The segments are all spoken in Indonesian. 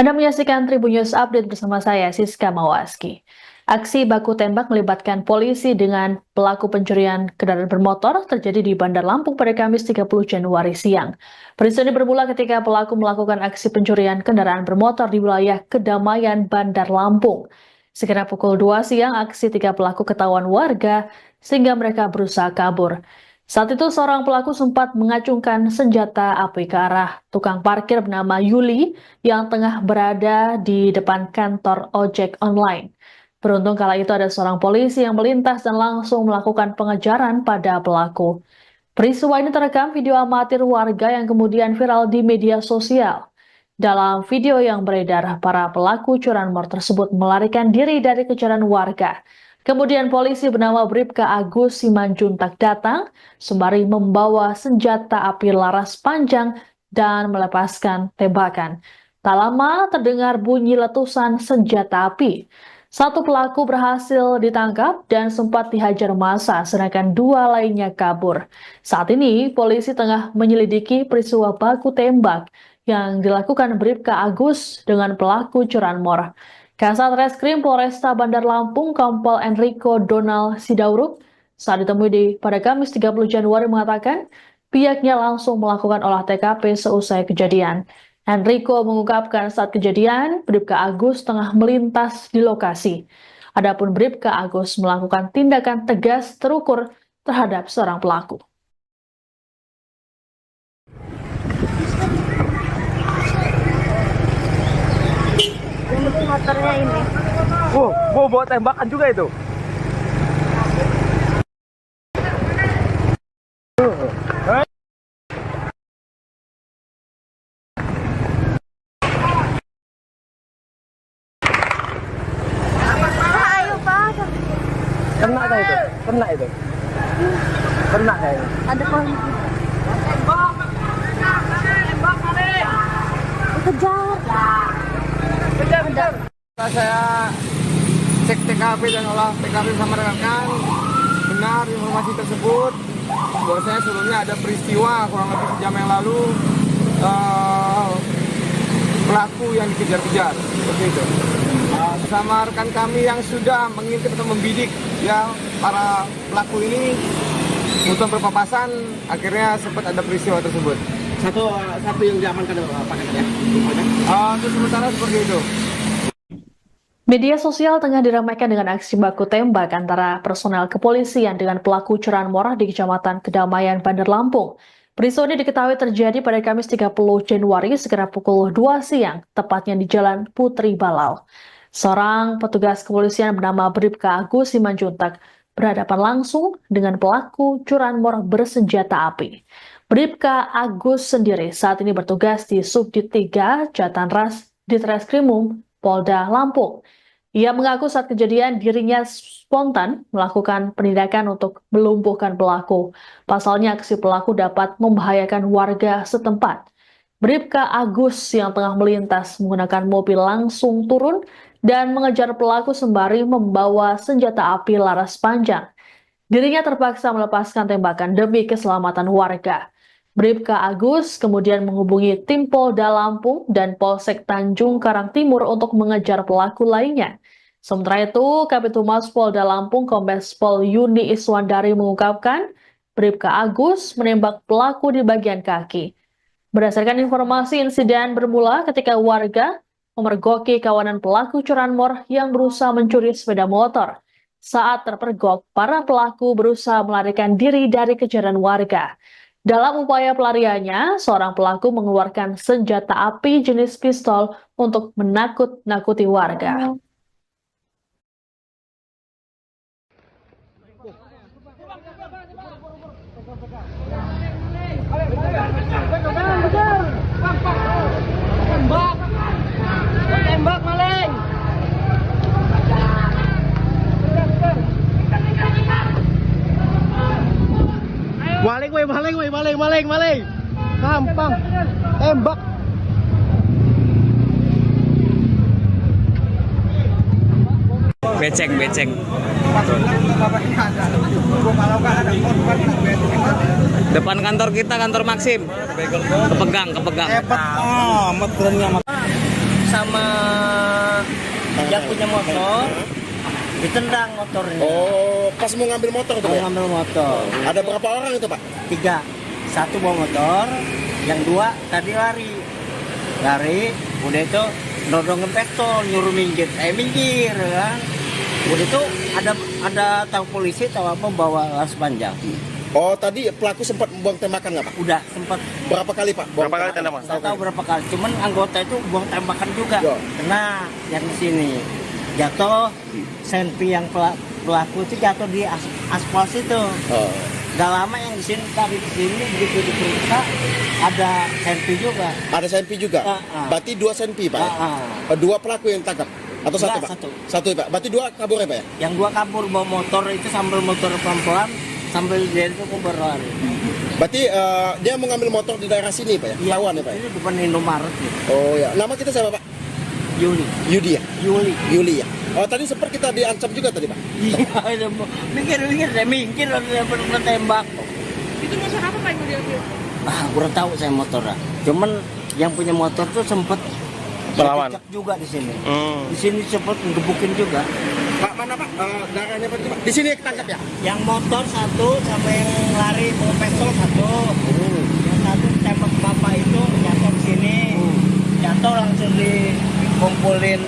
Anda menyaksikan Tribun News Update bersama saya, Siska Mawaski. Aksi baku tembak melibatkan polisi dengan pelaku pencurian kendaraan bermotor terjadi di Bandar Lampung pada Kamis 30 Januari siang. Peristiwa ini bermula ketika pelaku melakukan aksi pencurian kendaraan bermotor di wilayah Kedamaian, Bandar Lampung. Sekira pukul 2 siang, aksi tiga pelaku ketahuan warga sehingga mereka berusaha kabur. Saat itu seorang pelaku sempat mengacungkan senjata api ke arah tukang parkir bernama Yuli yang tengah berada di depan kantor ojek online. Beruntung kala itu ada seorang polisi yang melintas dan langsung melakukan pengejaran pada pelaku. Peristiwa ini terekam video amatir warga yang kemudian viral di media sosial. Dalam video yang beredar, para pelaku curanmor tersebut melarikan diri dari kejaran warga. Kemudian polisi bernama Bribka Agus Simanjuntak datang, sembari membawa senjata api laras panjang dan melepaskan tembakan. Tak lama terdengar bunyi letusan senjata api. Satu pelaku berhasil ditangkap dan sempat dihajar massa, sedangkan dua lainnya kabur. Saat ini, polisi tengah menyelidiki peristiwa baku tembak yang dilakukan Bribka Agus dengan pelaku curanmor. Kasat Reskrim Polresta Bandar Lampung, Kompol Enrico Donald Sidauruk, saat ditemui pada Kamis 30 Januari mengatakan pihaknya langsung melakukan olah TKP seusai kejadian. Enrico mengungkapkan saat kejadian, Bribka Agus tengah melintas di lokasi. Adapun Bribka Agus melakukan tindakan tegas terukur terhadap seorang pelaku. Motornya ini. Mau bawa tembakan juga itu. Ayo Pak. Kena kah itu? Kena itu. Kena kayaknya. Ada polisi. Kejar. Saya cek TKP dan olah TKP bersama rekan-rekan, benar informasi tersebut. Bahwasanya sebelumnya ada peristiwa kurang lebih sejam yang lalu pelaku yang dikejar-kejar seperti itu. Bersama rekan kami yang sudah mengintip atau membidik ya para pelaku ini untuk berpapasan, akhirnya sempat ada peristiwa tersebut. Satu yang diamankan apa katanya? Untuk sementara seperti itu. Media sosial tengah diramaikan dengan aksi baku tembak antara personel kepolisian dengan pelaku curanmor di Kecamatan Kedamaian, Bandar Lampung. Peristiwa ini diketahui terjadi pada Kamis 30 Januari sekira pukul 2 siang, tepatnya di Jalan Putri Balau. Seorang petugas kepolisian bernama Bribka Agus Simanjuntak berhadapan langsung dengan pelaku curanmor bersenjata api. Bribka Agus sendiri saat ini bertugas di Subdit 3 Jatanras Ditreskrimum Polda Lampung. Ia mengaku saat kejadian dirinya spontan melakukan penindakan untuk melumpuhkan pelaku. Pasalnya aksi pelaku dapat membahayakan warga setempat. Bribka Agus yang tengah melintas menggunakan mobil langsung turun dan mengejar pelaku sembari membawa senjata api laras panjang. Dirinya terpaksa melepaskan tembakan demi keselamatan warga. Bribka Agus kemudian menghubungi tim Polda Lampung dan Polsek Tanjung Karang Timur untuk mengejar pelaku lainnya. Sementara itu, Kabitumas Polda Lampung Kombes Pol Yuni Iswandari mengungkapkan Bribka Agus menembak pelaku di bagian kaki. Berdasarkan informasi, insiden bermula ketika warga memergoki kawanan pelaku curanmor yang berusaha mencuri sepeda motor. Saat terpergok, para pelaku berusaha melarikan diri dari kejaran warga. Dalam upaya pelariannya, seorang pelaku mengeluarkan senjata api jenis pistol untuk menakut-nakuti warga. Tembak maling. Maling. Gampang. Tembak. Beceng. Depan kantor kita, kantor Maxim. Kepegang. Hebat amat, berani amat. sama yang punya motor, ditendang motornya. Oh, pas mau ngambil motor tuh, Mau Pak? ngambil motor. Ada berapa orang itu, Pak? 3, 1 bawa motor, yang 2 tadi lari, udah itu nodongin pistol, nyuruh minggir, minggir kan. Udah itu ada tahu polisi tahu apa bawa las panjang. Oh, tadi pelaku sempat membuang tembakan nggak, Pak? Udah sempat Berapa kali, Pak? Buang Berapa kali tembakan? tembakan? nggak tahu berapa kali, cuman anggota itu buang tembakan juga. Ya. Kena yang di sini jatuh, senpi yang pelaku itu jatuh di aspal situ. Oh. Gak lama yang di sini tadi di sini begitu diperiksa ada senpi juga. Ada senpi juga? Berarti 2 senpi, Pak? Ya? 2 pelaku yang ditangkap? Atau satu, Enggak, Pak? satu. Satu, Pak? Berarti 2 kabur ya, Pak? Ya? Yang 2 kabur bawa motor itu sambil motor pelan-pelan sambil dia itu berlari. Berarti dia mau ngambil motor di daerah sini, Pak? Ya? Lawan ya, Pak? Ini depan Indomaret gitu. Oh, ya. Nama kita siapa, Pak? Yuli. Yudi ya? Yuli. Ya? Oh, tadi sempat kita diancam juga tadi, Pak? Iya, saya minggir ada tembak. Itu motor apa Pak yang dia? Kurang tahu saya motornya. Cuman yang punya motor tuh sempet Melawan. cekcok juga di sini. Hmm. Di sini sempet ngebukin juga. Pak, mana, Pak? Darahnya, Pak? Di sini ketangkap ya? Yang motor 1 sama yang lari bawa pistol 1. Yang 1 tembak bapak itu jatuh di sini. Jatuh langsung dikumpulin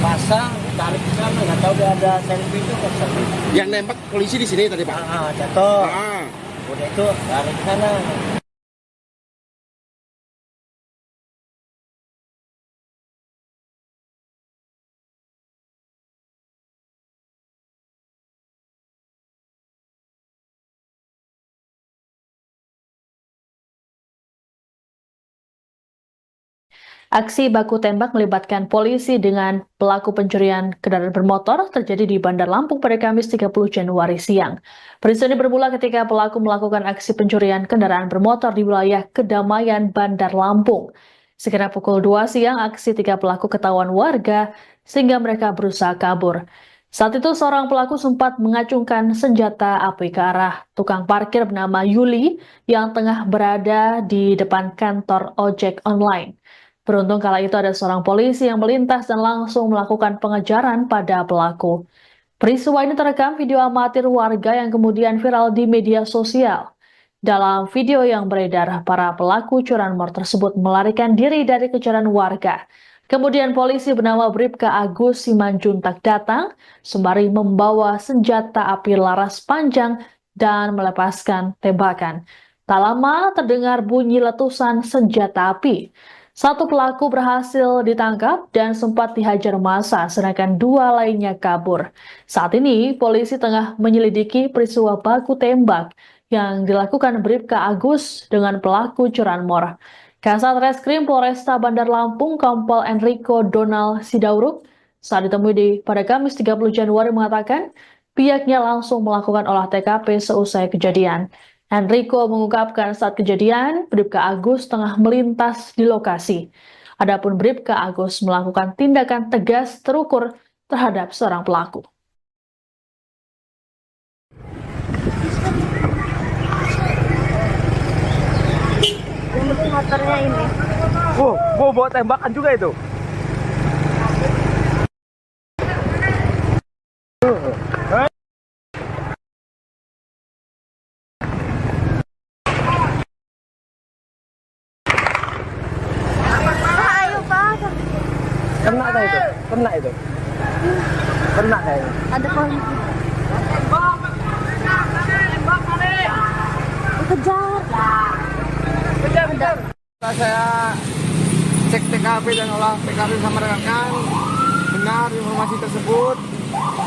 pasang, tarik ke sana. Nggak tahu dia ada selfie itu ke sana. Yang nembak polisi di sini tadi, Pak? Jatuh. Ah. Udah itu tarik ke sana. Aksi baku tembak melibatkan polisi dengan pelaku pencurian kendaraan bermotor terjadi di Bandar Lampung pada Kamis 30 Januari siang. Peristiwa ini bermula ketika pelaku melakukan aksi pencurian kendaraan bermotor di wilayah Kedamaian, Bandar Lampung. Sekitar pukul 2 siang, aksi 3 pelaku ketahuan warga sehingga mereka berusaha kabur. Saat itu seorang pelaku sempat mengacungkan senjata api ke arah tukang parkir bernama Yuli yang tengah berada di depan kantor ojek online. Beruntung kala itu ada seorang polisi yang melintas dan langsung melakukan pengejaran pada pelaku. Peristiwa ini terekam video amatir warga yang kemudian viral di media sosial. Dalam video yang beredar, para pelaku curanmor tersebut melarikan diri dari kejaran warga. Kemudian polisi bernama Bribka Agus Simanjuntak datang, sembari membawa senjata api laras panjang dan melepaskan tembakan. Tak lama terdengar bunyi letusan senjata api. 1 pelaku berhasil ditangkap dan sempat dihajar massa, sedangkan 2 lainnya kabur. Saat ini, polisi tengah menyelidiki peristiwa baku tembak yang dilakukan Bribka Agus dengan pelaku curanmor. Kasat Reskrim Polresta Bandar Lampung, Kompol Enrico Donald Sidauruk, saat ditemui pada Kamis 30 Januari mengatakan pihaknya langsung melakukan olah TKP seusai kejadian. Enrico mengungkapkan saat kejadian, Bribka Agus tengah melintas di lokasi. Adapun Bribka Agus melakukan tindakan tegas terukur terhadap seorang pelaku. Yang penting motornya ini. Mau bawa tembakan juga itu. Ayo Pak. Kena itu. Kena kayaknya. Ada polisi. Kejar. Saya cek TKP dan olah TKP sama rekan-rekan, benar informasi tersebut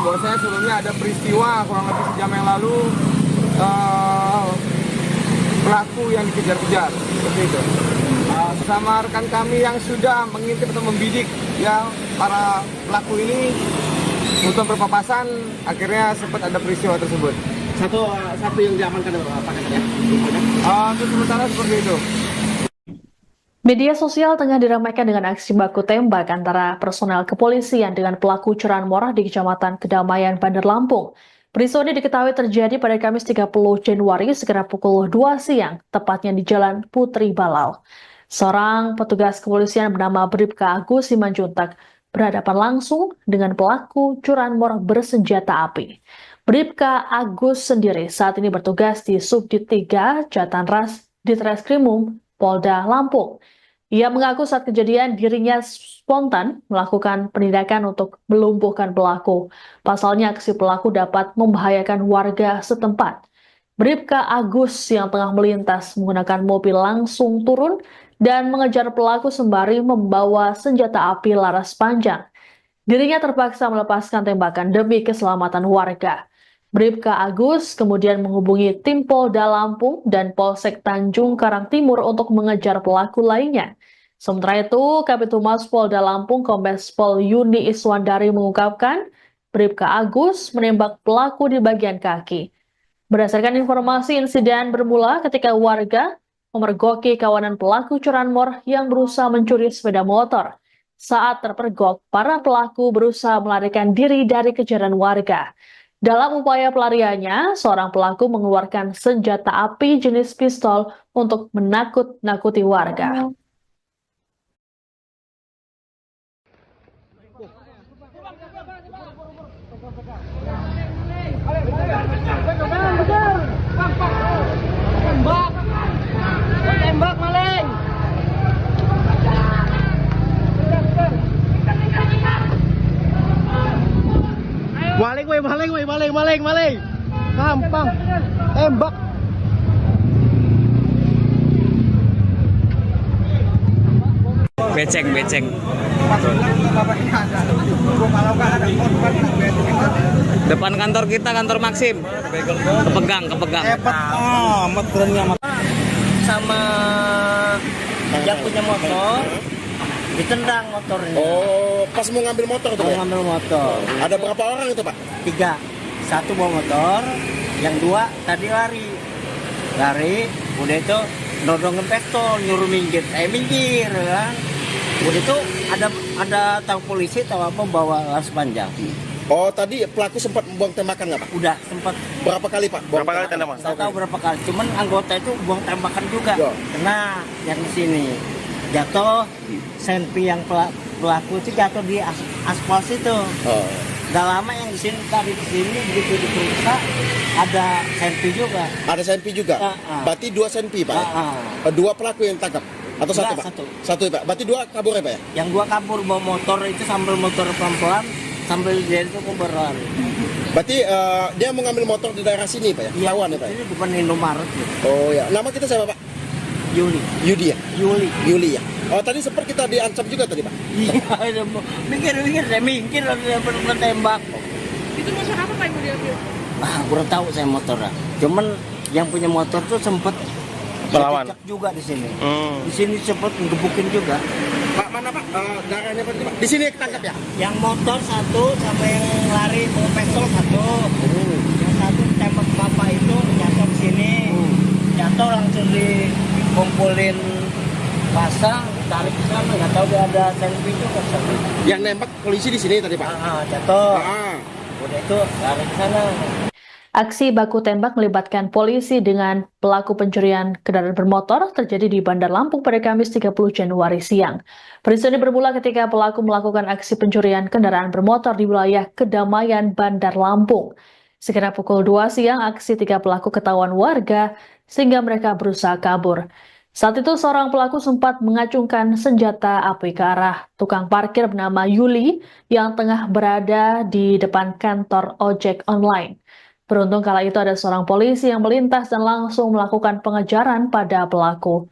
bahwasanya sebelumnya ada peristiwa kurang lebih sejam yang lalu pelaku yang dikejar-kejar seperti itu. Sama rekan kami yang sudah mengintip atau membidik ya para pelaku ini untuk berpapasan, akhirnya sempat ada peristiwa tersebut. Satu yang diamankan apa katanya? Untuk sementara seperti itu. Media sosial tengah diramaikan dengan aksi baku tembak antara personel kepolisian dengan pelaku curanmor di Kecamatan Kedamaian, Bandar Lampung. Peristiwa ini diketahui terjadi pada Kamis 30 Januari sekitar pukul 2 siang, tepatnya di Jalan Putri Balau. Seorang petugas kepolisian bernama Bribka Agus Simanjuntak berhadapan langsung dengan pelaku curanmor bersenjata api. Bribka Agus sendiri saat ini bertugas di Subdit 3 Jatanras Ditreskrimum Polda Lampung. Ia mengaku saat kejadian dirinya spontan melakukan penindakan untuk melumpuhkan pelaku. Pasalnya aksi pelaku dapat membahayakan warga setempat. Bribka Agus yang tengah melintas menggunakan mobil langsung turun dan mengejar pelaku sembari membawa senjata api laras panjang. Dirinya terpaksa melepaskan tembakan demi keselamatan warga. Bribka Agus kemudian menghubungi tim Polda Lampung dan Polsek Tanjung Karang Timur untuk mengejar pelaku lainnya. Sementara itu, Kabid Humas Polda Lampung Kombes Pol Yuni Iswandari mengungkapkan Bribka Agus menembak pelaku di bagian kaki. Berdasarkan informasi, insiden bermula ketika warga memergoki kawanan pelaku curanmor yang berusaha mencuri sepeda motor. Saat terpergok, para pelaku berusaha melarikan diri dari kejaran warga. Dalam upaya pelariannya, seorang pelaku mengeluarkan senjata api jenis pistol untuk menakut-nakuti warga. Tembak maling. Maling. Gampang. Tembak. Beceng. Depan kantor kita, kantor Maxim. Kepegang. Amat kerennya sama yang punya motor ditendang motornya. Oh, pas mau ngambil motor tuh Mau ya? ngambil motor. Ada berapa orang itu Pak? 3, 1 bawa motor, yang 2 tadi lari, udah itu nodongin pistol, nyuruh minggir, minggir kan. Udah itu ada tahu polisi tahu apa bawa laras panjang. Oh, tadi pelaku sempat membuang tembakan nggak Pak? Udah sempat Berapa kali Pak? Buang Berapa kali tembakan? tembakan? nggak tahu berapa kali, cuman anggota itu buang tembakan juga. Ya. Kena yang di sini jatuh, senpi yang pelaku itu jatuh di aspal situ. Oh. Gak lama yang di sini tadi di sini begitu diperiksa ada senpi juga. Ada senpi juga? Berarti 2 senpi Pak? Ya? 2 pelaku yang tangkap? Atau satu Enggak, Pak? satu. Pak? Berarti 2 kabur ya Pak ya? Yang 2 kabur bawa motor itu sambil motor pelan-pelan sambil dia itu berlari. Berarti dia mau ngambil motor di daerah sini Pak ya? Iya, Lawan ya Pak ya? ini depan Indomaret gitu. Oh ya, nama kita siapa Pak? Yuli. Yudi ya? Yuli. Ya? Oh tadi sempat kita diancam juga tadi Pak? Iya, saya minggir ada tembak. Itu motor apa Pak Ibu diambil? Kurang tahu saya motornya. Cuman yang punya motor tuh sempet Melawan. dicek juga di sini. Di sini sempet ngebukin juga. Pak mana Pak? Darahnya berarti Pak? Di sini ketangkap ya? Yang motor 1 sama yang lari bawa pistol 1. Yang 1 tembak bapak itu jatuh sini. Jatuh langsung dikumpulin pasang, tarik ke sana. Nggak tahu dia ada senpi juga. Yang nembak polisi di sini tadi Pak? Jatuh. Ah. Udah itu lari ke sana. Aksi baku tembak melibatkan polisi dengan pelaku pencurian kendaraan bermotor terjadi di Bandar Lampung pada Kamis 30 Januari siang. Peristiwa ini bermula ketika pelaku melakukan aksi pencurian kendaraan bermotor di wilayah Kedamaian, Bandar Lampung. Sekitar pukul 2 siang, aksi 3 pelaku ketahuan warga sehingga mereka berusaha kabur. Saat itu seorang pelaku sempat mengacungkan senjata api ke arah tukang parkir bernama Yuli yang tengah berada di depan kantor ojek online. Beruntung kala itu ada seorang polisi yang melintas dan langsung melakukan pengejaran pada pelaku.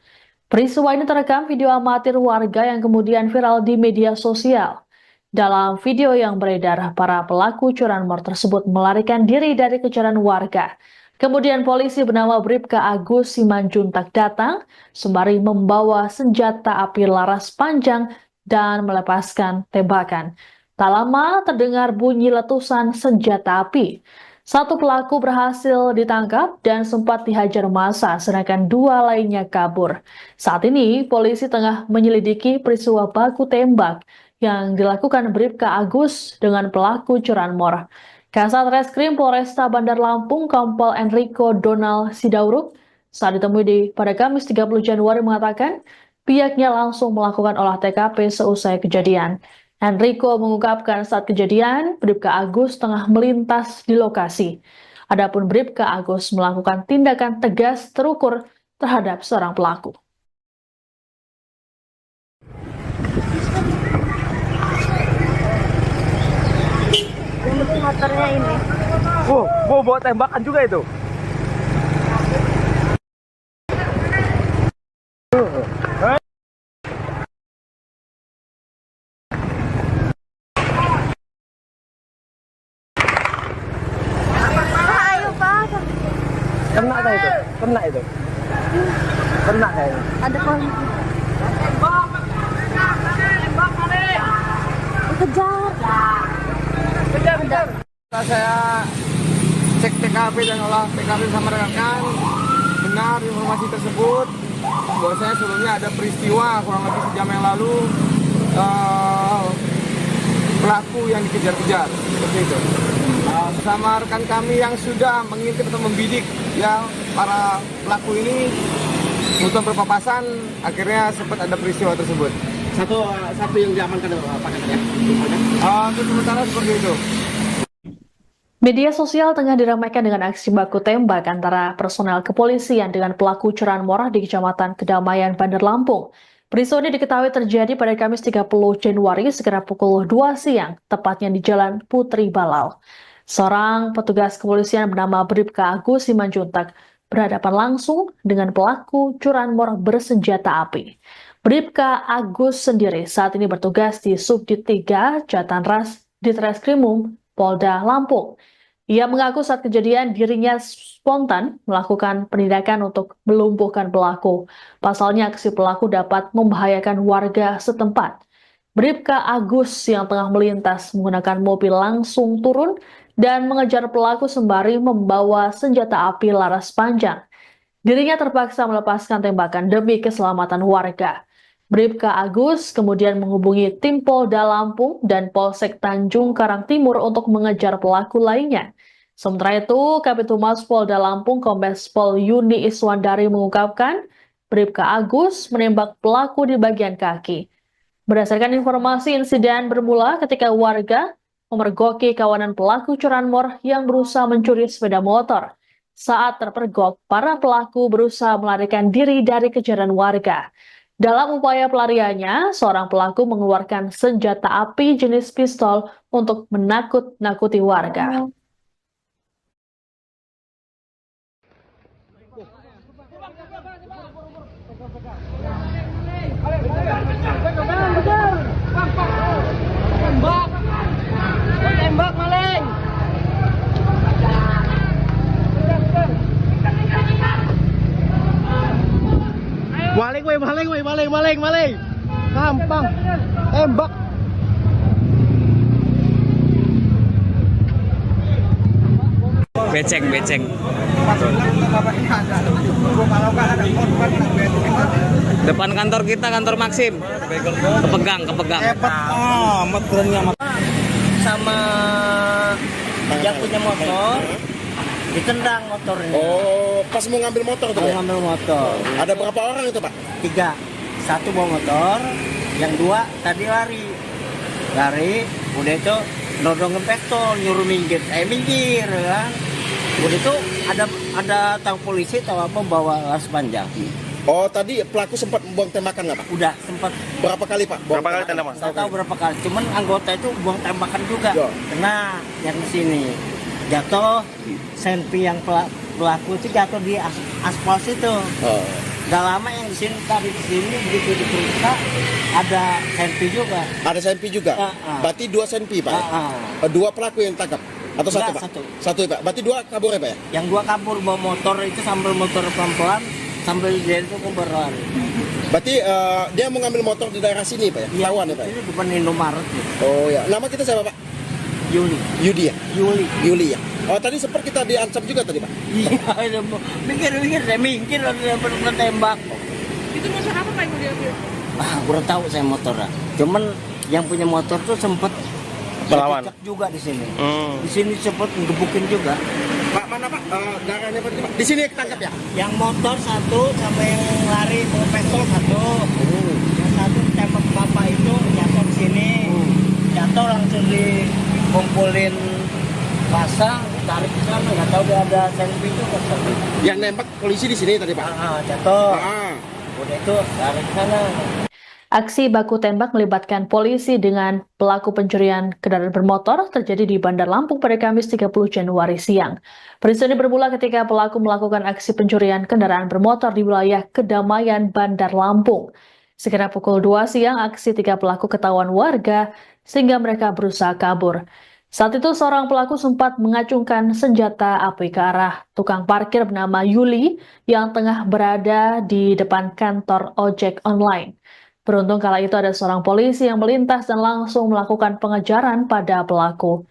Peristiwa ini terekam video amatir warga yang kemudian viral di media sosial. Dalam video yang beredar, para pelaku curanmor tersebut melarikan diri dari kejaran warga. Kemudian polisi bernama Bribka Agus Simanjuntak datang, sembari membawa senjata api laras panjang dan melepaskan tembakan. Tak lama terdengar bunyi letusan senjata api. 1 pelaku berhasil ditangkap dan sempat dihajar massa, sedangkan 2 lainnya kabur. Saat ini, polisi tengah menyelidiki peristiwa baku tembak yang dilakukan Bribka Agus dengan pelaku curanmor. Kasat Reskrim Polresta Bandar Lampung, Kompol Enrico Donald Sidauruk, saat ditemui pada Kamis 30 Januari mengatakan, pihaknya langsung melakukan olah TKP seusai kejadian. Enrico mengungkapkan saat kejadian, Bribka Agus tengah melintas di lokasi. Adapun Bribka Agus melakukan tindakan tegas terukur terhadap seorang pelaku. Motornya ini. Oh, bawa tembakan juga itu. Ayo Pak. Kena kah itu? Kena itu. Kena kayaknya. Ada polisi. Kejar. Setelah saya cek TKP dan olah TKP sama rekan, benar informasi tersebut bahwasanya sebelumnya ada peristiwa kurang lebih sejam yang lalu pelaku yang dikejar-kejar seperti itu. Bersama rekan kami yang sudah mengintip atau membidik ya para pelaku ini untuk berpapasan, akhirnya sempat ada peristiwa tersebut. Satu yang diamankan apa katanya? Untuk sementara seperti itu. Media sosial tengah diramaikan dengan aksi baku tembak antara personel kepolisian dengan pelaku curanmor di Kecamatan Kedamaian, Bandar Lampung. Peristiwa ini diketahui terjadi pada Kamis 30 Januari sekitar pukul 2 siang, tepatnya di Jalan Putri Balau. Seorang petugas kepolisian bernama Bribka Agus Simanjuntak berhadapan langsung dengan pelaku curanmor bersenjata api. Bribka Agus sendiri saat ini bertugas di Subdit 3 Jatanras Ditreskrimum Polda Lampung. Ia mengaku saat kejadian dirinya spontan melakukan penindakan untuk melumpuhkan pelaku. Pasalnya aksi pelaku dapat membahayakan warga setempat. Bribka Agus yang tengah melintas menggunakan mobil langsung turun dan mengejar pelaku sembari membawa senjata api laras panjang. Dirinya terpaksa melepaskan tembakan demi keselamatan warga. Bribka Agus kemudian menghubungi tim Polda Lampung dan Polsek Tanjung Karang Timur untuk mengejar pelaku lainnya. Sementara itu, Kabitumas Polda Lampung Kombes Pol Yuni Iswandari mengungkapkan Bribka Agus menembak pelaku di bagian kaki. Berdasarkan informasi, insiden bermula ketika warga memergoki kawanan pelaku curanmor yang berusaha mencuri sepeda motor. Saat terpergok, para pelaku berusaha melarikan diri dari kejaran warga. Dalam upaya pelariannya, seorang pelaku mengeluarkan senjata api jenis pistol untuk menakut-nakuti warga. Tembak maling. Maling. Gampang. Tembak. Beceng. Depan kantor kita, kantor Maxim. Kepegang. Sama yang punya motor ditendang motornya. Oh, pas mau ngambil motor tuh Mau ya? ngambil motor. Ada berapa orang itu, Pak? 3, 1 bawa motor, yang 2 tadi lari, udah itu nodongin pistol, nyuruh minggir, minggir kan. Udah itu ada tahu polisi tahu apa bawa laras panjang. Oh, tadi pelaku sempat buang tembakan nggak, Pak? Udah sempat Berapa kali, Pak? Berapa kali tembakan? saya tahu berapa kali, cuman anggota itu buang tembakan juga. Ya. Kena yang di sini jatuh, senpi yang pelaku itu jatuh di aspal situ. Oh. Gak lama yang di sini tadi di sini begitu diperiksa ada senpi juga. Ada senpi juga? Berarti 2 senpi, Pak? Ya? 2 pelaku yang tangkap? Atau Enggak, 1, Pak? satu. Ya, Pak? Berarti 2 kabur ya, Pak? Ya? Yang 2 kabur bawa motor itu sambil motor pelan-pelan sambil dia itu berlari. Berarti dia mau ngambil motor di daerah sini, Pak? Ya? Lawan ya, Pak? Ini depan Indomaret gitu. Oh ya. Nama kita siapa, Pak? Yuli. Yudi ya? Yuli. Ya. Oh, tadi sempat kita diancam juga tadi, Pak? Iya, mikir saya mikir udah tembak. Itu motor apa Pak yang mau diambil? Kurang tahu saya motornya. Cuman yang punya motor tuh sempet Melawan. Cekcok juga di sini. Di sini sempat ngebukin juga. Pak, mana Pak? Darahnya berarti Pak. Di sini ketangkap ya? Yang motor satu sama yang lari bawa pistol satu. Yang satu tembak bapak itu jatuh di sini. Jatuh langsung dikumpulin pasang, tarik ke sana. Nggak tahu dia ada selfie itu. Yang nembak polisi di sini tadi Pak? Jatuh. Ah. Udah itu tarik ke sana. Aksi baku tembak melibatkan polisi dengan pelaku pencurian kendaraan bermotor terjadi di Bandar Lampung pada Kamis 30 Januari siang. Peristiwa ini bermula ketika pelaku melakukan aksi pencurian kendaraan bermotor di wilayah Kedamaian, Bandar Lampung. Sekitar pukul 2 siang, aksi 3 pelaku ketahuan warga sehingga mereka berusaha kabur. Saat itu seorang pelaku sempat mengacungkan senjata api ke arah tukang parkir bernama Yuli yang tengah berada di depan kantor ojek online. Beruntung kala itu ada seorang polisi yang melintas dan langsung melakukan pengejaran pada pelaku.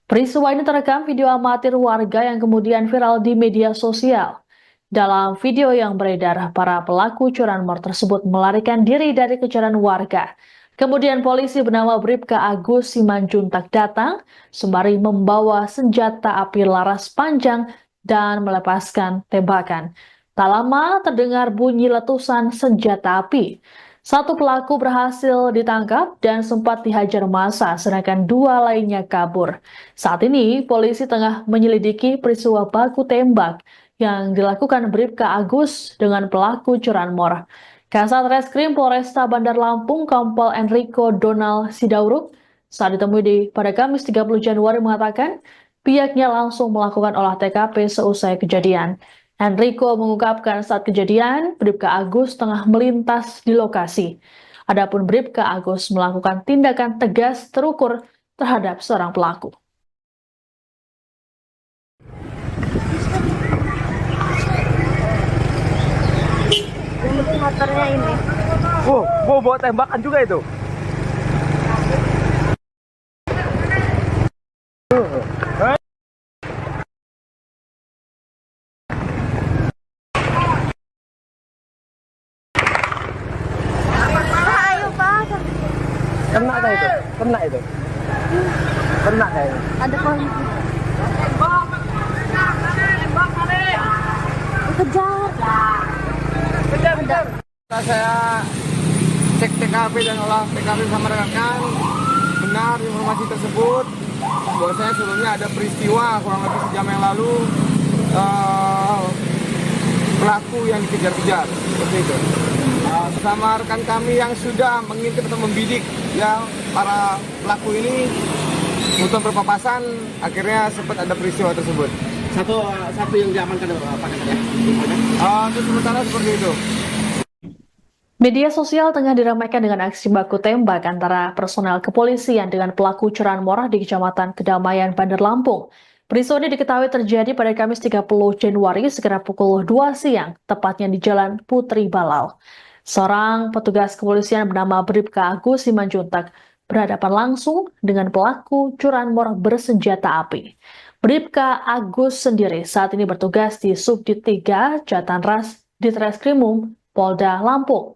Peristiwa ini terekam video amatir warga yang kemudian viral di media sosial. Dalam video yang beredar, para pelaku curanmor tersebut melarikan diri dari kejaran warga. Kemudian polisi bernama Bribka Agus Simanjuntak datang, sembari membawa senjata api laras panjang dan melepaskan tembakan. Tak lama terdengar bunyi letusan senjata api. Satu pelaku berhasil ditangkap dan sempat dihajar massa, sedangkan 2 lainnya kabur. Saat ini, polisi tengah menyelidiki peristiwa baku tembak yang dilakukan Bribka Agus dengan pelaku curanmor. Kasat Reskrim Polresta Bandar Lampung, Kompol Enrico Donald Sidauruk, saat ditemui pada Kamis 30 Januari mengatakan pihaknya langsung melakukan olah TKP seusai kejadian. Enrico mengungkapkan saat kejadian, Bribka Agus tengah melintas di lokasi. Adapun Bribka Agus melakukan tindakan tegas terukur terhadap seorang pelaku. Motornya ini. Mau bawa tembakan juga itu. Ayo Pak. Kena kah itu? Kena itu. Kena kayaknya. Ada polisi. Kejar. Setelah saya cek TKP dan olah TKP sama rekan, benar informasi tersebut. Bahwasanya sebelumnya ada peristiwa kurang lebih sejam yang lalu pelaku yang dikejar-kejar seperti itu. Bersama rekan kami yang sudah mengintip atau membidik ya para pelaku ini untuk berpapasan, akhirnya sempat ada peristiwa tersebut. Satu yang diamankan Pak ya? Untuk sementara seperti itu. Media sosial tengah diramaikan dengan aksi baku tembak antara personel kepolisian dengan pelaku curanmor di Kecamatan Kedamaian, Bandar Lampung. Peristiwa ini diketahui terjadi pada Kamis 30 Januari sekitar pukul 2 siang, tepatnya di Jalan Putri Balau. Seorang petugas kepolisian bernama Bribka Agus Simanjuntak berhadapan langsung dengan pelaku curanmor bersenjata api. Bribka Agus sendiri saat ini bertugas di Subdit 3 Jatanras Ditreskrimum Polda Lampung.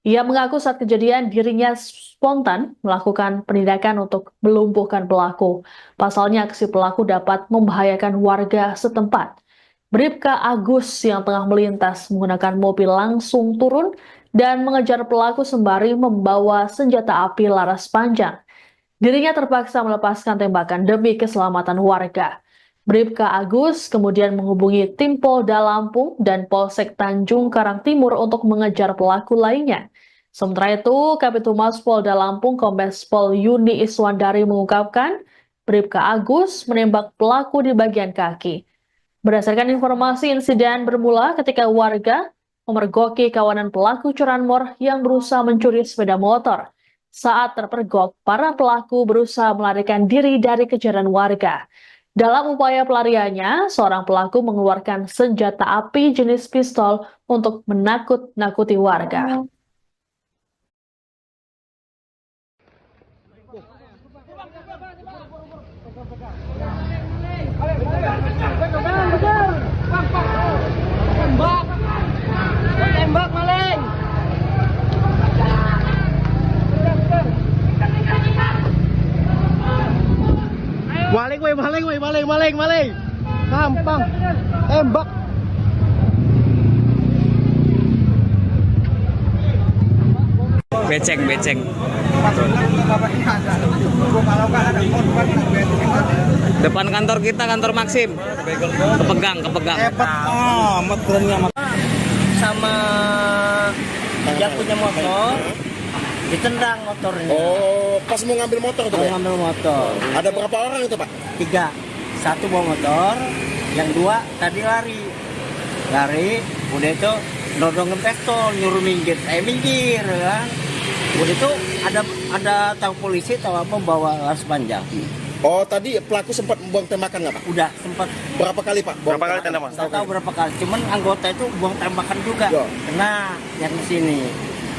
Ia mengaku saat kejadian dirinya spontan melakukan penindakan untuk melumpuhkan pelaku. Pasalnya aksi pelaku dapat membahayakan warga setempat. Bribka Agus yang tengah melintas menggunakan mobil langsung turun dan mengejar pelaku sembari membawa senjata api laras panjang. Dirinya terpaksa melepaskan tembakan demi keselamatan warga. Bribka Agus kemudian menghubungi tim Polda Lampung dan Polsek Tanjung Karang Timur untuk mengejar pelaku lainnya. Sementara itu, Kabitumas Polda Lampung Kombes Pol Yuni Iswandari mengungkapkan Bribka Agus menembak pelaku di bagian kaki. Berdasarkan informasi, insiden bermula ketika warga memergoki kawanan pelaku curanmor yang berusaha mencuri sepeda motor. Saat terpergok, para pelaku berusaha melarikan diri dari kejaran warga. Dalam upaya pelariannya, seorang pelaku mengeluarkan senjata api jenis pistol untuk menakut-nakuti warga. Tembak maling. Maling. Gampang. Tembak. Beceng. Depan kantor kita, kantor Maxim. Kepegang. amat kerennya sama yang punya motor ditendang motornya. Oh, pas mau ngambil motor tuh Mau ya? ngambil motor. Ada berapa orang itu Pak? 3, 1 bawa motor, yang 2 tadi lari, udah itu nodongin pistol, nyuruh minggir, saya minggir kan. Udah itu ada tahu polisi, tahu apa, bawa laras panjang. Oh, tadi pelaku sempat membuang tembakan nggak Pak? Udah sempat, Berapa kali Pak? Berapa kali tembakan? nggak tahu berapa kali, cuman anggota itu buang tembakan juga. Ya. Kena yang di sini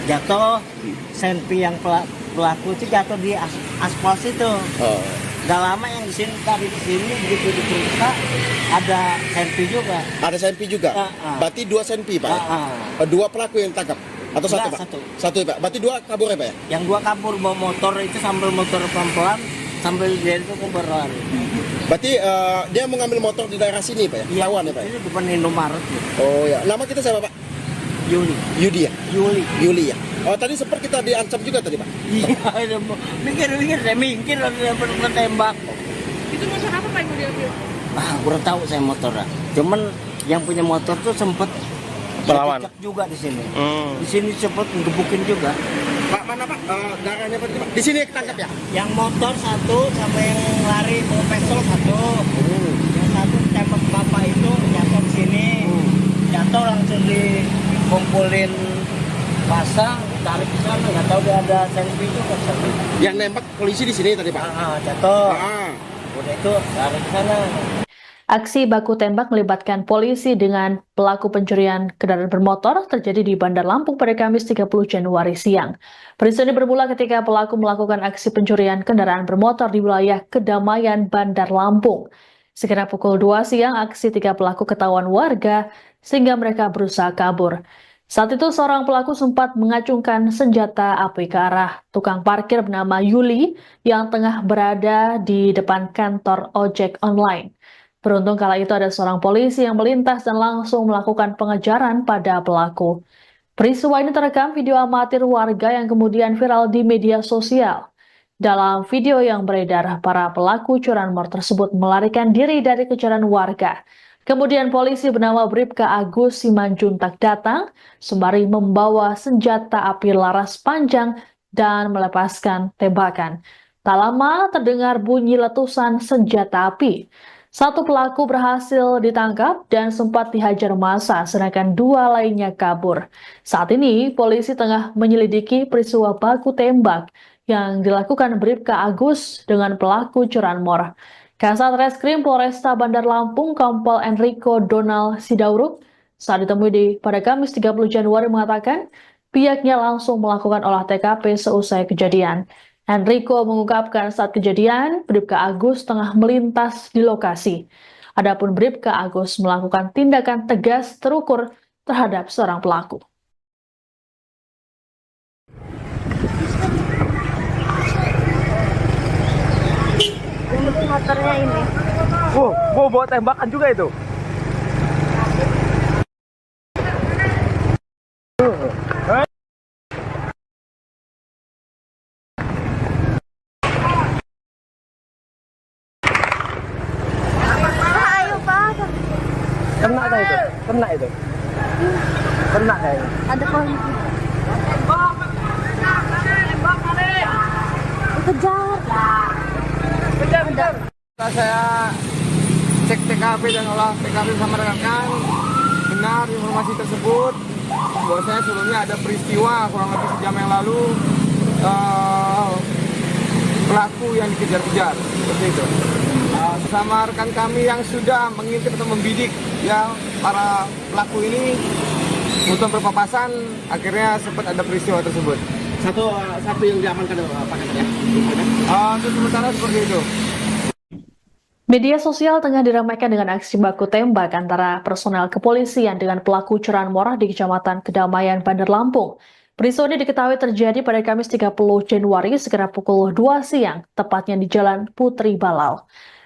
jatuh, senpi yang pelaku itu jatuh di aspal situ. Oh. Gak lama yang di sini, tadi di sini begitu diperiksa ada senpi juga. Ada senpi juga? Berarti 2 senpi Pak? Ya? 2 pelaku yang tangkap? Atau satu Enggak, Pak? satu. Pak? Berarti 2 kabur ya Pak ya? Yang 2 kabur bawa motor itu sambil motor pelan-pelan, sambil dia itu berlari. Berarti dia mau ngambil motor di daerah sini Pak ya? Lawan ya Pak ya? Ini depan Indomaret ya. Oh ya, nama kita siapa Pak? Yuli. Yudi ya? Yuli. Ya? Oh tadi sempat kita diancam juga tadi Pak? Iya, saya minggir ada tembak. Itu motor apa Pak yang diambil? Kurang tahu saya motornya. Cuman yang punya motor tuh sempet Melawan. cekcok juga di sini. Di sini sempet ngebukin juga. Pak mana Pak? Darahnya Pak? Di sini ketangkap ya? Yang motor 1 sama yang lari bawa pistol 1. Yang 1 tembak bapak itu jatuh di sini. Jatuh langsung dikumpulin pasang, tarik ke sana. Nggak tahu dia ada senpi juga. Yang nembak polisi di sini tadi Pak? Jatuh. Ah. Udah itu tarik ke sana. Aksi baku tembak melibatkan polisi dengan pelaku pencurian kendaraan bermotor terjadi di Bandar Lampung pada Kamis 30 Januari siang. Peristiwa ini bermula ketika pelaku melakukan aksi pencurian kendaraan bermotor di wilayah Kedamaian, Bandar Lampung. Sekitar pukul 2 siang, aksi 3 pelaku ketahuan warga sehingga mereka berusaha kabur. Saat itu seorang pelaku sempat mengacungkan senjata api ke arah tukang parkir bernama Yuli yang tengah berada di depan kantor ojek online. Beruntung kala itu ada seorang polisi yang melintas dan langsung melakukan pengejaran pada pelaku. Peristiwa ini terekam video amatir warga yang kemudian viral di media sosial. Dalam video yang beredar, para pelaku curanmor tersebut melarikan diri dari kejaran warga. Kemudian polisi bernama Bribka Agus Simanjuntak datang, sembari membawa senjata api laras panjang dan melepaskan tembakan. Tak lama terdengar bunyi letusan senjata api. 1 pelaku berhasil ditangkap dan sempat dihajar massa, sedangkan 2 lainnya kabur. Saat ini, polisi tengah menyelidiki peristiwa baku tembak yang dilakukan Bribka Agus dengan pelaku curanmor. Kasat Reskrim Polresta Bandar Lampung, Kompol Enrico Donald Sidauruk, saat ditemui pada Kamis 30 Januari mengatakan pihaknya langsung melakukan olah TKP seusai kejadian. Enrico mengungkapkan saat kejadian, Bribka Agus tengah melintas di lokasi. Adapun Bribka Agus melakukan tindakan tegas terukur terhadap seorang pelaku. Motornya ini. Mau bawa tembakan juga itu. Ayo Pak. Kena itu. Kena kayaknya. Ada polisi. Kejar. Setelah saya cek TKP dan olah TKP sama rekan, benar informasi tersebut bahwasanya sebelumnya ada peristiwa kurang lebih sejam yang lalu pelaku yang dikejar-kejar seperti itu. Sama rekan kami yang sudah mengintip atau membidik ya para pelaku ini untuk berpapasan, akhirnya sempat ada peristiwa tersebut. Satu yang diamankan Pak ya? Untuk sementara seperti itu. Media sosial tengah diramaikan dengan aksi baku tembak antara personel kepolisian dengan pelaku curanmor di Kecamatan Kedamaian, Bandar Lampung. Peristiwa ini diketahui terjadi pada Kamis 30 Januari sekitar pukul 2 siang, tepatnya di Jalan Putri Balau.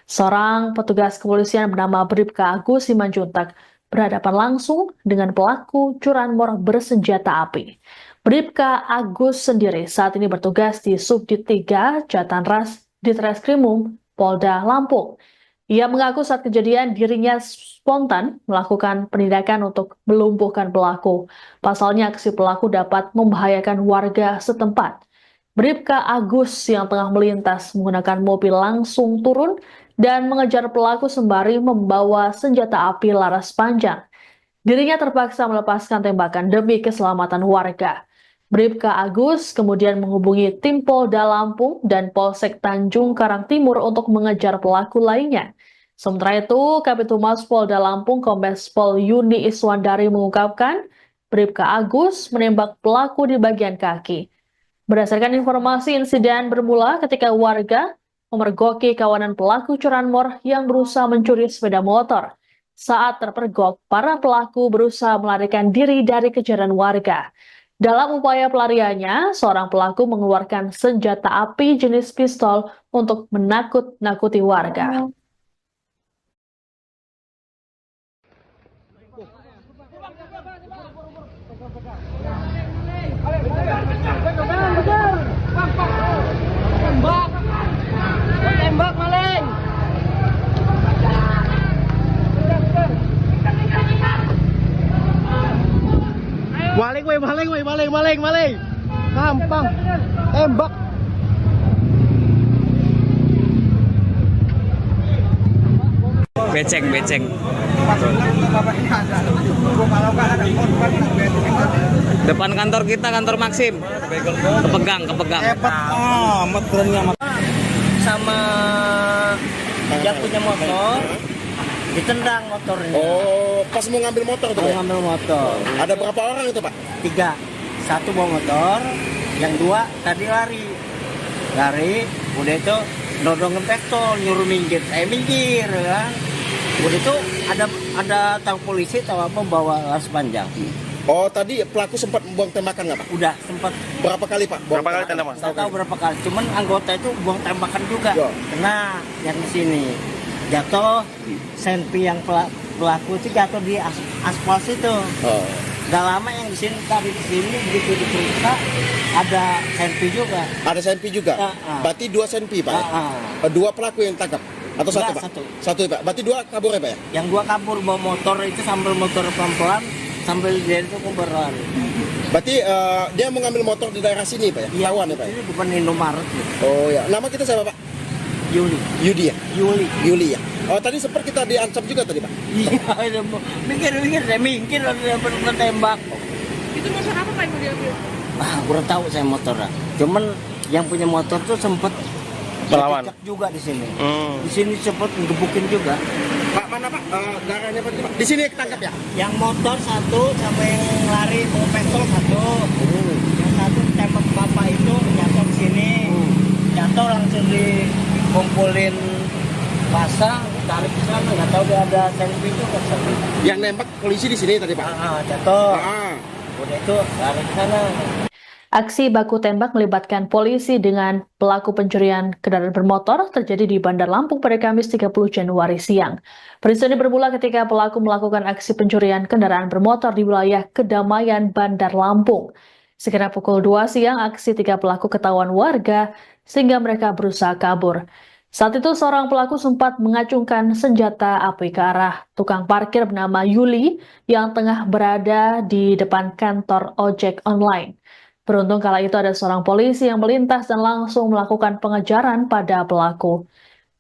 Seorang petugas kepolisian bernama Bribka Agus Simanjuntak berhadapan langsung dengan pelaku curanmor bersenjata api. Bribka Agus sendiri saat ini bertugas di Subdit 3 Jatanras Ditreskrimum Polda Lampung. Ia mengaku saat kejadian dirinya spontan melakukan penindakan untuk melumpuhkan pelaku. Pasalnya aksi pelaku dapat membahayakan warga setempat. Bribka Agus yang tengah melintas menggunakan mobil langsung turun dan mengejar pelaku sembari membawa senjata api laras panjang. Dirinya terpaksa melepaskan tembakan demi keselamatan warga. Bribka Agus kemudian menghubungi tim Polda Lampung dan Polsek Tanjung Karang Timur untuk mengejar pelaku lainnya. Sementara itu, Kabitumas Polda Lampung Kombes Pol Yuni Iswandari mengungkapkan Bribka Agus menembak pelaku di bagian kaki. Berdasarkan informasi, insiden bermula ketika warga memergoki kawanan pelaku curanmor yang berusaha mencuri sepeda motor. Saat terpergok, para pelaku berusaha melarikan diri dari kejaran warga. Dalam upaya pelariannya, seorang pelaku mengeluarkan senjata api jenis pistol untuk menakut-nakuti warga. Tembak maling. Maling. Gampang. Tembak. Beceng. Depan kantor kita, kantor Maxim. Kepegang. Amat berani amat. Sama yang punya motor ditendang motornya. Oh, pas mau ngambil motor tuh, Mau Pak? ngambil motor. Ada berapa orang itu, Pak? 3, 1 bawa motor, yang 2 tadi lari, udah itu nodongin pistol, nyuruh minggir, saya minggir kan. Udah itu ada tahu polisi tahu apa bawa laras panjang. Oh, tadi pelaku sempat membuang tembakan nggak, Pak? Udah sempat Berapa kali, Pak? Buang Berapa kali tembakan? tembakan? nggak tahu berapa kali, cuman anggota itu buang tembakan juga. Ya. Kena yang di sini jatuh, senpi yang pelaku itu jatuh di aspal situ. Oh. Gak lama yang di sini tadi di sini begitu diperiksa ada senpi juga. Ada senpi juga? Berarti 2 senpi, Pak? Ya? 2 pelaku yang tangkap? Atau satu, Enggak, Pak? satu. Satu, Pak? Berarti 2 kabur ya, Pak? Ya? Yang 2 kabur bawa motor itu sambil motor pelan-pelan sambil dia itu berlari. Berarti dia mau ngambil motor di daerah sini, Pak? Ya? Lawan ya, Pak? Ya? Ini bukan Indomaret gitu. Oh ya. Nama kita siapa, Pak? Yuli. Yudi ya? Yuli. Ya? Oh, tadi sempat kita diancam juga tadi, Pak? Iya, saya minggir ada tembak. Itu motor apa Pak yang mau diambil? Kurang tahu saya motornya. Cuman yang punya motor tuh sempet Melawan. dicek juga di sini. Di sini sempet ngebukin juga. Pak, mana, Pak? Darahnya, Pak? Di sini ketangkap ya? Yang motor 1 sama yang lari bawa pistol 1. Yang 1 tembak bapak itu jatuh di sini. Jatuh langsung dikumpulin pasang, tarik ke sana. Nggak tahu dia ada selfie juga. Yang nembak polisi di sini tadi, Pak? Jatuh. Ah. Udah itu lari ke sana. Aksi baku tembak melibatkan polisi dengan pelaku pencurian kendaraan bermotor terjadi di Bandar Lampung pada Kamis 30 Januari siang. Peristiwa ini bermula ketika pelaku melakukan aksi pencurian kendaraan bermotor di wilayah Kedamaian, Bandar Lampung. Sekira pukul 2 siang, aksi 3 pelaku ketahuan warga sehingga mereka berusaha kabur. Saat itu seorang pelaku sempat mengacungkan senjata api ke arah tukang parkir bernama Yuli yang tengah berada di depan kantor ojek online. Beruntung kala itu ada seorang polisi yang melintas dan langsung melakukan pengejaran pada pelaku.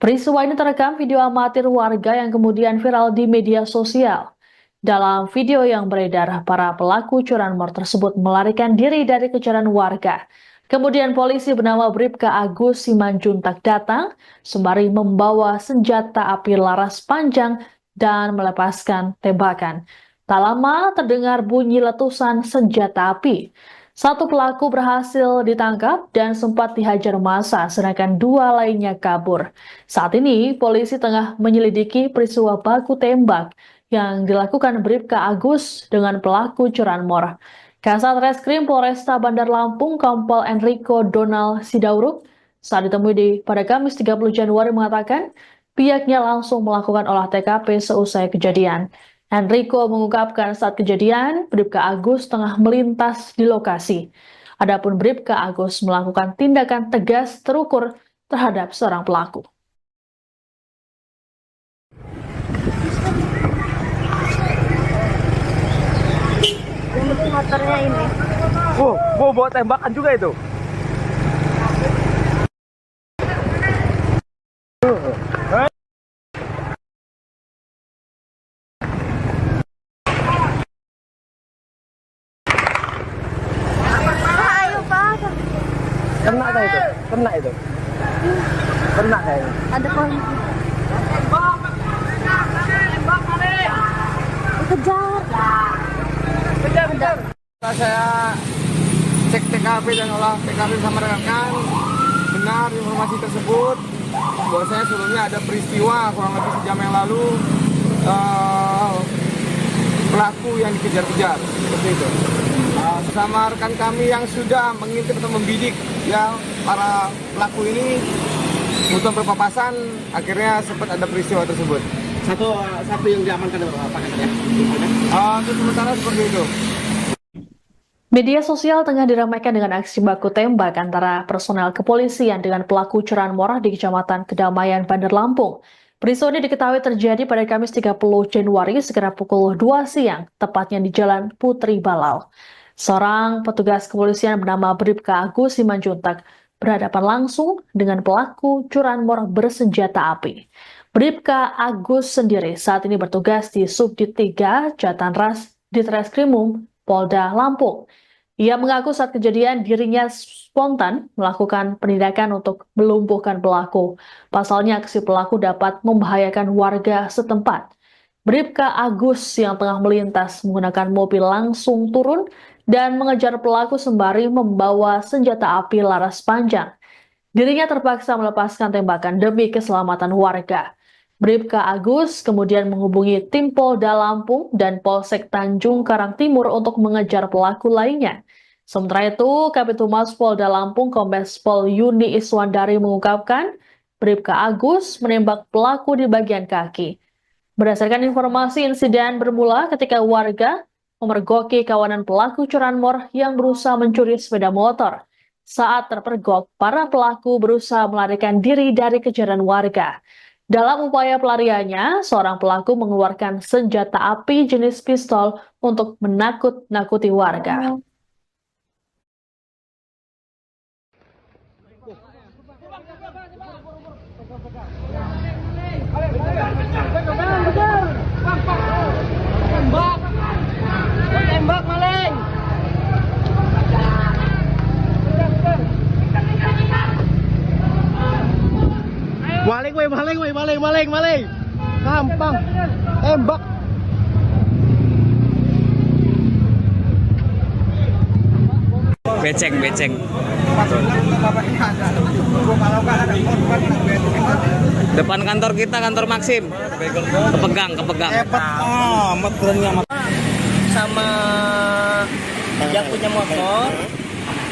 Peristiwa ini terekam video amatir warga yang kemudian viral di media sosial. Dalam video yang beredar, para pelaku curanmor tersebut melarikan diri dari kejaran warga. Kemudian polisi bernama Bribka Agus Simanjuntak datang sembari membawa senjata api laras panjang dan melepaskan tembakan. Tak lama terdengar bunyi letusan senjata api. 1 pelaku berhasil ditangkap dan sempat dihajar massa, sedangkan 2 lainnya kabur. Saat ini, polisi tengah menyelidiki peristiwa baku tembak yang dilakukan Bribka Agus dengan pelaku curanmor. Kasat Reskrim Polresta Bandar Lampung, Kompol Enrico Donald Sidauruk, saat ditemui pada Kamis 30 Januari mengatakan, pihaknya langsung melakukan olah TKP seusai kejadian. Enrico mengungkapkan saat kejadian, Bribka Agus tengah melintas di lokasi. Adapun Bribka Agus melakukan tindakan tegas terukur terhadap seorang pelaku. Motornya ini. Mau bawa tembakan juga itu. Ayo Pak. Kena kah itu? Kena itu. Kena kayaknya. Ada polisi. Kejar. Setelah saya cek TKP dan olah TKP sama rekan, benar informasi tersebut bahwasanya sebelumnya ada peristiwa kurang lebih sejam yang lalu pelaku yang dikejar-kejar seperti itu. Bersama rekan kami yang sudah mengintip atau membidik ya para pelaku ini untuk berpapasan, akhirnya sempat ada peristiwa tersebut. Satu yang diamankan apa katanya? Untuk sementara seperti itu. Media sosial tengah diramaikan dengan aksi baku tembak antara personel kepolisian dengan pelaku curanmor di Kecamatan Kedamaian, Bandar Lampung. Peristiwa ini diketahui terjadi pada Kamis 30 Januari sekitar pukul 2 siang, tepatnya di Jalan Putri Balau. Seorang petugas kepolisian bernama Bribka Agus Simanjuntak berhadapan langsung dengan pelaku curanmor bersenjata api. Bribka Agus sendiri saat ini bertugas di Subdit 3 Jatanras Ditreskrimum Polda Lampung. Ia mengaku saat kejadian dirinya spontan melakukan penindakan untuk melumpuhkan pelaku. Pasalnya aksi pelaku dapat membahayakan warga setempat. Bribka Agus yang tengah melintas menggunakan mobil langsung turun dan mengejar pelaku sembari membawa senjata api laras panjang. Dirinya terpaksa melepaskan tembakan demi keselamatan warga. Bribka Agus kemudian menghubungi tim Polda Lampung dan Polsek Tanjung Karang Timur untuk mengejar pelaku lainnya. Sementara itu, Kabitumas Polda Lampung Kombes Pol Yuni Iswandari mengungkapkan Bribka Agus menembak pelaku di bagian kaki. Berdasarkan informasi, insiden bermula ketika warga memergoki kawanan pelaku curanmor yang berusaha mencuri sepeda motor. Saat terpergok, para pelaku berusaha melarikan diri dari kejaran warga. Dalam upaya pelariannya, seorang pelaku mengeluarkan senjata api jenis pistol untuk menakut-nakuti warga. Tembak maling. Maling. Gampang. Tembak. Beceng. Depan kantor kita, kantor Maxim. Kepegang. Amat berani amat. Sama yang punya motor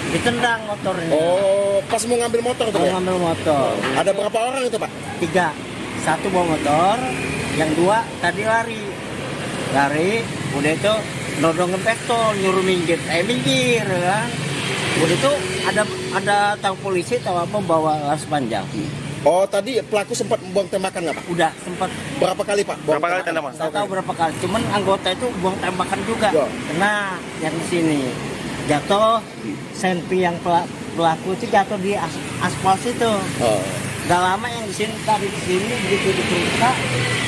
ditendang motornya. Oh, pas mau ngambil motor tuh Mau ya? ngambil motor. Ada berapa orang itu, Pak? 3. 1 bawa motor, yang 2 tadi lari. Udah itu nodongin pistol, nyuruh minggir. Minggir kan. Udah itu ada tahu polisi tahu apa bawa laras panjang. Oh, tadi pelaku sempat membuang tembakan nggak, Pak? Udah sempat Berapa kali, Pak? Buang tembakan? nggak tahu berapa kali. Cuman anggota itu buang tembakan juga. Ya. Kena yang di sini. Jatuh, senpi yang pelaku itu jatuh di aspal situ. Oh. Gak lama yang di sini tadi di sini begitu diperiksa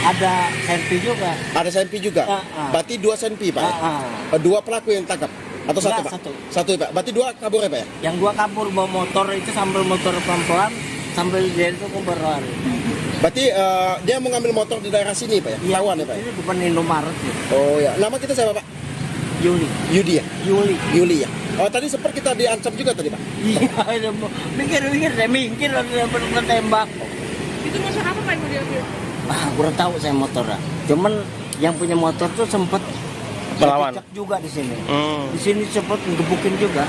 ada senpi juga. Ada senpi juga? Berarti 2 senpi, Pak? Ya? 2 pelaku yang tangkap? Atau satu, Enggak, Pak? Satu, Pak. Berarti 2 kabur ya, Pak? Ya? Yang 2 kabur bawa motor itu sambil motor pelan-pelan sambil dia itu berlari. Berarti dia mau ngambil motor di daerah sini, Pak ya? Lawan ya, Pak ya? Ini depan Indomaret gitu. Oh ya. Nama kita siapa, Pak? Yudi ya? Yuli ya? Oh, tadi sempat kita diancam juga tadi, Pak? Iya, mikir ada tembak. Itu motor apa Pak yang mau diambil? Kurang tahu saya motornya. Cuman yang punya motor tuh sempet Melawan. Cek juga di sini. Hmm. Di sini sempat ngebukin juga.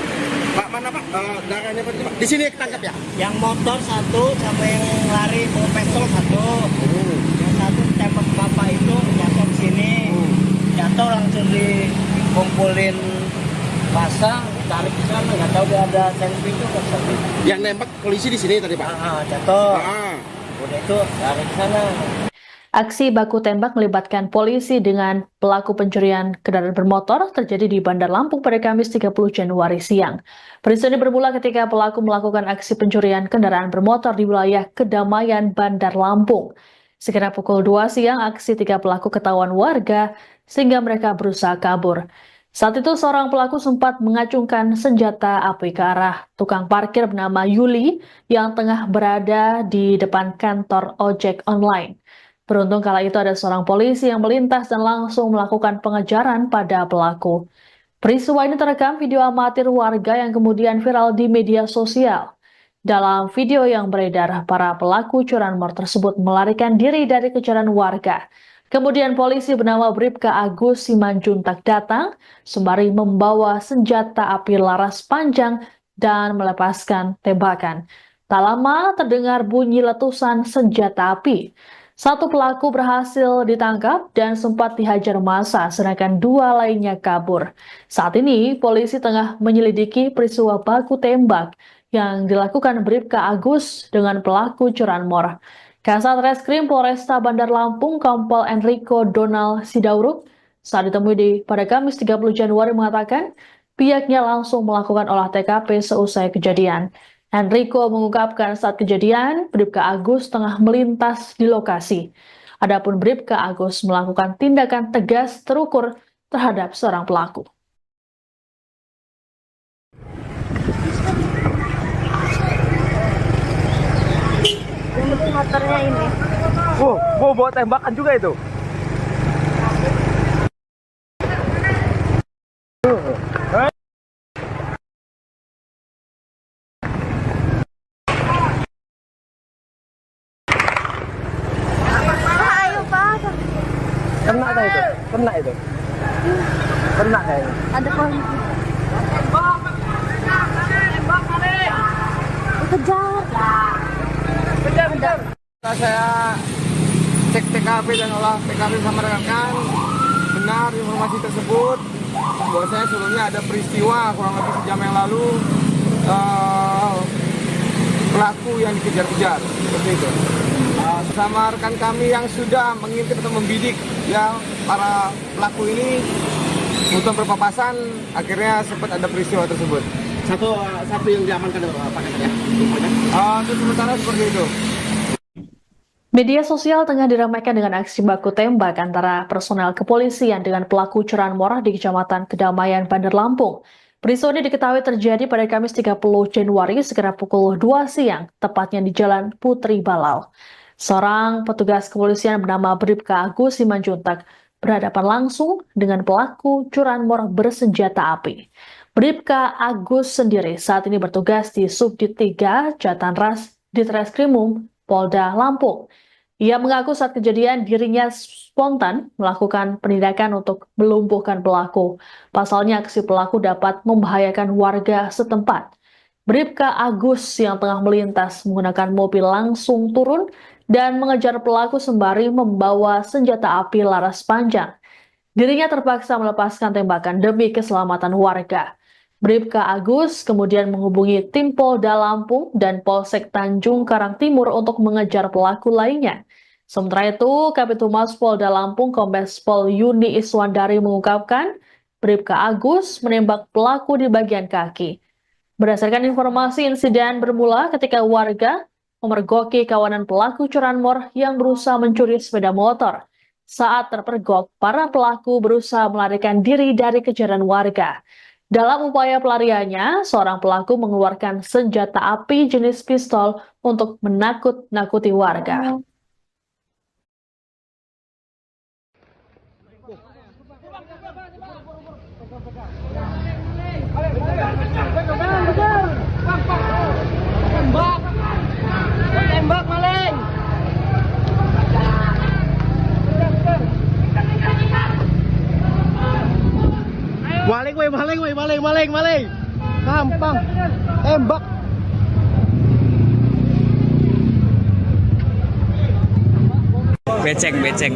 Pak, mana Pak? Darahnya Pak. Di sini ketangkap ya? Yang motor satu sama yang lari bawa pistol satu. Yang satu tembak bapak itu jatuh di sini. Jatuh langsung dikumpulin masa, tarik ke sana. Nggak tahu dia ada selfie itu. Yang nembak polisi di sini tadi Pak? Jatuh. Ah. Udah itu tarik ke sana. Aksi baku tembak melibatkan polisi dengan pelaku pencurian kendaraan bermotor terjadi di Bandar Lampung pada Kamis 30 Januari siang. Peristiwa ini bermula ketika pelaku melakukan aksi pencurian kendaraan bermotor di wilayah Kedamaian, Bandar Lampung. Sekira pukul 2 siang, aksi 3 pelaku ketahuan warga sehingga mereka berusaha kabur. Saat itu seorang pelaku sempat mengacungkan senjata api ke arah tukang parkir bernama Yuli yang tengah berada di depan kantor ojek online. Beruntung kala itu ada seorang polisi yang melintas dan langsung melakukan pengejaran pada pelaku. Peristiwa ini terekam video amatir warga yang kemudian viral di media sosial. Dalam video yang beredar, para pelaku curanmor tersebut melarikan diri dari kejaran warga. Kemudian polisi bernama Bribka Agus Simanjuntak datang, sembari membawa senjata api laras panjang dan melepaskan tembakan. Tak lama terdengar bunyi letusan senjata api. Satu pelaku berhasil ditangkap dan sempat dihajar massa, sedangkan 2 lainnya kabur. Saat ini, polisi tengah menyelidiki peristiwa baku tembak yang dilakukan Bribka Agus dengan pelaku curanmor. Kasat Reskrim Polresta Bandar Lampung, Kompol Enrico Donald Sidauruk, saat ditemui pada Kamis 30 Januari mengatakan pihaknya langsung melakukan olah TKP seusai kejadian. Enrico mengungkapkan saat kejadian, Bribka Agus tengah melintas di lokasi. Adapun Bribka Agus melakukan tindakan tegas terukur terhadap seorang pelaku. Motornya ini. Mau bawa tembakan juga itu. Ayo Pak. Kena kah itu? Kena itu. Kena kayaknya. Ada polisi. Kejar. Setelah saya cek TKP dan olah TKP sama rekan-rekan, benar informasi tersebut bahwasanya sebelumnya ada peristiwa kurang lebih sejam yang lalu pelaku yang dikejar-kejar seperti itu. Sama rekan kami yang sudah mengintip atau membidik ya para pelaku ini untuk berpapasan, akhirnya sempat ada peristiwa tersebut. Satu yang diamankan Pak ya? Untuk sementara seperti itu. Media sosial tengah diramaikan dengan aksi baku tembak antara personel kepolisian dengan pelaku curanmor di Kecamatan Kedamaian, Bandar Lampung. Peristiwa ini diketahui terjadi pada Kamis 30 Januari sekira pukul 2 siang, tepatnya di Jalan Putri Balau. Seorang petugas kepolisian bernama Bribka Agus Simanjuntak berhadapan langsung dengan pelaku curanmor bersenjata api. Bribka Agus sendiri saat ini bertugas di Subdit 3 Jatanras Ditreskrimum Polda Lampung. Ia mengaku saat kejadian dirinya spontan melakukan penindakan untuk melumpuhkan pelaku. Pasalnya aksi pelaku dapat membahayakan warga setempat. Bribka Agus yang tengah melintas menggunakan mobil langsung turun dan mengejar pelaku sembari membawa senjata api laras panjang. Dirinya terpaksa melepaskan tembakan demi keselamatan warga. Bribka Agus kemudian menghubungi tim Polda Lampung dan Polsek Tanjung Karang Timur untuk mengejar pelaku lainnya. Sementara itu, Kabitumas Polda Lampung Kombes Pol Yuni Iswandari mengungkapkan Bribka Agus menembak pelaku di bagian kaki. Berdasarkan informasi, insiden bermula ketika warga memergoki kawanan pelaku curanmor yang berusaha mencuri sepeda motor. Saat terpergok, para pelaku berusaha melarikan diri dari kejaran warga. Dalam upaya pelariannya, seorang pelaku mengeluarkan senjata api jenis pistol untuk menakut-nakuti warga. Tembak maling. Maling, weh, maling. Gampang. Tembak. Beceng.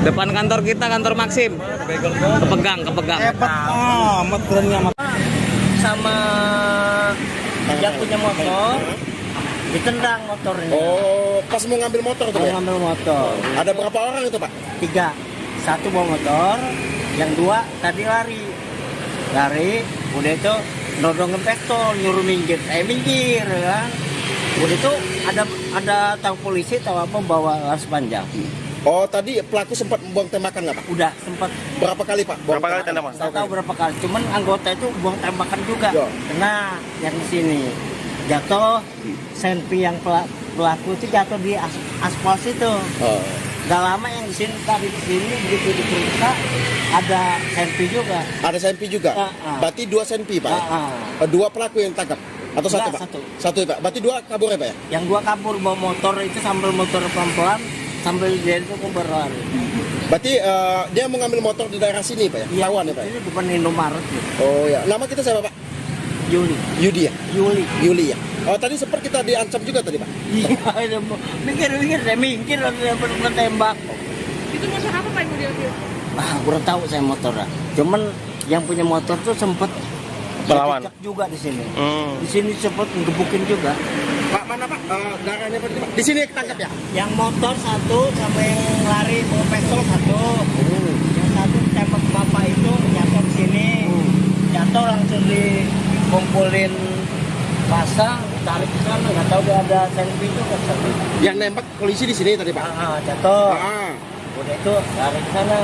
Depan kantor kita, kantor Maxim. Kepegang. amat berani amat. Sama jatuhnya motor, ditendang motornya. Oh, pas mau ngambil motor tuh, Mau Pak? ngambil motor. Ada berapa orang itu, Pak? 3, 1 bawa motor, yang 2 tadi lari, udah itu nodongin pistol, nyuruh minggir, minggir kan. Udah itu ada tahu polisi, tahu apa, bawa las panjang. Oh, tadi pelaku sempat membuang tembakan nggak, Pak? Udah sempat, Berapa kali, Pak? Berapa kali tembakan? nggak tahu berapa kali, cuman anggota itu buang tembakan juga. Ya. Kena yang di sini jatuh, senpi yang pelaku itu jatuh di aspal situ. Oh. Gak lama yang di sini, tadi di sini begitu diperiksa ada senpi juga. Ada senpi juga? Berarti 2 senpi, Pak? Dua pelaku yang tangkap? Atau satu, Enggak, Pak? Satu, Pak. Berarti 2 kabur ya, Pak ya? Yang 2 kabur bawa motor itu sambil motor pelan-pelan, sambil dia itu berlari. Berarti dia mau ngambil motor di daerah sini, Pak ya? Lawan ya, Pak ya? Ini depan Indomaret gitu. Oh ya. Nama kita siapa, Pak? Yudi ya? Yuli ya? Oh, tadi sempat kita diancam juga tadi, Pak? Iya, mikir, saya mikir ada tembak. Itu motor apa Pak yang mau diambil? Kurang tahu saya motornya. Cuman yang punya motor tuh sempet Melawan. dicekak juga di sini. Di sini sempet ngebukin juga. Pak, mana, Pak? Darahnya berarti, Pak? Di sini ketangkap ya? Yang motor 1 sama yang lari bawa pistol 1. Yang 1 tembak bapak itu jatuh di sini. Jatuh langsung dikumpulin pasang, tarik ke sana. Nggak tahu dia ada senpi juga. Yang nembak polisi di sini tadi, Pak? Jatuh. Ah. Udah itu tarik ke sana.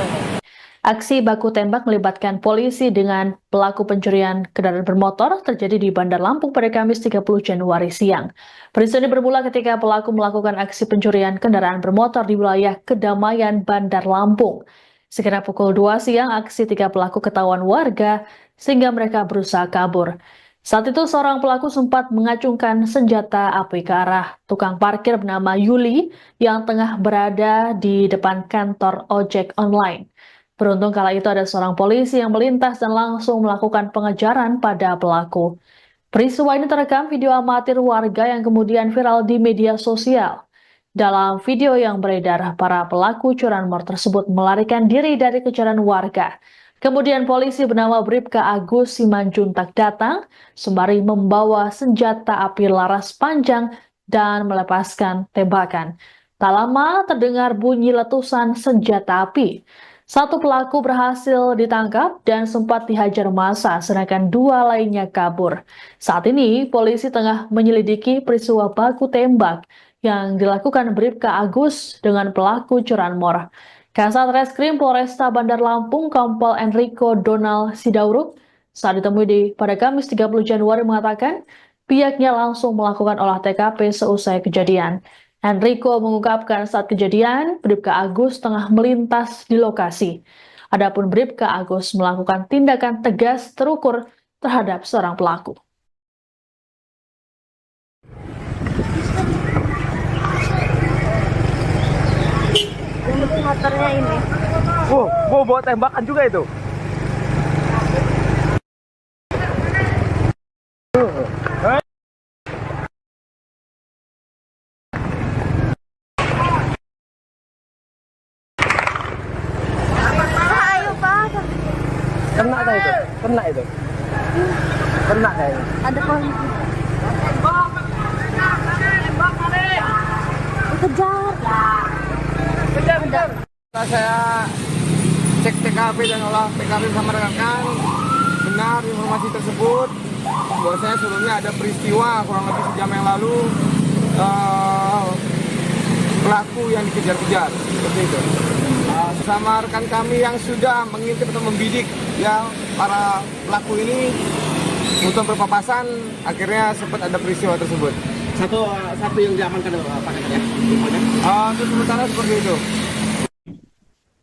Aksi baku tembak melibatkan polisi dengan pelaku pencurian kendaraan bermotor terjadi di Bandar Lampung pada Kamis 30 Januari siang. Peristiwa ini bermula ketika pelaku melakukan aksi pencurian kendaraan bermotor di wilayah Kedamaian, Bandar Lampung. Sekira pukul 2 siang, aksi 3 pelaku ketahuan warga sehingga mereka berusaha kabur. Saat itu seorang pelaku sempat mengacungkan senjata api ke arah tukang parkir bernama Yuli yang tengah berada di depan kantor ojek online. Beruntung kala itu ada seorang polisi yang melintas dan langsung melakukan pengejaran pada pelaku. Peristiwa ini terekam video amatir warga yang kemudian viral di media sosial. Dalam video yang beredar, para pelaku curanmor tersebut melarikan diri dari kejaran warga. Kemudian polisi bernama Bribka Agus Simanjuntak datang, sembari membawa senjata api laras panjang dan melepaskan tembakan. Tak lama terdengar bunyi letusan senjata api. 1 pelaku berhasil ditangkap dan sempat dihajar massa, sedangkan 2 lainnya kabur. Saat ini, polisi tengah menyelidiki peristiwa baku tembak yang dilakukan Bribka Agus dengan pelaku curanmor. Kasat Reskrim Polresta Bandar Lampung, Kompol Enrico Donald Sidauruk, saat ditemui pada Kamis 30 Januari mengatakan pihaknya langsung melakukan olah TKP seusai kejadian. Enrico mengungkapkan saat kejadian, Bribka Agus tengah melintas di lokasi. Adapun Bribka Agus melakukan tindakan tegas terukur terhadap seorang pelaku. Yang penting motornya ini. Bawa tembakan juga itu. Ayo Pak. Kena itu. Kena kayaknya. Ada polisi. Kejar. Setelah saya cek TKP dan olah TKP sama rekan-rekan, benar informasi tersebut. Bahwasanya sebelumnya ada peristiwa kurang lebih sejam yang lalu, pelaku yang dikejar-kejar seperti itu. Sama rekan kami yang sudah mengintip atau membidik ya para pelaku ini untuk berpapasan, akhirnya sempat ada peristiwa tersebut. Satu yang diamankan Pak ya? Untuk sementara seperti itu.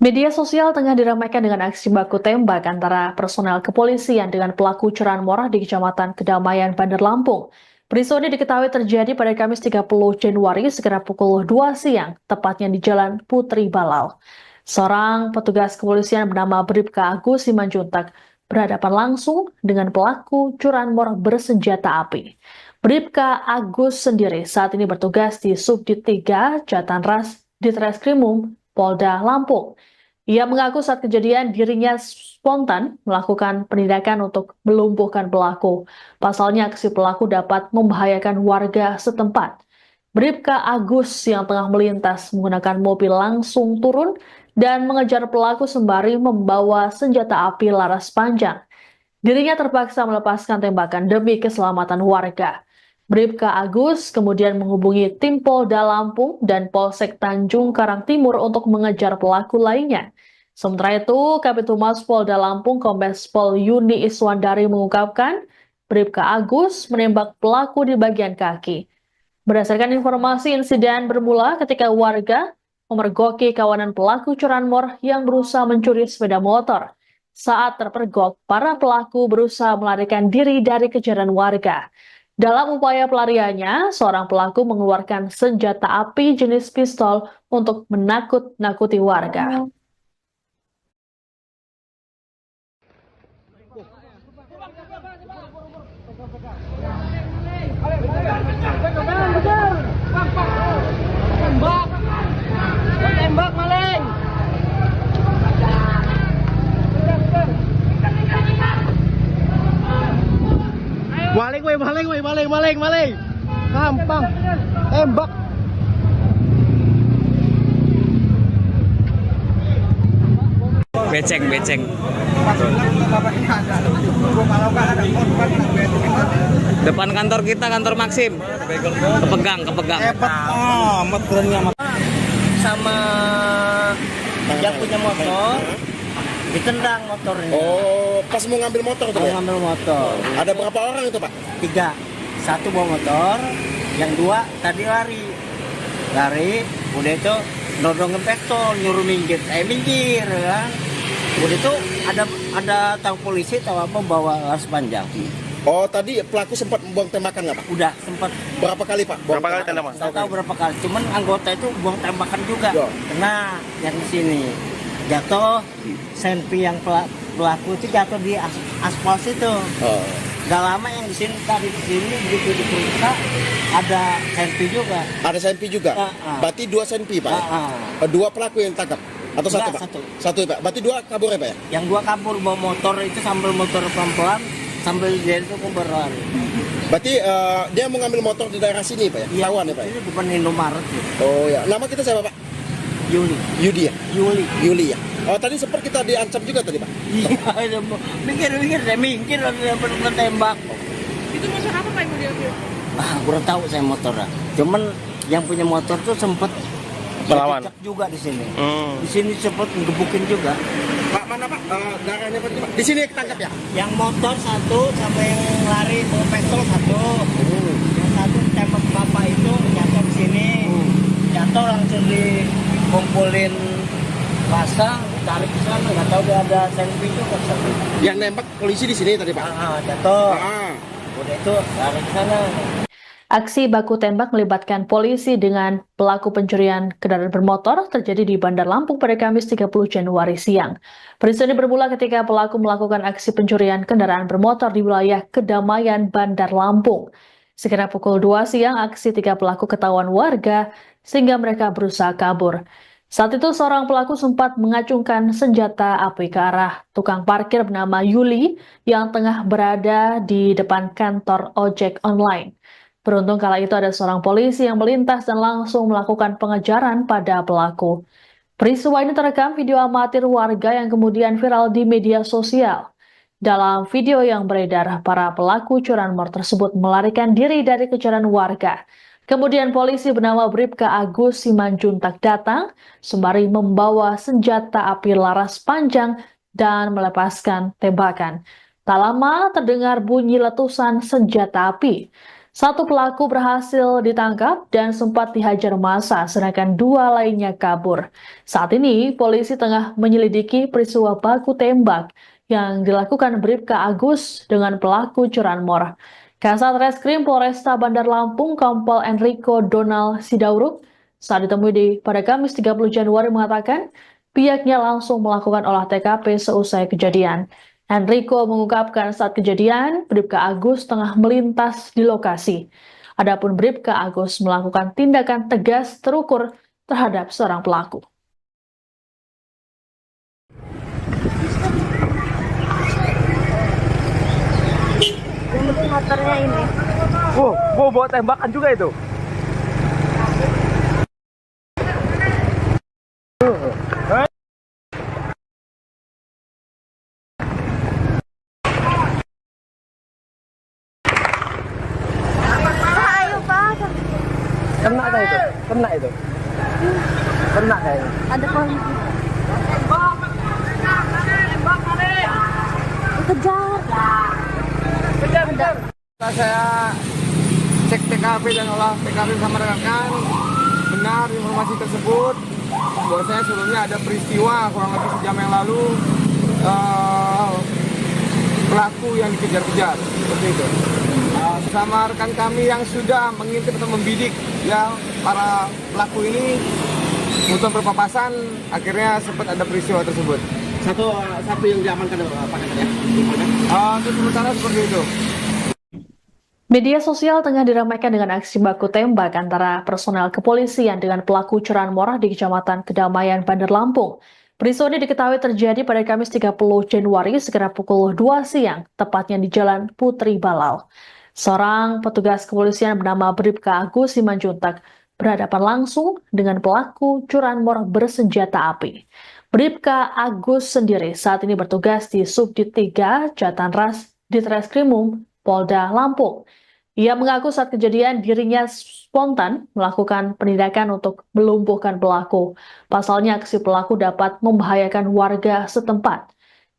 Media sosial tengah diramaikan dengan aksi baku tembak antara personel kepolisian dengan pelaku curanmor di Kecamatan Kedamaian, Bandar Lampung. Peristiwa ini diketahui terjadi pada Kamis 30 Januari sekitar pukul 2 siang, tepatnya di Jalan Putri Balal. Seorang petugas kepolisian bernama Bribka Agus Simanjuntak berhadapan langsung dengan pelaku curanmor bersenjata api. Bribka Agus sendiri saat ini bertugas di Subdit 3 Jatanras Ditreskrimum Polda Lampung. Ia mengaku saat kejadian dirinya spontan melakukan penindakan untuk melumpuhkan pelaku. Pasalnya aksi pelaku dapat membahayakan warga setempat. Bribka Agus yang tengah melintas menggunakan mobil langsung turun dan mengejar pelaku sembari membawa senjata api laras panjang. Dirinya terpaksa melepaskan tembakan demi keselamatan warga. Bribka Agus kemudian menghubungi tim Polda Lampung dan Polsek Tanjung Karang Timur untuk mengejar pelaku lainnya. Sementara itu, Kabid Humas Polda Lampung Kombes Pol Yuni Iswandari mengungkapkan Bribka Agus menembak pelaku di bagian kaki. Berdasarkan informasi, insiden bermula ketika warga memergoki kawanan pelaku curanmor yang berusaha mencuri sepeda motor. Saat terpergok, para pelaku berusaha melarikan diri dari kejaran warga. Dalam upaya pelariannya, seorang pelaku mengeluarkan senjata api jenis pistol untuk menakut-nakuti warga. Tembak maling. Maling. Gampang. Tembak. Beceng. Depan kantor kita, kantor Maxim. Kepegang. Amat berani amat. Sama yang punya motor ditendang motornya. Oh, pas mau ngambil motor tuh ya? Ngambil motor. Ada berapa orang itu, Pak? 3, 1 bawa motor, yang 2 tadi lari, udah itu nodongin pistol, nyuruh minggir, minggir kan. Udah itu ada tahu polisi tahu apa bawa laras panjang. Oh, tadi pelaku sempat buang tembakan nggak, Pak? Udah sempat. Berapa kali, Pak? Berapa kali tembakan? Saya tahu berapa kali, cuman anggota itu buang tembakan juga. Ya. Kena yang di sini jatuh, senpi yang pelaku itu jatuh di aspal situ. Oh. Gak lama yang di sini tadi di sini begitu diperiksa ada senpi juga. Ada senpi juga? Berarti 2 senpi, Pak? Ya? 2 pelaku yang tangkap? Atau satu, Enggak, Pak? Satu, Pak. Berarti 2 kabur ya, Pak ya? Yang 2 kabur bawa motor itu sambil motor pelan-pelan, sambil dia itu berlari. Berarti dia mau ngambil motor di daerah sini, Pak ya? Iya, Lawan ya, Pak ya? ini depan Indomaret gitu. Oh ya. Nama kita siapa, Pak? Yudi ya? Yuli ya? Oh, tadi sempat kita diancam juga tadi, Pak? Iya, saya minggir ada tembak. Itu motor apa Pak yang dia? Kurang tahu saya motornya. Cuman yang punya motor tuh sempet Melawan. cecak juga di sini. Di sini sempet ngebukin juga. Pak, mana, Pak? Darahnya, Pak? Di sini ketangkap ya? Yang motor 1 sama yang lari bawa pistol 1. Yang 1 tembak bapak itu jatuh di sini. Jatuh langsung dikumpulin pasang, tarik ke sana. Nggak tahu dia ada senpi juga. Yang nembak polisi di sini tadi, Pak? Jatuh. Ah. Udah itu tarik ke sana. Aksi baku tembak melibatkan polisi dengan pelaku pencurian kendaraan bermotor terjadi di Bandar Lampung pada Kamis 30 Januari siang. Peristiwa ini bermula ketika pelaku melakukan aksi pencurian kendaraan bermotor di wilayah Kedamaian, Bandar Lampung. Sekitar pukul 2 siang, aksi 3 pelaku ketahuan warga sehingga mereka berusaha kabur. Saat itu seorang pelaku sempat mengacungkan senjata api ke arah tukang parkir bernama Yuli yang tengah berada di depan kantor ojek online. Beruntung kala itu ada seorang polisi yang melintas dan langsung melakukan pengejaran pada pelaku. Peristiwa ini terekam video amatir warga yang kemudian viral di media sosial. Dalam video yang beredar, para pelaku curanmor tersebut melarikan diri dari kejaran warga. Kemudian polisi bernama Bribka Agus Simanjuntak datang, sembari membawa senjata api laras panjang dan melepaskan tembakan. Tak lama terdengar bunyi letusan senjata api. 1 pelaku berhasil ditangkap dan sempat dihajar massa, sedangkan 2 lainnya kabur. Saat ini, polisi tengah menyelidiki peristiwa baku tembak yang dilakukan Bribka Agus dengan pelaku curanmor. Kasat Reskrim Polresta Bandar Lampung, Kompol Enrico Donald Sidauruk, saat ditemui pada Kamis 30 Januari mengatakan, pihaknya langsung melakukan olah TKP seusai kejadian. Enrico mengungkapkan saat kejadian, Bribka Agus tengah melintas di lokasi. Adapun Bribka Agus melakukan tindakan tegas terukur terhadap seorang pelaku. Yang penting motornya ini. Wow, bawa tembakan juga itu. Ayo Pak. Kena kah itu? Kena itu. Kena kayaknya. Ada polisi. Kejar. Setelah saya cek TKP dan olah TKP sama rekan, benar informasi tersebut. Bahwasanya sebelumnya ada peristiwa kurang lebih sejam yang lalu pelaku yang dikejar-kejar seperti itu. Sama rekan kami yang sudah mengintip atau membidik ya para pelaku ini untuk berpapasan, akhirnya sempat ada peristiwa tersebut. Satu yang diamankan Pak ya? Untuk sementara seperti itu. Media sosial tengah diramaikan dengan aksi baku tembak antara personel kepolisian dengan pelaku curanmor di Kecamatan Kedamaian, Bandar Lampung. Peristiwa ini diketahui terjadi pada Kamis 30 Januari sekitar pukul 2 siang, tepatnya di Jalan Putri Balal. Seorang petugas kepolisian bernama Bribka Agus Simanjuntak berhadapan langsung dengan pelaku curanmor bersenjata api. Bribka Agus sendiri saat ini bertugas di Subdit 3 Jatanras Ditreskrimum Polda Lampung. Ia mengaku saat kejadian dirinya spontan melakukan penindakan untuk melumpuhkan pelaku. Pasalnya aksi pelaku dapat membahayakan warga setempat.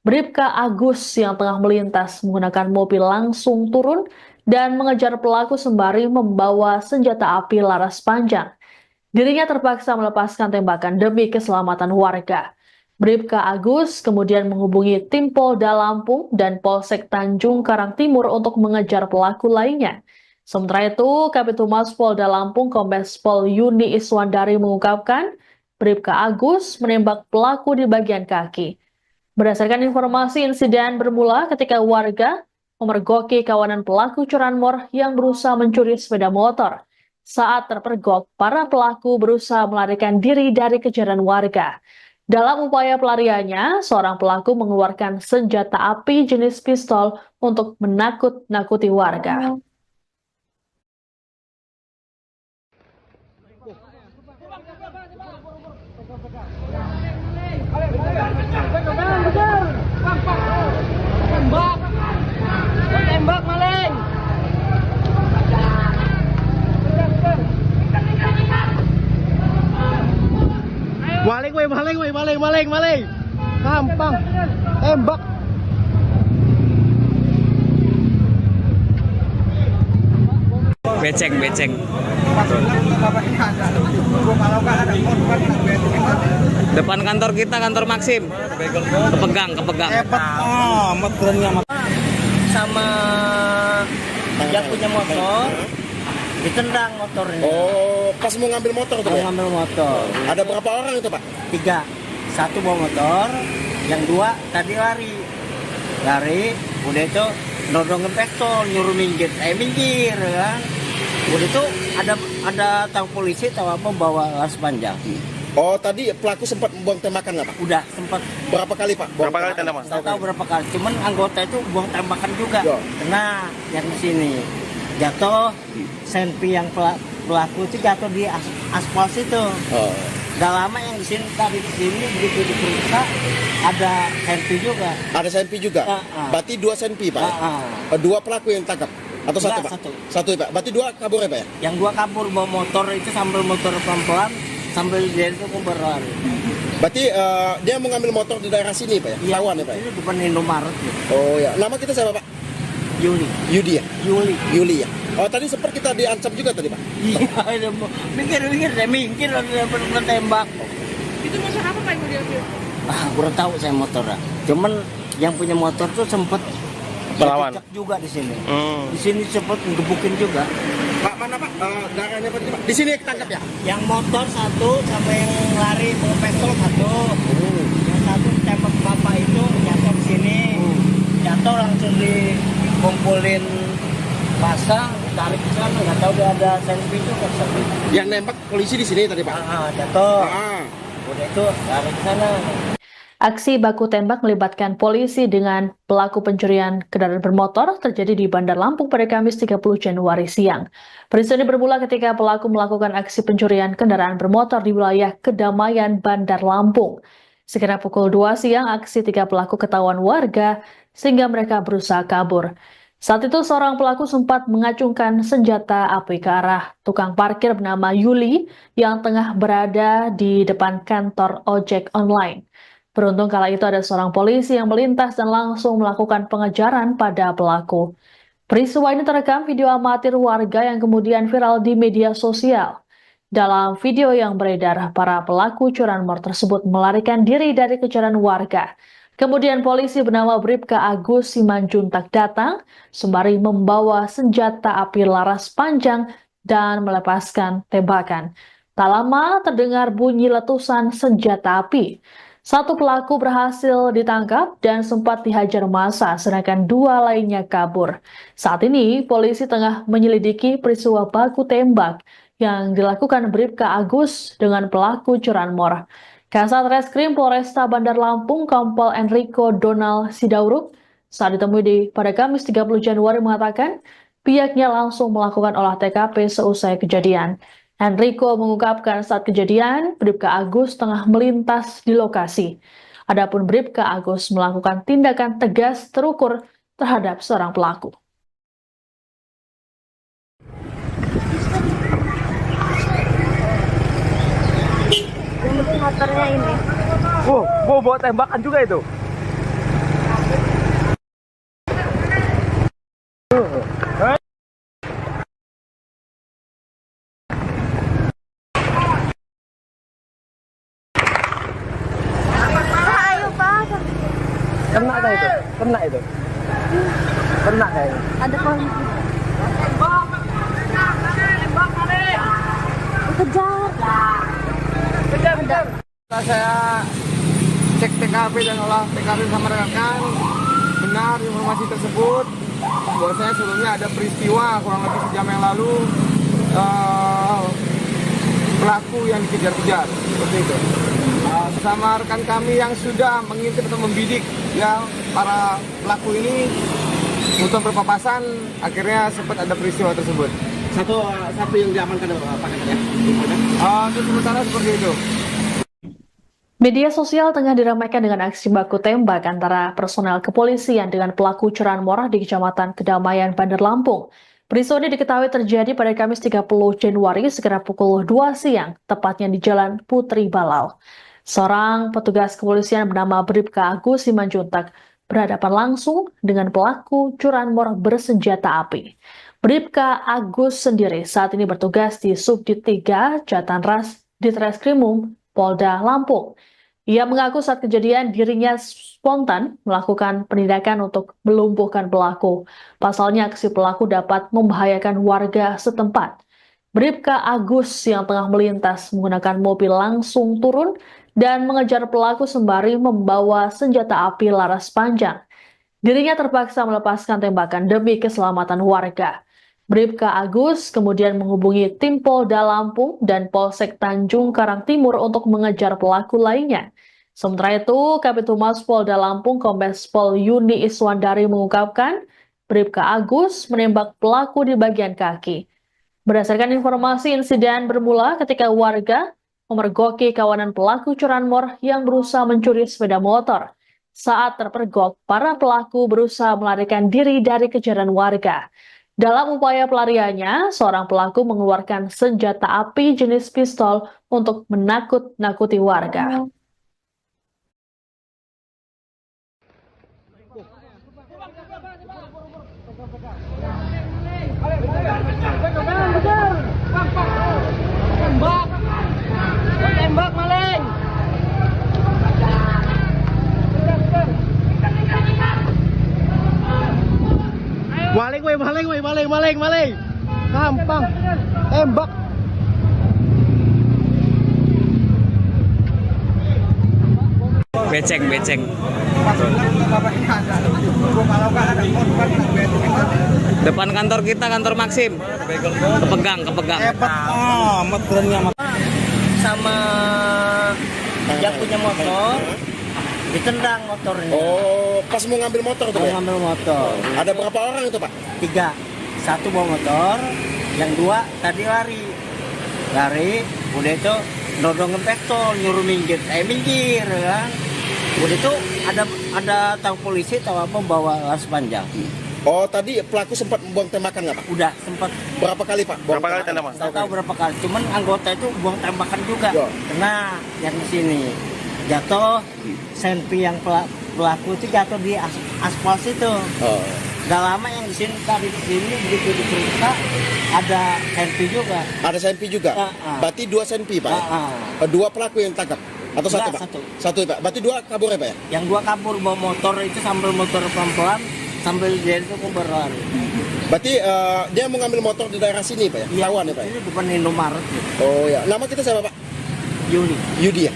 Bribka Agus yang tengah melintas menggunakan mobil langsung turun dan mengejar pelaku sembari membawa senjata api laras panjang. Dirinya terpaksa melepaskan tembakan demi keselamatan warga. Bribka Agus kemudian menghubungi tim Polda Lampung dan Polsek Tanjung Karang Timur untuk mengejar pelaku lainnya. Sementara itu, Kabid Humas Polda Lampung Kombes Pol Yuni Iswandari mengungkapkan Bribka Agus menembak pelaku di bagian kaki. Berdasarkan informasi, insiden bermula ketika warga memergoki kawanan pelaku curanmor yang berusaha mencuri sepeda motor. Saat terpergok, para pelaku berusaha melarikan diri dari kejaran warga. Dalam upaya pelariannya, seorang pelaku mengeluarkan senjata api jenis pistol untuk menakut-nakuti warga. Tembak maling. Maling. Gampang. Tembak. Beceng. Depan kantor kita, kantor Maxim. Kepegang. Amat berani amat. Sama yang punya motor ditendang motornya. Oh, pas mau ngambil motor tuh Mau ya? ngambil motor. Ada berapa orang itu Pak? 3, 1 bawa motor, yang 2 tadi lari, udah itu nodongin pistol, nyuruh minggir kan. Udah itu ada tahu polisi tahu apa bawa laras panjang. Oh, tadi pelaku sempat membuang tembakan nggak Pak? Udah sempat Berapa kali Pak? Berapa kali tembakan? nggak tahu berapa kali, cuman anggota itu buang tembakan juga. Yo. Kena yang di sini jatuh, senpi yang pelaku itu jatuh di aspal situ. Oh. Gak lama yang di sini tadi di sini begitu diperiksa ada senpi juga. Ada senpi juga? Berarti 2 senpi Pak? Ya? 2 pelaku yang tangkap? Atau satu Enggak, Pak? Satu ya Pak? Berarti 2 kabur ya Pak ya? Yang 2 kabur bawa motor itu sambil motor pelan-pelan sambil dia itu berlari. Berarti dia mengambil motor di daerah sini Pak ya? Iya, Lawan ya Pak ya? Ini depan Indomaret ya. Oh ya. Nama kita siapa Pak? Yudi ya? Yuli ya? Oh tadi sempat kita diancam juga tadi Pak? Iya, saya minggir ada tembak. Itu motor apa Pak yang dia? Kurang tahu saya motornya. Cuman yang punya motor tuh sempet Melawan. cecek juga di sini. Di sini sempet ngebukin juga. Pak mana Pak? Darahnya Pak? Di sini ketangkap ya? Yang motor 1 sama yang lari bawa pistol 1. ngumpulin masa, tarik ke sana, nggak tahu dia ada selfie itu tersebut. Yang nembak polisi di sini tadi Pak? Jatuh. Ah. Udah itu tarik ke sana. Aksi baku tembak melibatkan polisi dengan pelaku pencurian kendaraan bermotor terjadi di Bandar Lampung pada Kamis 30 Januari siang. Peristiwa ini bermula ketika pelaku melakukan aksi pencurian kendaraan bermotor di wilayah Kedamaian, Bandar Lampung. Sekitar pukul 2 siang, aksi 3 pelaku ketahuan warga sehingga mereka berusaha kabur. Saat itu seorang pelaku sempat mengacungkan senjata api ke arah tukang parkir bernama Yuli yang tengah berada di depan kantor ojek online. Beruntung kala itu ada seorang polisi yang melintas dan langsung melakukan pengejaran pada pelaku. Peristiwa ini terekam video amatir warga yang kemudian viral di media sosial. Dalam video yang beredar, para pelaku curanmor tersebut melarikan diri dari kejaran warga. Kemudian polisi bernama Bribka Agus Simanjuntak datang sembari membawa senjata api laras panjang dan melepaskan tembakan. Tak lama terdengar bunyi letusan senjata api. Satu pelaku berhasil ditangkap dan sempat dihajar massa, sedangkan 2 lainnya kabur. Saat ini, polisi tengah menyelidiki peristiwa baku tembak yang dilakukan Bribka Agus dengan pelaku curanmor. Kasat Reskrim Polresta Bandar Lampung, Kompol Enrico Donald Sidauruk, saat ditemui pada Kamis 30 Januari mengatakan pihaknya langsung melakukan olah TKP seusai kejadian. Enrico mengungkapkan saat kejadian, Bribka Agus tengah melintas di lokasi. Adapun Bribka Agus melakukan tindakan tegas terukur terhadap seorang pelaku. Yang penting motornya ini. Oh, bawa tembakan juga itu. Ayo Pak. Kena kah itu? Kena itu. Kena kayaknya. Ada polisi. Kejar. Setelah saya cek TKP dan olah TKP sama rekan, benar informasi tersebut. Bahwasanya sebelumnya ada peristiwa kurang lebih sejam yang lalu pelaku yang dikejar-kejar seperti itu. Sama rekan kami yang sudah mengintip atau membidik ya para pelaku ini untuk berpapasan, akhirnya sempat ada peristiwa tersebut. Satu yang diamankan Pak ya? Untuk sementara seperti itu. Media sosial tengah diramaikan dengan aksi baku tembak antara personel kepolisian dengan pelaku curanmor di Kecamatan Kedamaian, Bandar Lampung. Peristiwa ini diketahui terjadi pada Kamis 30 Januari sekitar pukul 2 siang, tepatnya di Jalan Putri Balau. Seorang petugas kepolisian bernama Bribka Agus Simanjuntak berhadapan langsung dengan pelaku curanmor bersenjata api. Bribka Agus sendiri saat ini bertugas di Subdit 3 Jatanras Ditreskrimum Polda Lampung. Ia mengaku saat kejadian dirinya spontan melakukan penindakan untuk melumpuhkan pelaku. Pasalnya aksi pelaku dapat membahayakan warga setempat. Bribka Agus yang tengah melintas menggunakan mobil langsung turun dan mengejar pelaku sembari membawa senjata api laras panjang. Dirinya terpaksa melepaskan tembakan demi keselamatan warga. Bribka Agus kemudian menghubungi tim Polda Lampung dan Polsek Tanjung Karang Timur untuk mengejar pelaku lainnya. Sementara itu, Kabid Humas Polda Lampung Kombes Pol Yuni Iswandari mengungkapkan Bribka Agus menembak pelaku di bagian kaki. Berdasarkan informasi, insiden bermula ketika warga memergoki kawanan pelaku curanmor yang berusaha mencuri sepeda motor. Saat terpergok, para pelaku berusaha melarikan diri dari kejaran warga. Dalam upaya pelariannya, seorang pelaku mengeluarkan senjata api jenis pistol untuk menakut-nakuti warga. Tembak maling. Maling. Gampang. Tembak. Beceng. pas bilang bapaknya ada. Kalau nggak ada korban Depan kantor kita, kantor Maxim. Kepegang. amat kerennya amat. Sama yang punya motor ditendang motornya. Oh, pas mau ngambil motor tuh, Mau Pak? ngambil motor. Ada berapa orang itu, Pak? 3, 1 bawa motor, yang 2 tadi lari, udah itu nodongin pistol, nyuruh minggir, minggir kan. Udah itu ada tahu polisi tahu apa bawa las panjang. Oh, tadi pelaku sempat membuang tembakan nggak, Pak? Udah sempat Berapa kali, Pak? Berapa kali tembakan? nggak tahu berapa kali, cuman anggota itu buang tembakan juga. Ya. Kena yang di sini jatuh, senpi yang pelaku itu jatuh di aspal situ. Oh. Gak lama yang di sini tadi di sini begitu diperiksa ada senpi juga. Ada senpi juga? Berarti 2 senpi, Pak? Ya? 2 pelaku yang tangkap? Atau satu, Enggak, Pak? satu. Satu, Pak. Berarti 2 kabur ya, Pak ya? Yang 2 kabur bawa motor itu sambil motor pelan-pelan sambil dia itu berlari. Berarti dia mau ngambil motor di daerah sini, Pak ya? Ketahuan ya, Pak ya? Ini depan Indomaret. Oh ya. Nama kita siapa, Pak? Yuli. Yudi ya?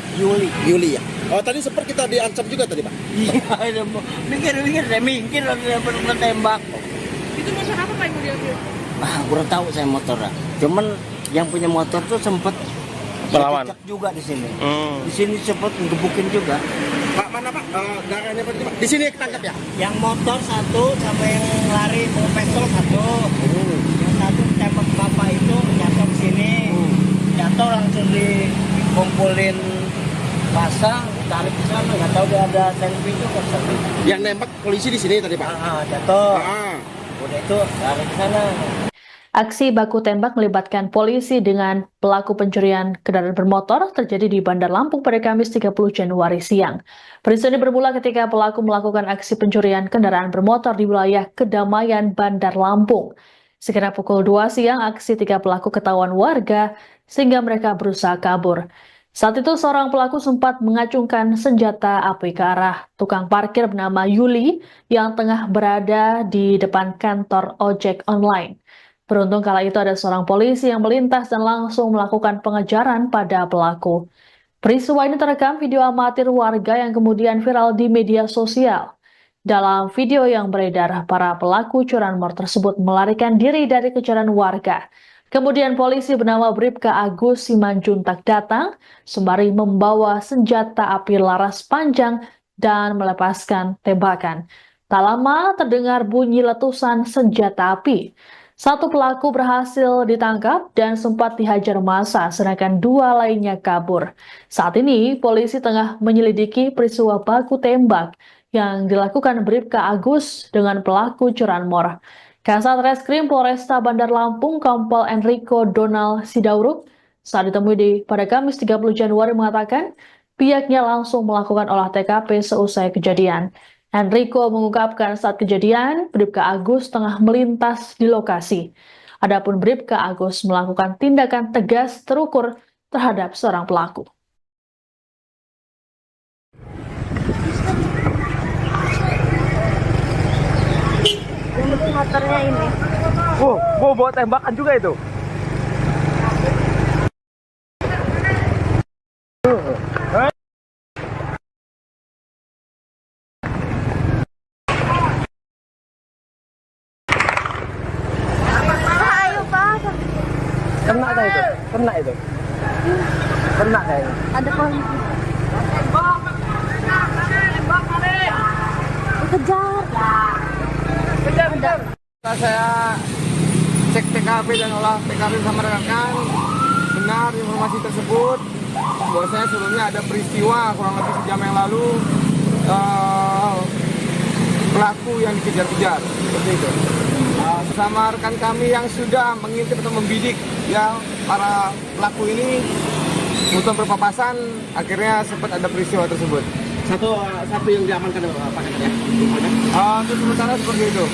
Yuli. Ya. Oh, tadi sempat kita diancam juga tadi, Pak? Iya, mikir saya minggir udah tembak. Itu motor apa Pak yang diambil? Kurang tahu saya motornya. Cuman yang punya motor tuh sempet Melawan. cekcok juga di sini. Di sini sempet ngebukin juga. Pak, mana, Pak? Darahnya, Pak? Di sini ketangkap ya? Yang motor 1 sama yang lari bawa pistol 1. Yang 1 tembak bapak itu jatuh sini. Jatuh langsung dikumpulin pasang, tarik ke sana. Nggak tahu dia ada selfie juga. Yang nembak polisi di sini tadi, Pak? Jatuh. Ah. Udah itu tarik ke sana. Aksi baku tembak melibatkan polisi dengan pelaku pencurian kendaraan bermotor terjadi di Bandar Lampung pada Kamis 30 Januari siang. Peristiwa ini bermula ketika pelaku melakukan aksi pencurian kendaraan bermotor di wilayah Kedamaian, Bandar Lampung. Sekitar pukul 2 siang, aksi 3 pelaku ketahuan warga sehingga mereka berusaha kabur. Saat itu seorang pelaku sempat mengacungkan senjata api ke arah tukang parkir bernama Yuli yang tengah berada di depan kantor ojek online. Beruntung kala itu ada seorang polisi yang melintas dan langsung melakukan pengejaran pada pelaku. Peristiwa ini terekam video amatir warga yang kemudian viral di media sosial. Dalam video yang beredar, para pelaku curanmor tersebut melarikan diri dari kejaran warga. Kemudian polisi bernama Bribka Agus Simanjuntak datang, sembari membawa senjata api laras panjang dan melepaskan tembakan. Tak lama terdengar bunyi letusan senjata api. 1 pelaku berhasil ditangkap dan sempat dihajar massa, sedangkan 2 lainnya kabur. Saat ini, polisi tengah menyelidiki peristiwa baku tembak yang dilakukan Bribka Agus dengan pelaku curanmor. Kasat Reskrim Polresta Bandar Lampung, Kompol Enrico Donald Sidauruk, saat ditemui pada Kamis 30 Januari mengatakan pihaknya langsung melakukan olah TKP seusai kejadian. Enrico mengungkapkan saat kejadian, Bribka Agus tengah melintas di lokasi. Adapun Bribka Agus melakukan tindakan tegas terukur terhadap seorang pelaku. Yang penting motornya ini. Mau bawa tembakan juga itu. Ayo Pak. Kena itu. Kena kayaknya. Ada polisi. Kejar. Saya cek TKP dan olah TKP sama rekan, benar informasi tersebut. Bahwasanya sebelumnya ada peristiwa kurang lebih sejam yang lalu pelaku yang dikejar-kejar seperti itu. Sama rekan kami yang sudah mengintip atau membidik ya para pelaku ini untuk berpapasan, akhirnya sempat ada peristiwa tersebut. Satu yang diamankan Pak ya? Untuk sementara seperti itu.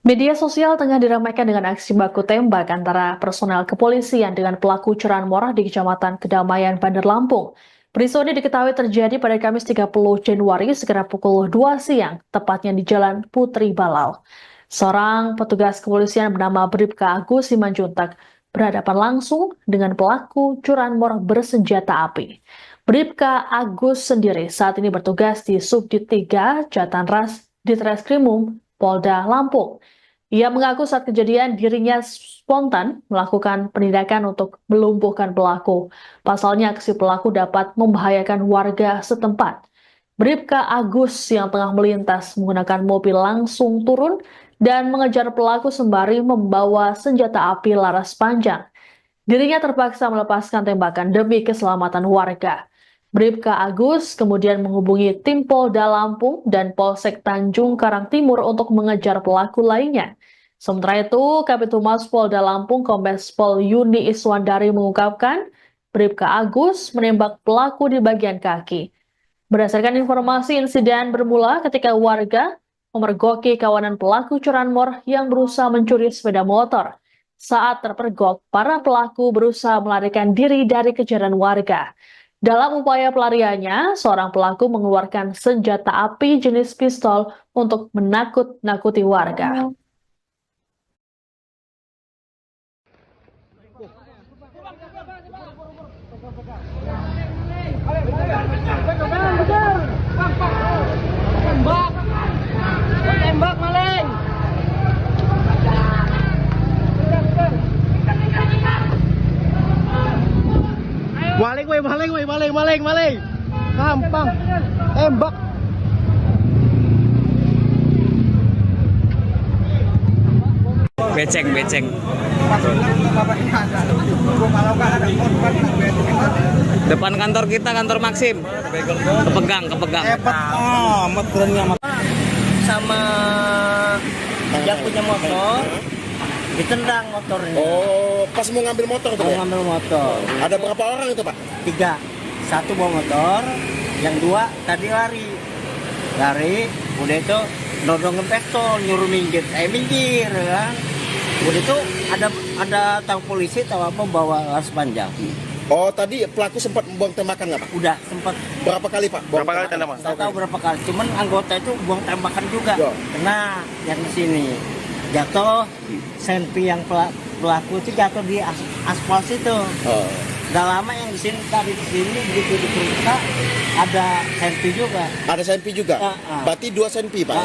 Media sosial tengah diramaikan dengan aksi baku tembak antara personel kepolisian dengan pelaku curanmor di Kecamatan Kedamaian, Bandar Lampung. Peristiwa ini diketahui terjadi pada Kamis 30 Januari sekitar pukul 2 siang, tepatnya di Jalan Putri Balau. Seorang petugas kepolisian bernama Bribka Agus Simanjuntak berhadapan langsung dengan pelaku curanmor bersenjata api. Bribka Agus sendiri saat ini bertugas di Subdit 3 Jatanras Ditreskrimum Polda Lampung. Ia mengaku saat kejadian dirinya spontan melakukan penindakan untuk melumpuhkan pelaku. Pasalnya aksi pelaku dapat membahayakan warga setempat. Bribka Agus yang tengah melintas menggunakan mobil langsung turun dan mengejar pelaku sembari membawa senjata api laras panjang. Dirinya terpaksa melepaskan tembakan demi keselamatan warga. Bribka Agus kemudian menghubungi tim Polda Lampung dan Polsek Tanjung Karang Timur untuk mengejar pelaku lainnya. Sementara itu, Kabid Humas Polda Lampung Kombes Pol Yuni Iswandari mengungkapkan Bribka Agus menembak pelaku di bagian kaki. Berdasarkan informasi, insiden bermula ketika warga memergoki kawanan pelaku curanmor yang berusaha mencuri sepeda motor. Saat terpergok, para pelaku berusaha melarikan diri dari kejaran warga. Dalam upaya pelariannya, seorang pelaku mengeluarkan senjata api jenis pistol untuk menakut-nakuti warga. Tembak maling. Maling. Gampang. Tembak. Beceng. Depan kantor kita, kantor Maxim. Kepegang. Amat kerennya amat. Sama yang punya motor ditendang motornya. Oh, pas mau ngambil motor tuh Mau ya? ngambil motor. Ada berapa orang itu Pak? 3, 1 bawa motor, yang 2 tadi lari, udah itu nodongin pistol, nyuruh minggir, minggir kan. Udah itu ada tahu polisi tahu apa bawa laras panjang. Oh, tadi pelaku sempat membuang tembakan nggak Pak? Udah sempat Berapa kali Pak? Berapa kali tembakan? nggak tahu berapa kali, cuman anggota itu buang tembakan juga. Ya. Kena yang di sini jatuh, senpi yang pelaku itu jatuh di aspal situ. Oh. Udah lama yang di sini tadi di sini begitu diperiksa ada senpi juga. Ada senpi juga? Berarti 2 senpi Pak?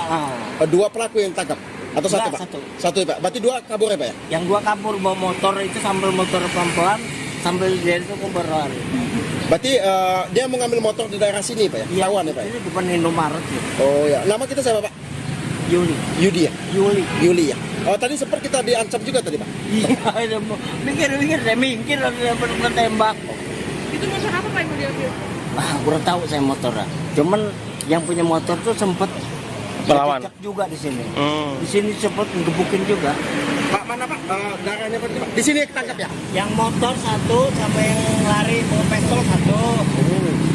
Ya? 2 pelaku yang tangkap? Atau satu Enggak, Pak? satu. Satu ya Pak? Berarti 2 kabur ya Pak ya? Yang 2 kabur bawa motor itu sambil motor pelan-pelan sambil dia itu berlari. Berarti dia mau ngambil motor di daerah sini Pak ya? Ketahuan ya Pak ya? Ini depan Indomaret ya. Oh ya. Nama kita siapa Pak? Yuli. Yudi ya? Yuli. Ya? Oh tadi sempat kita diancam juga tadi Pak? Iya, saya minggir ada tembak. Itu motor apa Pak yang diambil? Kurang tahu saya motornya. Cuman yang punya motor tuh sempet Melawan. cekcok juga di sini. Di sini sempet ngebukin juga. Pak mana Pak? Darahnya Pak? Di sini ketangkap ya? Yang motor 1 sama yang lari bawa pistol 1.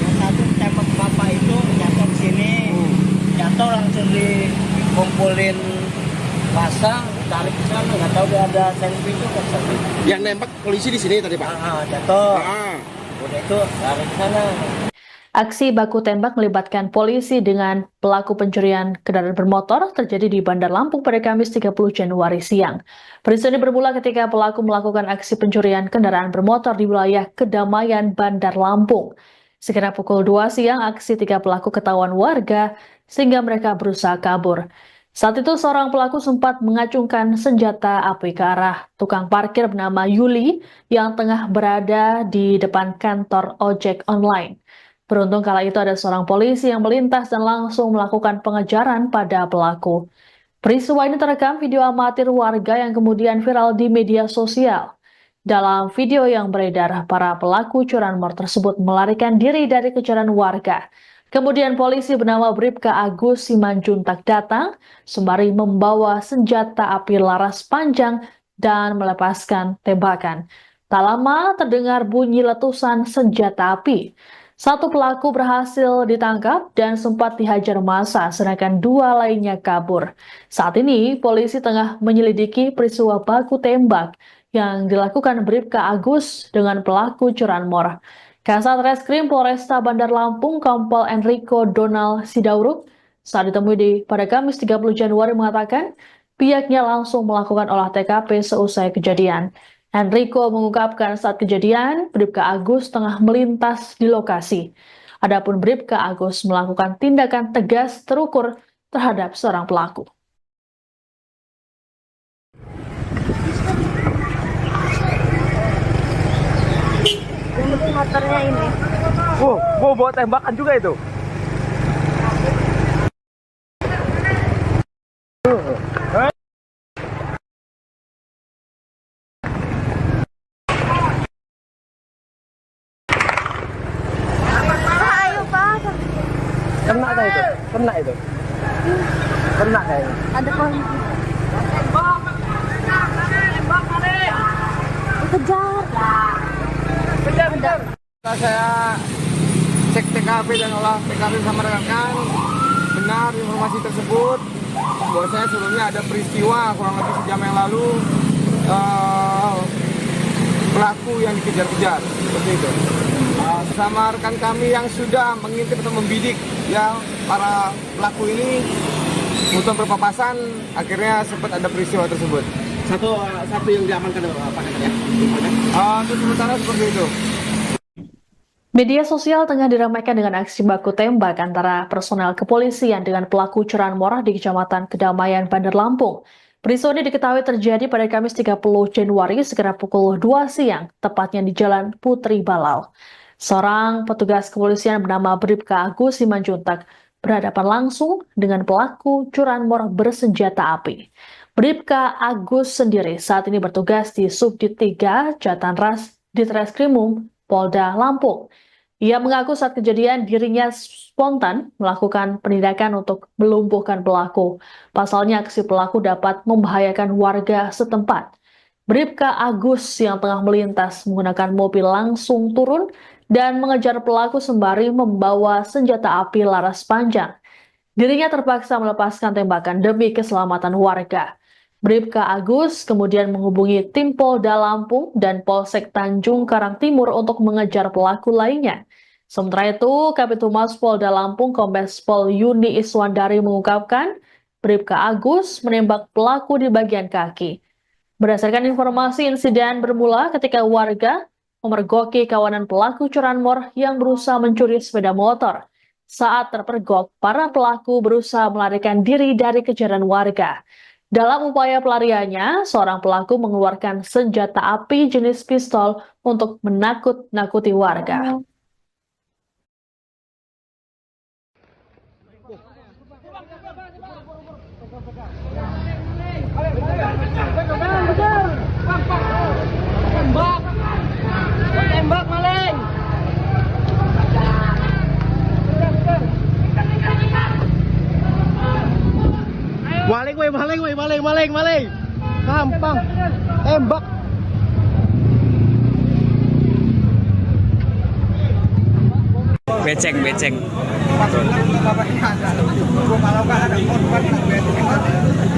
Yang 1 tembak bapak itu jatuh sini. Jatuh langsung dikumpulin pasang, tarik ke sana. Nggak tahu dia ada senpi juga. Yang nembak polisi di sini tadi Pak? Jatuh. Ah. Udah itu tarik ke sana. Aksi baku tembak melibatkan polisi dengan pelaku pencurian kendaraan bermotor terjadi di Bandar Lampung pada Kamis 30 Januari siang. Peristiwa ini bermula ketika pelaku melakukan aksi pencurian kendaraan bermotor di wilayah Kedamaian, Bandar Lampung. Sekitar pukul 2 siang, aksi 3 pelaku ketahuan warga sehingga mereka berusaha kabur. Saat itu seorang pelaku sempat mengacungkan senjata api ke arah tukang parkir bernama Yuli yang tengah berada di depan kantor ojek online. Beruntung kala itu ada seorang polisi yang melintas dan langsung melakukan pengejaran pada pelaku. Peristiwa ini terekam video amatir warga yang kemudian viral di media sosial. Dalam video yang beredar, para pelaku curanmor tersebut melarikan diri dari kejaran warga. Kemudian polisi bernama Bribka Agus Simanjuntak datang, sembari membawa senjata api laras panjang dan melepaskan tembakan. Tak lama terdengar bunyi letusan senjata api. 1 pelaku berhasil ditangkap dan sempat dihajar massa, sedangkan 2 lainnya kabur. Saat ini, polisi tengah menyelidiki peristiwa baku tembak yang dilakukan Bribka Agus dengan pelaku curanmor. Kasat Reskrim Polresta Bandar Lampung, Kompol Enrico Donald Sidauruk, saat ditemui pada Kamis 30 Januari mengatakan pihaknya langsung melakukan olah TKP seusai kejadian. Enrico mengungkapkan saat kejadian, Bribka Agus tengah melintas di lokasi. Adapun Bribka Agus melakukan tindakan tegas terukur terhadap seorang pelaku. Yang penting motornya ini. Wow, bawa tembakan juga itu. Ayo Pak. Kena kah itu? Kena itu. Kena kayaknya. Ada polisi. Kejar. Setelah saya cek TKP dan olah TKP sama rekan, benar informasi tersebut. Bahwasanya sebelumnya ada peristiwa kurang lebih sejam yang lalu pelaku yang dikejar-kejar seperti itu. Sama rekan kami yang sudah mengintip atau membidik ya para pelaku ini untuk berpapasan, akhirnya sempat ada peristiwa tersebut. Satu yang diamankan apa katanya? Untuk sementara seperti itu. Media sosial tengah diramaikan dengan aksi baku tembak antara personel kepolisian dengan pelaku curanmor di Kecamatan Kedamaian, Bandar Lampung. Peristiwa ini diketahui terjadi pada Kamis 30 Januari sekitar pukul 2 siang, tepatnya di Jalan Putri Balau. Seorang petugas kepolisian bernama Bribka Agus Simanjuntak berhadapan langsung dengan pelaku curanmor bersenjata api. Bribka Agus sendiri saat ini bertugas di Subdit 3 Jatanras Ditreskrimum Polda Lampung. Ia mengaku saat kejadian dirinya spontan melakukan penindakan untuk melumpuhkan pelaku. Pasalnya aksi pelaku dapat membahayakan warga setempat. Bribka Agus yang tengah melintas menggunakan mobil langsung turun dan mengejar pelaku sembari membawa senjata api laras panjang. Dirinya terpaksa melepaskan tembakan demi keselamatan warga. Bribka Agus kemudian menghubungi tim Polda Lampung dan Polsek Tanjung Karang Timur untuk mengejar pelaku lainnya. Sementara itu, Kabid Humas Polda Lampung Kombes Pol Yuni Iswandari mengungkapkan Bribka Agus menembak pelaku di bagian kaki. Berdasarkan informasi, insiden bermula ketika warga memergoki kawanan pelaku curanmor yang berusaha mencuri sepeda motor. Saat terpergok, para pelaku berusaha melarikan diri dari kejaran warga. Dalam upaya pelariannya, seorang pelaku mengeluarkan senjata api jenis pistol untuk menakut-nakuti warga. Tembak maling. Maling. Gampang. Tembak. Beceng.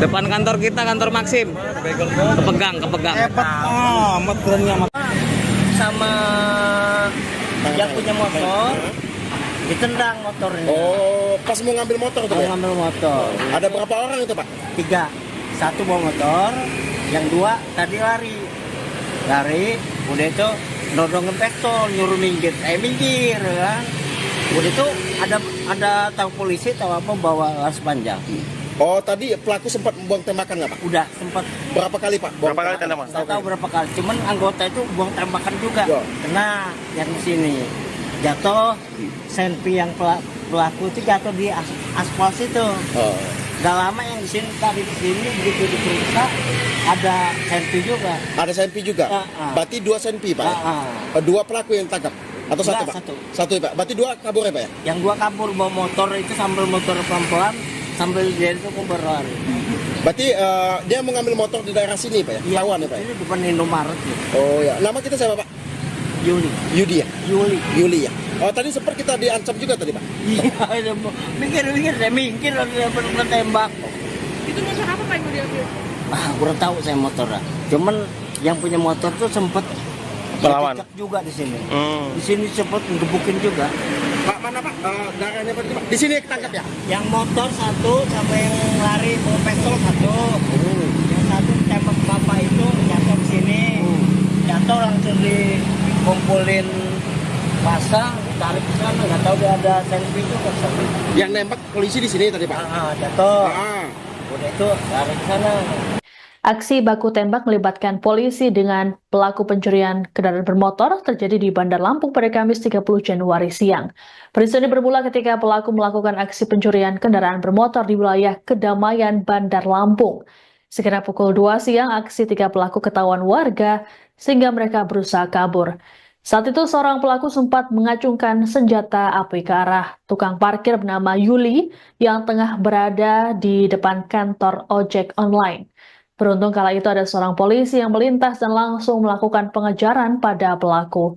Depan kantor kita, kantor Maxim. Kepegang. Sama yang punya motor ditendang motornya. Oh, pas mau ngambil motor tuh, Mau Pak? ngambil motor. Ada berapa orang itu, Pak? 3, 1 bawa motor, yang 2 tadi lari, udah itu nodongin pistol, nyuruh minggir, minggir kan. Udah itu ada tahu polisi, tahu apa bawa laras panjang. Oh, tadi pelaku sempat buang tembakan nggak, Pak? Udah sempat, Berapa kali, Pak? Berapa kali tembakan? nggak tahu berapa kali. Cuman anggota itu buang tembakan juga. Ya. Kena yang di sini jatuh, senpi yang pelaku itu jatuh di aspal situ. Oh. Gak lama yang di sini tadi di sini begitu diperiksa ada senpi juga. Ada senpi juga? Berarti 2 senpi, Pak? Ya? 2 pelaku yang tangkap? Atau satu, Enggak, Pak? Satu, ya, Pak? Berarti 2 kabur ya, Pak? Ya? Yang 2 kabur bawa motor itu sambil motor pelan-pelan sambil dia itu berlari. Berarti dia mau ngambil motor di daerah sini, Pak? Ya? Lawan ya, Pak? Ya? Ini depan Indomaret ya. Oh ya, nama kita siapa, Pak? Yudi ya? Yuli ya? Oh, tadi sempat kita diancam juga tadi, Pak? Iya, minggir, saya minggir lalu tembak. Itu motor apa Pak yang mau diambil? Kurang tahu saya motornya. Cuman yang punya motor tuh sempet Melawan. dicek juga di sini. Di sini sempet ngebukin juga. Pak, mana, Pak? Darahnya berarti, Pak? Di sini ketangkap ya? Yang motor 1 sama yang lari bawa pistol 1. Yang 1 tembak bapak itu jatuh di sini. jatuh langsung dikumpulin masa, tarik ke sana, nggak tahu dia ada selfie itu ke sana. Yang nembak polisi di sini tadi, Pak? Jatuh. Ah. Udah itu tarik ke sana. Aksi baku tembak melibatkan polisi dengan pelaku pencurian kendaraan bermotor terjadi di Bandar Lampung pada Kamis 30 Januari siang. Peristiwa ini bermula ketika pelaku melakukan aksi pencurian kendaraan bermotor di wilayah Kedamaian, Bandar Lampung. Sekitar pukul 2 siang, aksi 3 pelaku ketahuan warga sehingga mereka berusaha kabur. Saat itu seorang pelaku sempat mengacungkan senjata api ke arah tukang parkir bernama Yuli yang tengah berada di depan kantor ojek online. Beruntung kala itu ada seorang polisi yang melintas dan langsung melakukan pengejaran pada pelaku.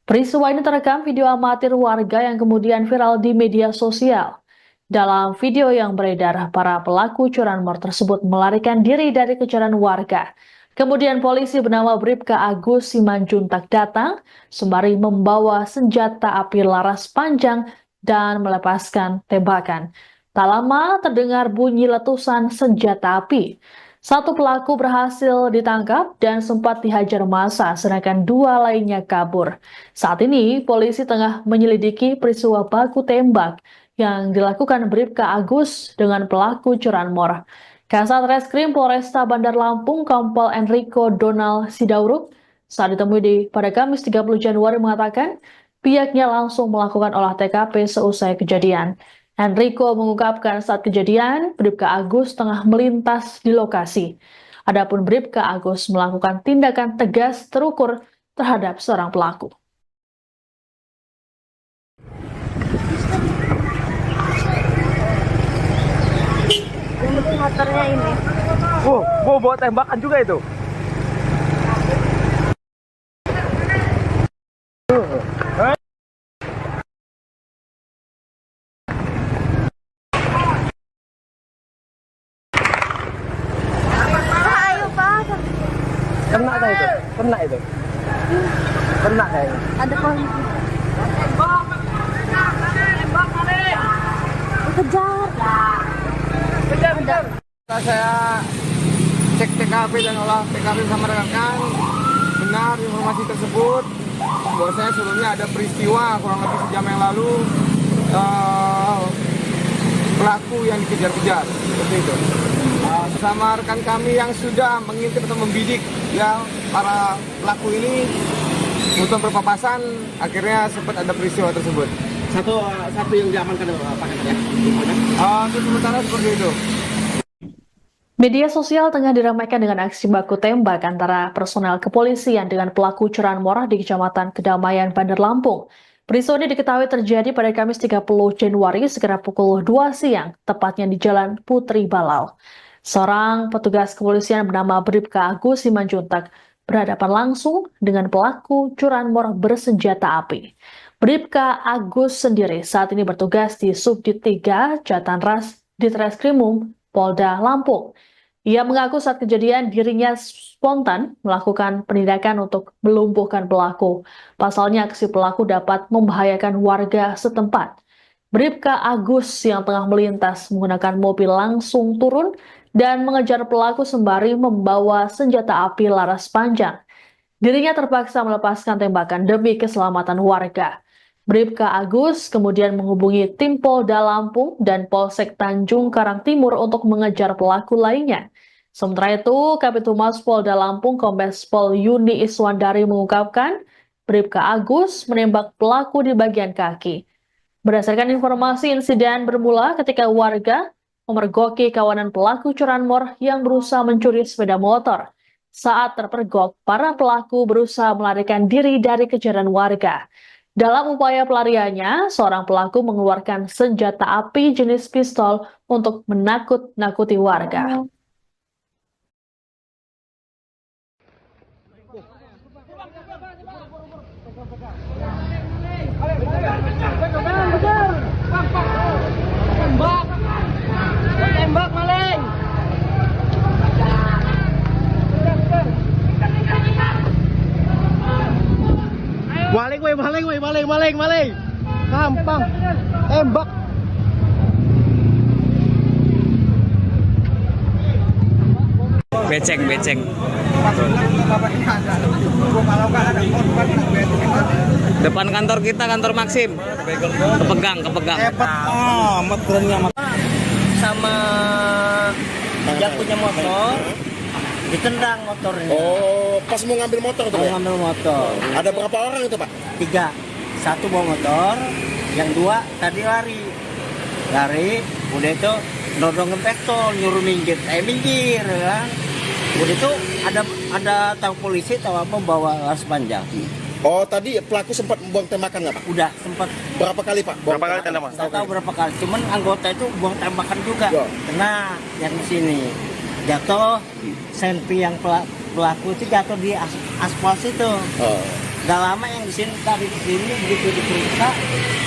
Peristiwa ini terekam video amatir warga yang kemudian viral di media sosial. Dalam video yang beredar, para pelaku curanmor tersebut melarikan diri dari kejaran warga. Kemudian polisi bernama Bribka Agus Simanjuntak datang, sembari membawa senjata api laras panjang dan melepaskan tembakan. Tak lama terdengar bunyi letusan senjata api. Satu pelaku berhasil ditangkap dan sempat dihajar massa, sedangkan 2 lainnya kabur. Saat ini, polisi tengah menyelidiki peristiwa baku tembak yang dilakukan Bribka Agus dengan pelaku curanmor. Kasat Reskrim Polresta Bandar Lampung, Kompol Enrico Donald Sidauruk, saat ditemui pada Kamis 30 Januari mengatakan pihaknya langsung melakukan olah TKP seusai kejadian. Enrico mengungkapkan saat kejadian, Bribka Agus tengah melintas di lokasi. Adapun Bribka Agus melakukan tindakan tegas terukur terhadap seorang pelaku. Yang motornya ini. Oh, mau bawa tembakan juga itu. Ayo Pak. Kena kah itu? Kena itu. Kena kayaknya. Ada polisi. Kejar. Setelah saya cek TKP dan olah TKP sama rekan-rekan, benar informasi tersebut bahwasanya sebelumnya ada peristiwa kurang lebih sejam yang lalu pelaku yang dikejar-kejar seperti itu. Sama rekan kami yang sudah mengintip atau membidik ya para pelaku ini untuk berpapasan, akhirnya sempat ada peristiwa tersebut. Satu yang diamankan Pak ya? Untuk sementara seperti itu. Media sosial tengah diramaikan dengan aksi baku tembak antara personel kepolisian dengan pelaku curanmor di Kecamatan Kedamaian, Bandar Lampung. Peristiwa ini diketahui terjadi pada Kamis 30 Januari sekitar pukul 2 siang, tepatnya di Jalan Putri Balau. Seorang petugas kepolisian bernama Bribka Agus Simanjuntak berhadapan langsung dengan pelaku curanmor bersenjata api. Bribka Agus sendiri saat ini bertugas di Subdit 3 Jatanras Ditreskrimum Polda Lampung. Ia mengaku saat kejadian dirinya spontan melakukan penindakan untuk melumpuhkan pelaku. Pasalnya aksi pelaku dapat membahayakan warga setempat. Bribka Agus yang tengah melintas menggunakan mobil langsung turun dan mengejar pelaku sembari membawa senjata api laras panjang. Dirinya terpaksa melepaskan tembakan demi keselamatan warga. Bribka Agus kemudian menghubungi tim Polda Lampung dan Polsek Tanjung Karang Timur untuk mengejar pelaku lainnya. Sementara itu, Kabitumas Polda Lampung Kombes Pol Yuni Iswandari mengungkapkan Bribka Agus menembak pelaku di bagian kaki. Berdasarkan informasi, insiden bermula ketika warga memergoki kawanan pelaku curanmor yang berusaha mencuri sepeda motor. Saat terpergok, para pelaku berusaha melarikan diri dari kejaran warga. Dalam upaya pelariannya, seorang pelaku mengeluarkan senjata api jenis pistol untuk menakut-nakuti warga. Tembak maling. Maling. Gampang. Tembak. Beceng. Bapak ini ada. Depan kantor kita, kantor Maxim. Kepegang. amat berani amat. Sama yang punya motor ditendang motornya. Oh, pas mau ngambil motor tuh, Mau Pak? ngambil motor. Ada berapa orang itu, Pak? 3, 1 bawa motor, yang 2 tadi lari, udah itu nodongin pistol, nyuruh minggir, minggir kan. Udah itu ada tahu polisi tahu apa bawa laras panjang. Oh, tadi pelaku sempat buang tembakan nggak, Pak? Udah sempat Berapa kali, Pak? Buang Berapa kali tembakan? tembakan? tahu berapa kali, cuman anggota itu buang tembakan juga. Ya. Kena yang di sini jatuh, senpi yang pelaku itu jatuh di aspal situ. Oh. Gak lama yang di sini tadi di sini begitu diperiksa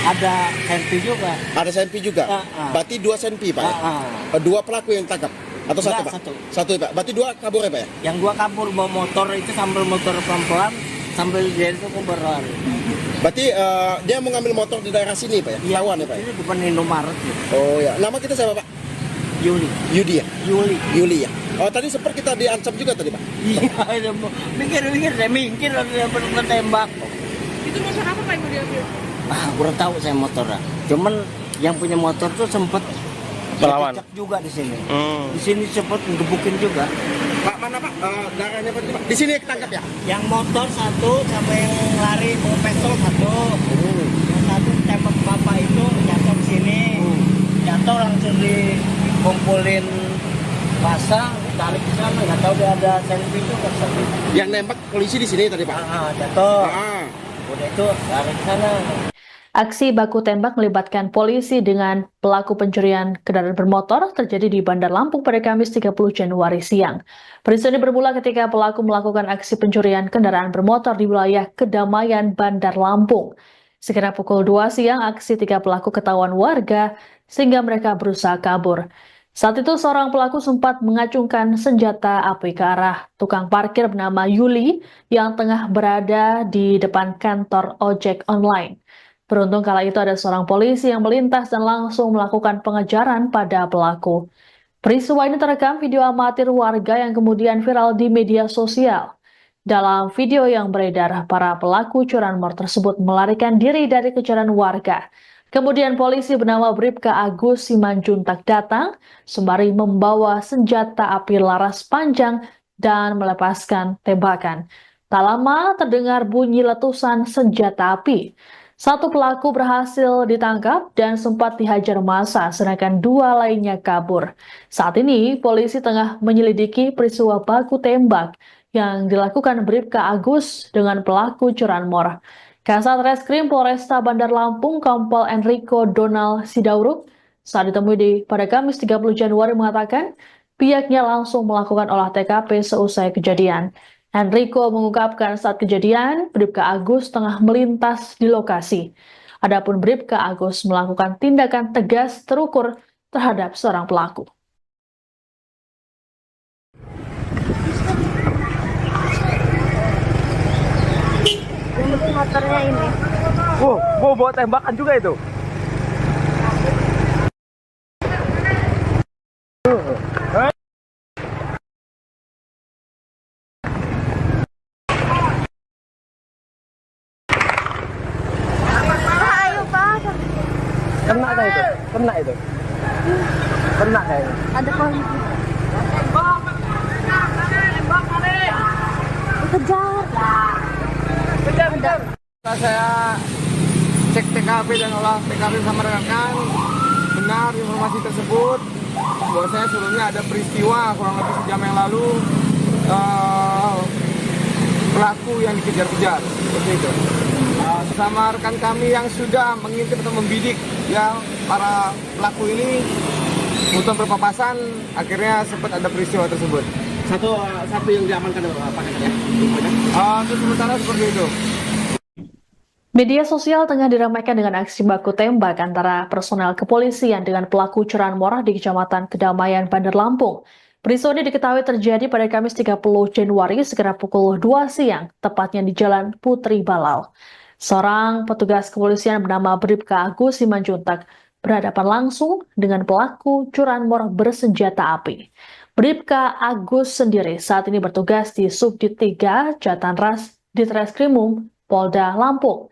ada senpi juga. Ada senpi juga? Berarti 2 senpi, Pak? Ya? 2 pelaku yang tangkap? Atau satu, Enggak, Pak? satu. Satu, Pak? Berarti 2 kabur ya, Pak? Ya? Yang 2 kabur bawa motor itu sambil motor pelan-pelan sambil dia itu berlari. Berarti dia mau ngambil motor di daerah sini, Pak? Ya? Lawan ya, Pak? Ya? Ini depan Indomaret gitu. Oh ya, nama kita siapa, Pak? Yuli. Yudi ya? Yuli. Ya? Oh, tadi sempat kita diancam juga tadi, Pak? Iya, itu mikir minggir ada tembak. Itu motor apa Pak yang mau diambil? Kurang tahu saya motornya. Cuman yang punya motor tuh sempet Melawan. dicek juga di sini. Di sini sempet ngebukin juga. Pak, mana, Pak? Darahnya, Pak? Di sini ketangkap ya? Yang motor 1 sama yang lari bawa pistol 1. Yang 1 tembak bapak itu jatuh di sini. Jatuh langsung dikumpulin pasang, tarik ke sana. Nggak tahu dia ada senpi juga. Yang nembak polisi di sini tadi, Pak? Jatuh. Ah. Udah itu lari ke sana. Aksi baku tembak melibatkan polisi dengan pelaku pencurian kendaraan bermotor terjadi di Bandar Lampung pada Kamis 30 Januari siang. Peristiwa ini bermula ketika pelaku melakukan aksi pencurian kendaraan bermotor di wilayah Kedamaian, Bandar Lampung. Sekitar pukul 2 siang, aksi 3 pelaku ketahuan warga sehingga mereka berusaha kabur. Saat itu seorang pelaku sempat mengacungkan senjata api ke arah tukang parkir bernama Yuli yang tengah berada di depan kantor ojek online. Beruntung kala itu ada seorang polisi yang melintas dan langsung melakukan pengejaran pada pelaku. Peristiwa ini terekam video amatir warga yang kemudian viral di media sosial. Dalam video yang beredar, para pelaku curanmor tersebut melarikan diri dari kejaran warga. Kemudian polisi bernama Bribka Agus Simanjuntak datang sembari membawa senjata api laras panjang dan melepaskan tembakan. Tak lama terdengar bunyi letusan senjata api. 1 pelaku berhasil ditangkap dan sempat dihajar massa, sedangkan 2 lainnya kabur. Saat ini, polisi tengah menyelidiki peristiwa baku tembak yang dilakukan Bribka Agus dengan pelaku curanmor. Kasat Reskrim Polresta Bandar Lampung, Kompol Enrico Donald Sidauruk, saat ditemui pada Kamis 30 Januari mengatakan pihaknya langsung melakukan olah TKP seusai kejadian. Enrico mengungkapkan saat kejadian, Bribka Agus tengah melintas di lokasi. Adapun Bribka Agus melakukan tindakan tegas terukur terhadap seorang pelaku. Yang penting motornya ini. Mau bawa tembakan juga itu. Ayo Pak. Kena itu. Kena kayaknya. Ada polisi. Kejar. Saya cek TKP dan olah TKP sama rekan, benar informasi tersebut. Bahwasanya sebelumnya ada peristiwa kurang lebih sejam yang lalu pelaku yang dikejar-kejar seperti itu. Sama rekan kami yang sudah mengintip atau membidik ya para pelaku ini untuk berpapasan, akhirnya sempat ada peristiwa tersebut. Satu yang diamankan apa ya? Untuk sementara seperti itu. Media sosial tengah diramaikan dengan aksi baku tembak antara personel kepolisian dengan pelaku curanmor di Kecamatan Kedamaian, Bandar Lampung. Peristiwa ini diketahui terjadi pada Kamis 30 Januari sekitar pukul 2 siang, tepatnya di Jalan Putri Balau. Seorang petugas kepolisian bernama Bribka Agus Simanjuntak berhadapan langsung dengan pelaku curanmor bersenjata api. Bribka Agus sendiri saat ini bertugas di Subdit 3 Jatanras di Treskrimum Polda Lampung.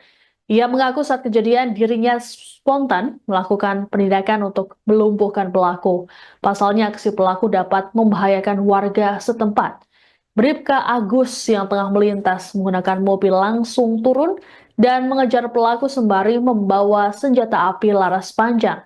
Ia mengaku saat kejadian dirinya spontan melakukan penindakan untuk melumpuhkan pelaku. Pasalnya aksi pelaku dapat membahayakan warga setempat. Bribka Agus yang tengah melintas menggunakan mobil langsung turun dan mengejar pelaku sembari membawa senjata api laras panjang.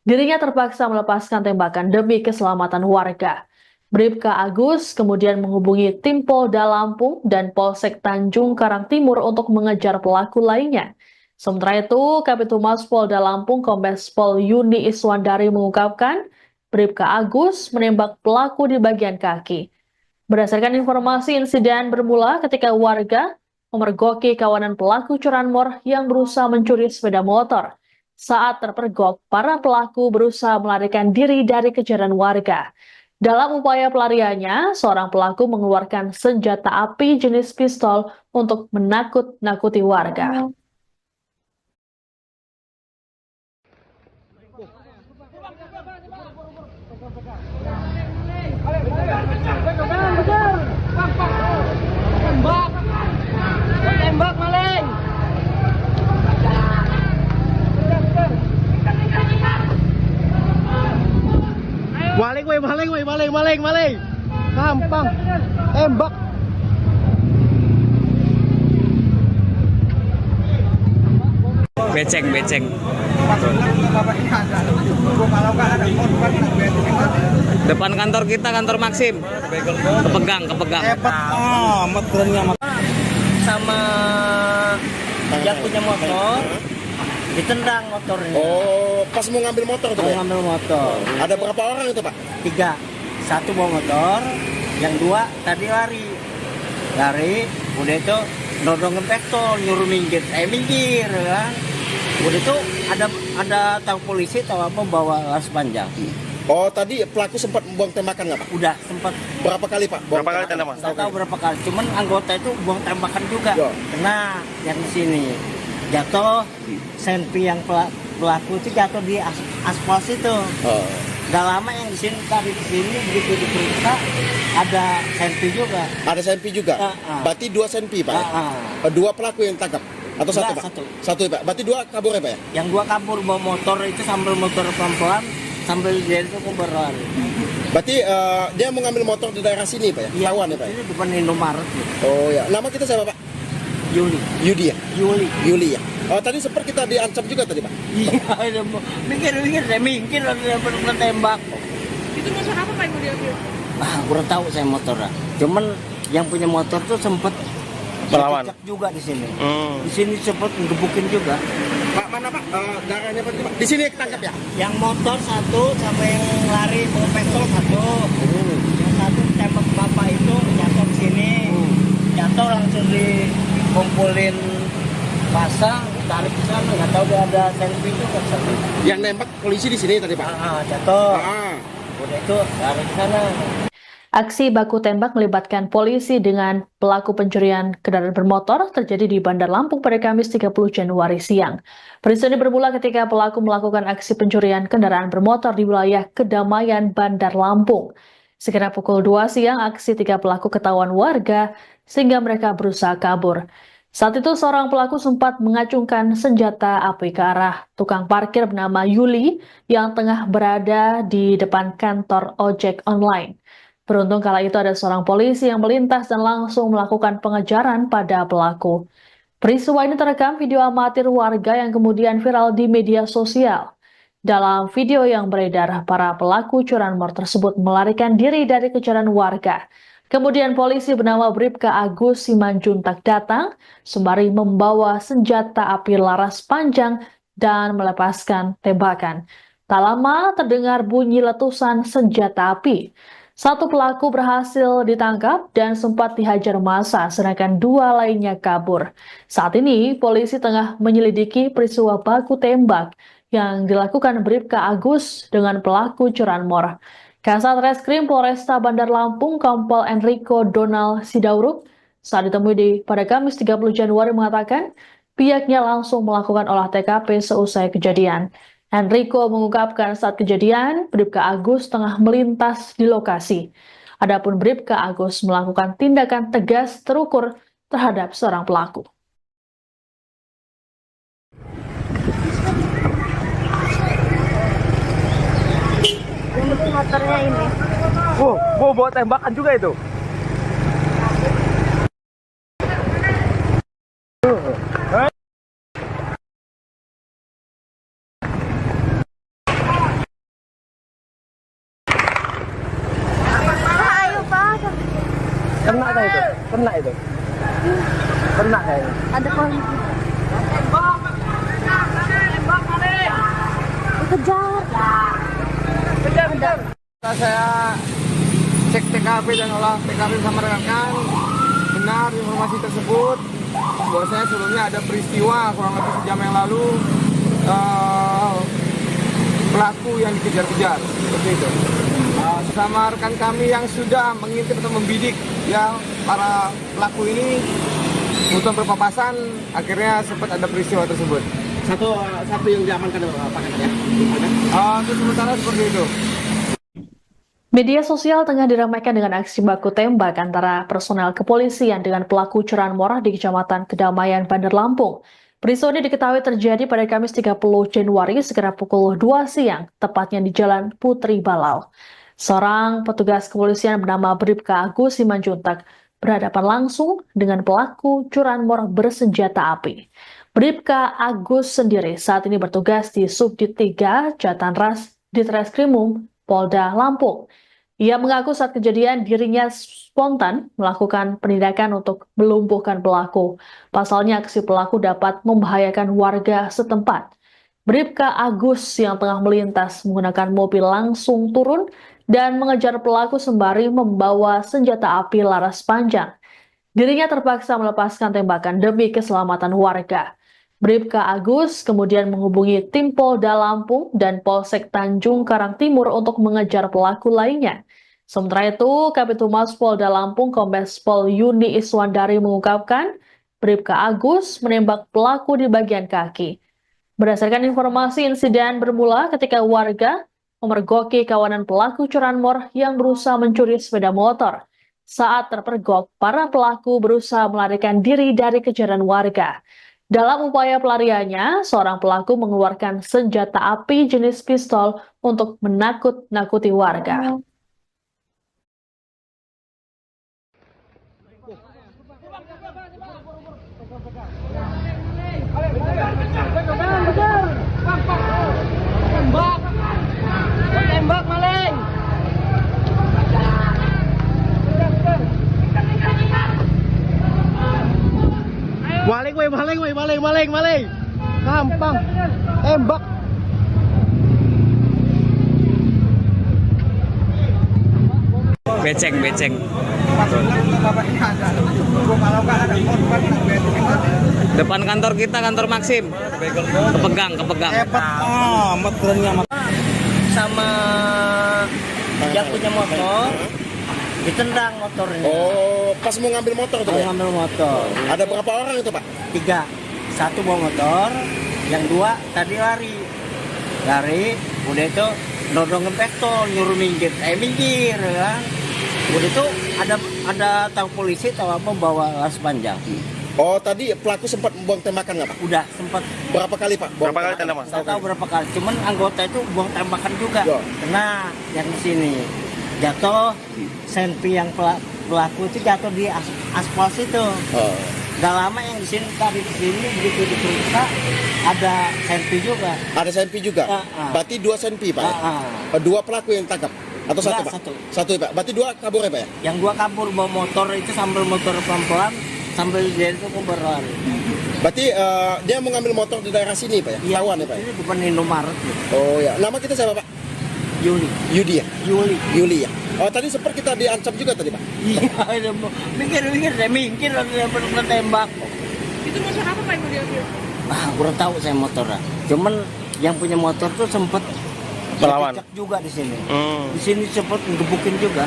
Dirinya terpaksa melepaskan tembakan demi keselamatan warga. Bribka Agus kemudian menghubungi tim Polda Lampung dan Polsek Tanjung Karang Timur untuk mengejar pelaku lainnya. Sementara itu, Kabid Humas Polda Lampung Kombes Pol Yuni Iswandari mengungkapkan Bribka Agus menembak pelaku di bagian kaki. Berdasarkan informasi, insiden bermula ketika warga memergoki kawanan pelaku curanmor yang berusaha mencuri sepeda motor. Saat terpergok, para pelaku berusaha melarikan diri dari kejaran warga. Dalam upaya pelariannya, seorang pelaku mengeluarkan senjata api jenis pistol untuk menakut-nakuti warga. Tembak maling. Maling. Gampang. Tembak. Beceng. Depan kantor kita, kantor Maxim. Kepegang. Amat kerennya sama yang punya motor ditendang motornya. Oh, pas mau ngambil motor tuh, Mau Pak? ngambil motor. Ada berapa orang itu, Pak? 3, 1 bawa motor, yang 2 tadi lari, udah itu nodongin pistol, nyuruh minggir, minggir kan. Udah itu ada tahu polisi tahu apa bawa las panjang. Oh, tadi pelaku sempat buang tembakan nggak, Pak? Udah sempat Berapa kali, Pak? Buang Berapa kali tembakan? tembakan? nggak tahu berapa kali, cuman anggota itu buang tembakan juga. Ya. Kena yang di sini jatuh, senpi yang pelaku itu jatuh di aspal situ. Oh. Gak lama yang di sini tadi di sini begitu diperiksa ada senpi juga. Ada senpi juga? Berarti 2 senpi, Pak? Ya? 2 pelaku yang tangkap? Atau satu, Enggak, Pak? satu. Ya, Pak? Berarti 2 kabur ya, Pak? Ya? Yang 2 kabur bawa motor itu sambil motor pelan-pelan sambil dia itu berlari. Berarti dia mau ngambil motor di daerah sini, Pak? Ya? Ketahuan ya, Pak? Ya? Ini depan Indomaret gitu. Oh ya, nama kita siapa, Pak? Yudi ya? Yuli ya? Oh, tadi sempat kita diancam juga tadi, Pak? Iya, minggir ada tembak. Itu motor apa Pak Ibu diambil? Kurang tahu saya motornya. Cuman yang punya motor tuh sempet Melawan. dicek juga di sini. Di sini sempet ngebukin juga. Pak, mana, Pak? Darahnya, Pak? Di sini ketangkap ya? Yang motor 1 sama yang lari bawa pistol 1. Yang 1 tembak bapak itu jatuh di sini. Jatuh langsung dikumpulin pasang, tarik ke sana. Nggak tahu dia ada senpi juga. Yang nembak polisi di sini tadi, Pak? Jatuh. Ah. Udah itu lari ke sana. Aksi baku tembak melibatkan polisi dengan pelaku pencurian kendaraan bermotor terjadi di Bandar Lampung pada Kamis 30 Januari siang. Peristiwa ini bermula ketika pelaku melakukan aksi pencurian kendaraan bermotor di wilayah Kedamaian, Bandar Lampung. Sekitar pukul 2 siang, aksi 3 pelaku ketahuan warga sehingga mereka berusaha kabur. Saat itu seorang pelaku sempat mengacungkan senjata api ke arah tukang parkir bernama Yuli yang tengah berada di depan kantor ojek online. Beruntung kala itu ada seorang polisi yang melintas dan langsung melakukan pengejaran pada pelaku. Peristiwa ini terekam video amatir warga yang kemudian viral di media sosial. Dalam video yang beredar, para pelaku curanmor tersebut melarikan diri dari kejaran warga. Kemudian polisi bernama Bribka Agus Simanjuntak datang, sembari membawa senjata api laras panjang dan melepaskan tembakan. Tak lama terdengar bunyi letusan senjata api. 1 pelaku berhasil ditangkap dan sempat dihajar massa, sedangkan 2 lainnya kabur. Saat ini, polisi tengah menyelidiki peristiwa baku tembak yang dilakukan Bribka Agus dengan pelaku curanmor. Kasat Reskrim Polresta Bandar Lampung, Kompol Enrico Donald Sidauruk, saat ditemui pada Kamis 30 Januari mengatakan pihaknya langsung melakukan olah TKP seusai kejadian. Enrico mengungkapkan saat kejadian, Bribka Agus tengah melintas di lokasi. Adapun Bribka Agus melakukan tindakan tegas terukur terhadap seorang pelaku. Motornya ini. Oh, bawa tembakan juga itu. Ayo Pak. Kena kah itu? Kena itu. Kena kayaknya. Ada polisi. Kejar. Setelah saya cek TKP dan olah TKP bersama rekan-rekan, benar informasi tersebut bahwasanya sebelumnya ada peristiwa kurang lebih sejam yang lalu pelaku yang dikejar-kejar seperti itu. Sama rekan kami yang sudah mengintip atau membidik ya para pelaku ini untuk berpapasan, akhirnya sempat ada peristiwa tersebut. Satu yang diamankan apa katanya? Untuk sementara seperti itu. Media sosial tengah diramaikan dengan aksi baku tembak antara personel kepolisian dengan pelaku curanmor di Kecamatan Kedamaian, Bandar Lampung. Peristiwa ini diketahui terjadi pada Kamis 30 Januari sekitar pukul 2 siang, tepatnya di Jalan Putri Balau. Seorang petugas kepolisian bernama Bribka Agus Simanjuntak berhadapan langsung dengan pelaku curanmor bersenjata api. Bribka Agus sendiri saat ini bertugas di Subdit 3 Jatanras Ditreskrimum Polda Lampung. Ia mengaku saat kejadian dirinya spontan melakukan penindakan untuk melumpuhkan pelaku. Pasalnya aksi pelaku dapat membahayakan warga setempat. Bribka Agus yang tengah melintas menggunakan mobil langsung turun dan mengejar pelaku sembari membawa senjata api laras panjang. Dirinya terpaksa melepaskan tembakan demi keselamatan warga. Bribka Agus kemudian menghubungi tim Polda Lampung dan Polsek Tanjung Karang Timur untuk mengejar pelaku lainnya. Sementara itu, Kabitumas Polda Lampung Kombes Pol Yuni Iswandari mengungkapkan Bribka Agus menembak pelaku di bagian kaki. Berdasarkan informasi, insiden bermula ketika warga memergoki kawanan pelaku curanmor yang berusaha mencuri sepeda motor. Saat terpergok, para pelaku berusaha melarikan diri dari kejaran warga. Dalam upaya pelariannya, seorang pelaku mengeluarkan senjata api jenis pistol untuk menakut-nakuti warga. Tembak maling. Maling. Gampang. Tembak. Beceng. Depan kantor kita, kantor Maxim. Kepegang. Sama yang punya motor ditendang motornya. Oh, pas mau ngambil motor tuh ya? Ngambil motor. Ada berapa orang itu Pak? 3, 1 bawa motor, yang 2 tadi lari, udah itu nodongin pistol, nyuruh minggir, minggir kan. Udah itu ada tahu polisi tahu apa bawa laras panjang. Oh, tadi pelaku sempat buang tembakan nggak Pak? Udah sempat Berapa kali Pak? Berapa kali tembakan? Saya tahu berapa kali, cuman anggota itu buang tembakan juga. Ya. Kena yang di sini jatuh, senpi yang pelaku itu jatuh di aspal situ. Oh. Gak lama yang di sini tadi di sini begitu diperiksa ada senpi juga. Ada senpi juga? Berarti 2 senpi Pak? Ya? 2 pelaku yang tangkap? Atau satu Enggak, Pak? Satu ya Pak? Berarti 2 kabur ya Pak ya? Yang 2 kabur bawa motor itu sambil motor pelan-pelan sambil dia itu berlari. Berarti dia mau ngambil motor di daerah sini Pak ya? Iya, Lawan ya Pak ya? Ini depan Indomaret. Gitu. Oh ya, nama kita siapa Pak? Yudi ya? Yuli ya? Oh tadi sempat kita diancam juga tadi Pak? Iya, mikir, saya mikir dia tembak. Itu motor apa Pak yang mau diambil? Kurang tahu saya motornya. Cuman yang punya motor tuh sempet Melawan. cekcok juga di sini. Di sini sempet ngebukin juga.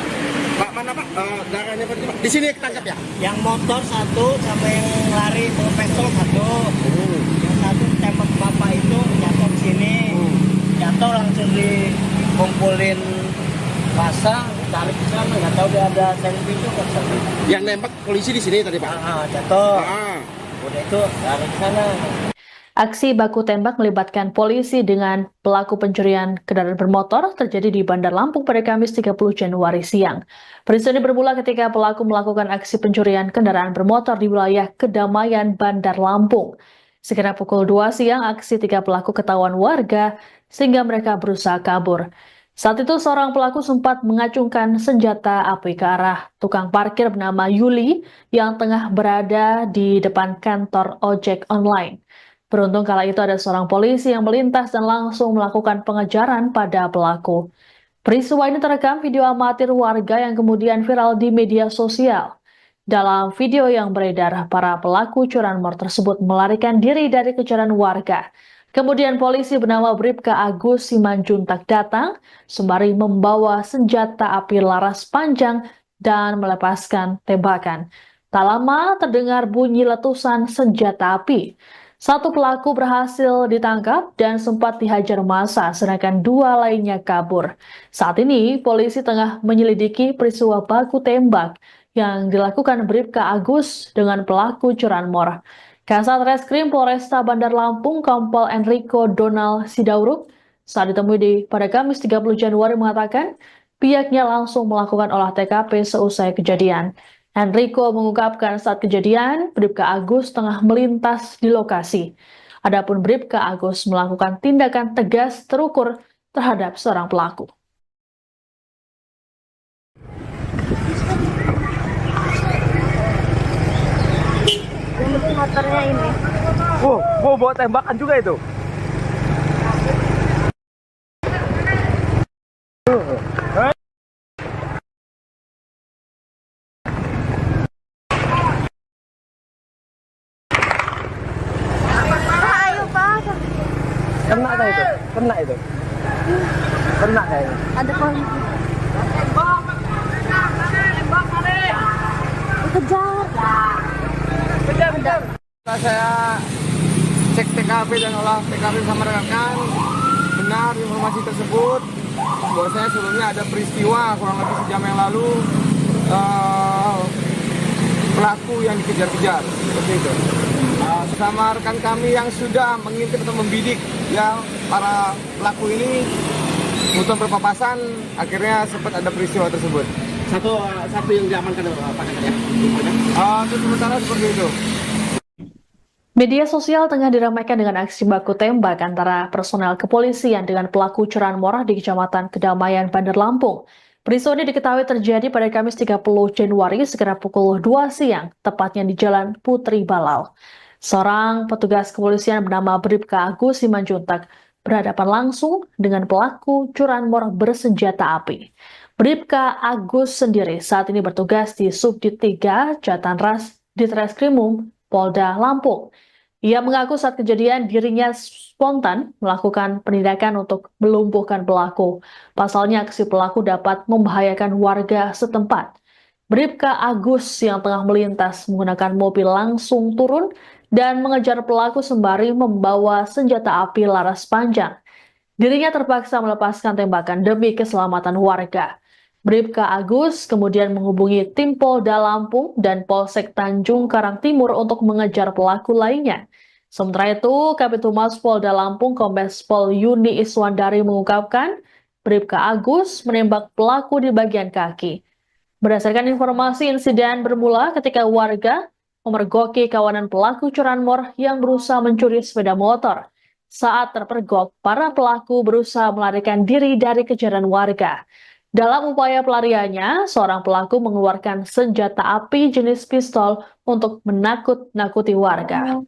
Pak mana Pak? Darahnya Pak? Di sini ketangkap ya? Yang motor 1 sama yang lari bawa pistol 1. Yang 1 tembak bapak itu jatuh di sini. Jatuh langsung dikumpulin pasang. tarik ke sana, nggak tahu dia ada selfie itu kan. Yang nembak polisi di sini tadi, Pak? Jatuh. Ah. Udah itu lari ke sana. Aksi baku tembak melibatkan polisi dengan pelaku pencurian kendaraan bermotor terjadi di Bandar Lampung pada Kamis 30 Januari siang. Peristiwa ini bermula ketika pelaku melakukan aksi pencurian kendaraan bermotor di wilayah Kedamaian, Bandar Lampung. Sekitar pukul 2 siang, aksi 3 pelaku ketahuan warga sehingga mereka berusaha kabur. Saat itu seorang pelaku sempat mengacungkan senjata api ke arah tukang parkir bernama Yuli yang tengah berada di depan kantor ojek online. Beruntung kala itu ada seorang polisi yang melintas dan langsung melakukan pengejaran pada pelaku. Peristiwa ini terekam video amatir warga yang kemudian viral di media sosial. Dalam video yang beredar, para pelaku curanmor tersebut melarikan diri dari kejaran warga. Kemudian polisi bernama Bribka Agus Simanjuntak datang, sembari membawa senjata api laras panjang dan melepaskan tembakan. Tak lama terdengar bunyi letusan senjata api. Satu pelaku berhasil ditangkap dan sempat dihajar massa, sedangkan 2 lainnya kabur. Saat ini, polisi tengah menyelidiki peristiwa baku tembak yang dilakukan Bribka Agus dengan pelaku curanmor. Kasat Reskrim Polresta Bandar Lampung, Kompol Enrico Donald Sidauruk, saat ditemui pada Kamis 30 Januari mengatakan pihaknya langsung melakukan olah TKP seusai kejadian. Enrico mengungkapkan saat kejadian, Bribka Agus tengah melintas di lokasi. Adapun Bribka Agus melakukan tindakan tegas terukur terhadap seorang pelaku. Motornya ini. Mau bawa tembakan juga itu. Ayo Pak. Kena kah itu? Kena itu. Kena kayaknya. Ada polisi. Kejar. Setelah saya cek TKP dan olah TKP bersama rekan, benar informasi tersebut bahwasanya sebelumnya ada peristiwa kurang lebih sejam yang lalu pelaku yang dikejar-kejar seperti itu. Bersama rekan kami yang sudah mengintip atau membidik ya para pelaku ini untuk berpapasan, akhirnya sempat ada peristiwa tersebut. Satu yang diamankan Pak ya? Untuk sementara seperti itu. Media sosial tengah diramaikan dengan aksi baku tembak antara personel kepolisian dengan pelaku curanmor di Kecamatan Kedamaian, Bandar Lampung. Peristiwa ini diketahui terjadi pada Kamis 30 Januari sekitar pukul 2 siang, tepatnya di Jalan Putri Balau. Seorang petugas kepolisian bernama Bribka Agus Simanjuntak berhadapan langsung dengan pelaku curanmor bersenjata api. Bribka Agus sendiri saat ini bertugas di Subdit 3 Jatanras Ditreskrimum Polda Lampung. Ia mengaku saat kejadian dirinya spontan melakukan penindakan untuk melumpuhkan pelaku. Pasalnya aksi pelaku dapat membahayakan warga setempat. Bribka Agus yang tengah melintas menggunakan mobil langsung turun dan mengejar pelaku sembari membawa senjata api laras panjang. Dirinya terpaksa melepaskan tembakan demi keselamatan warga. Bribka Agus kemudian menghubungi tim Polda Lampung dan Polsek Tanjung Karang Timur untuk mengejar pelaku lainnya. Sementara itu, Kabitumas Polda Lampung Kombes Pol Yuni Iswandari mengungkapkan Bribka Agus menembak pelaku di bagian kaki. Berdasarkan informasi, insiden bermula ketika warga memergoki kawanan pelaku curanmor yang berusaha mencuri sepeda motor. Saat terpergok, para pelaku berusaha melarikan diri dari kejaran warga. Dalam upaya pelariannya, seorang pelaku mengeluarkan senjata api jenis pistol untuk menakut-nakuti warga.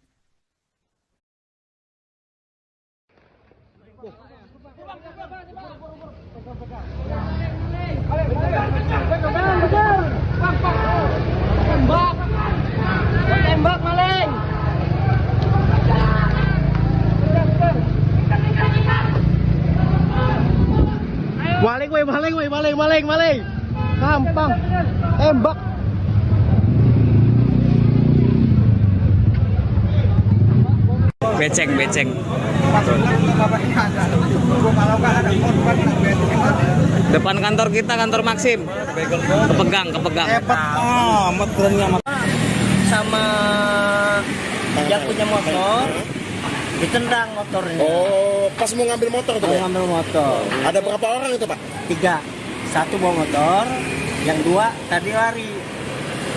Tembak maling. Maling. Gampang. Tembak. Beceng. Bapaknya ada. Kalau kan ada korban, Depan kantor kita, kantor Maxim. Kepegang. Hebat amat kerennya amat. Sama yang punya motor ditendang motornya. Oh, pas mau ngambil motor tuh Mau ya? ngambil motor. Ada berapa orang itu Pak? 3, 1 bawa motor, yang 2 tadi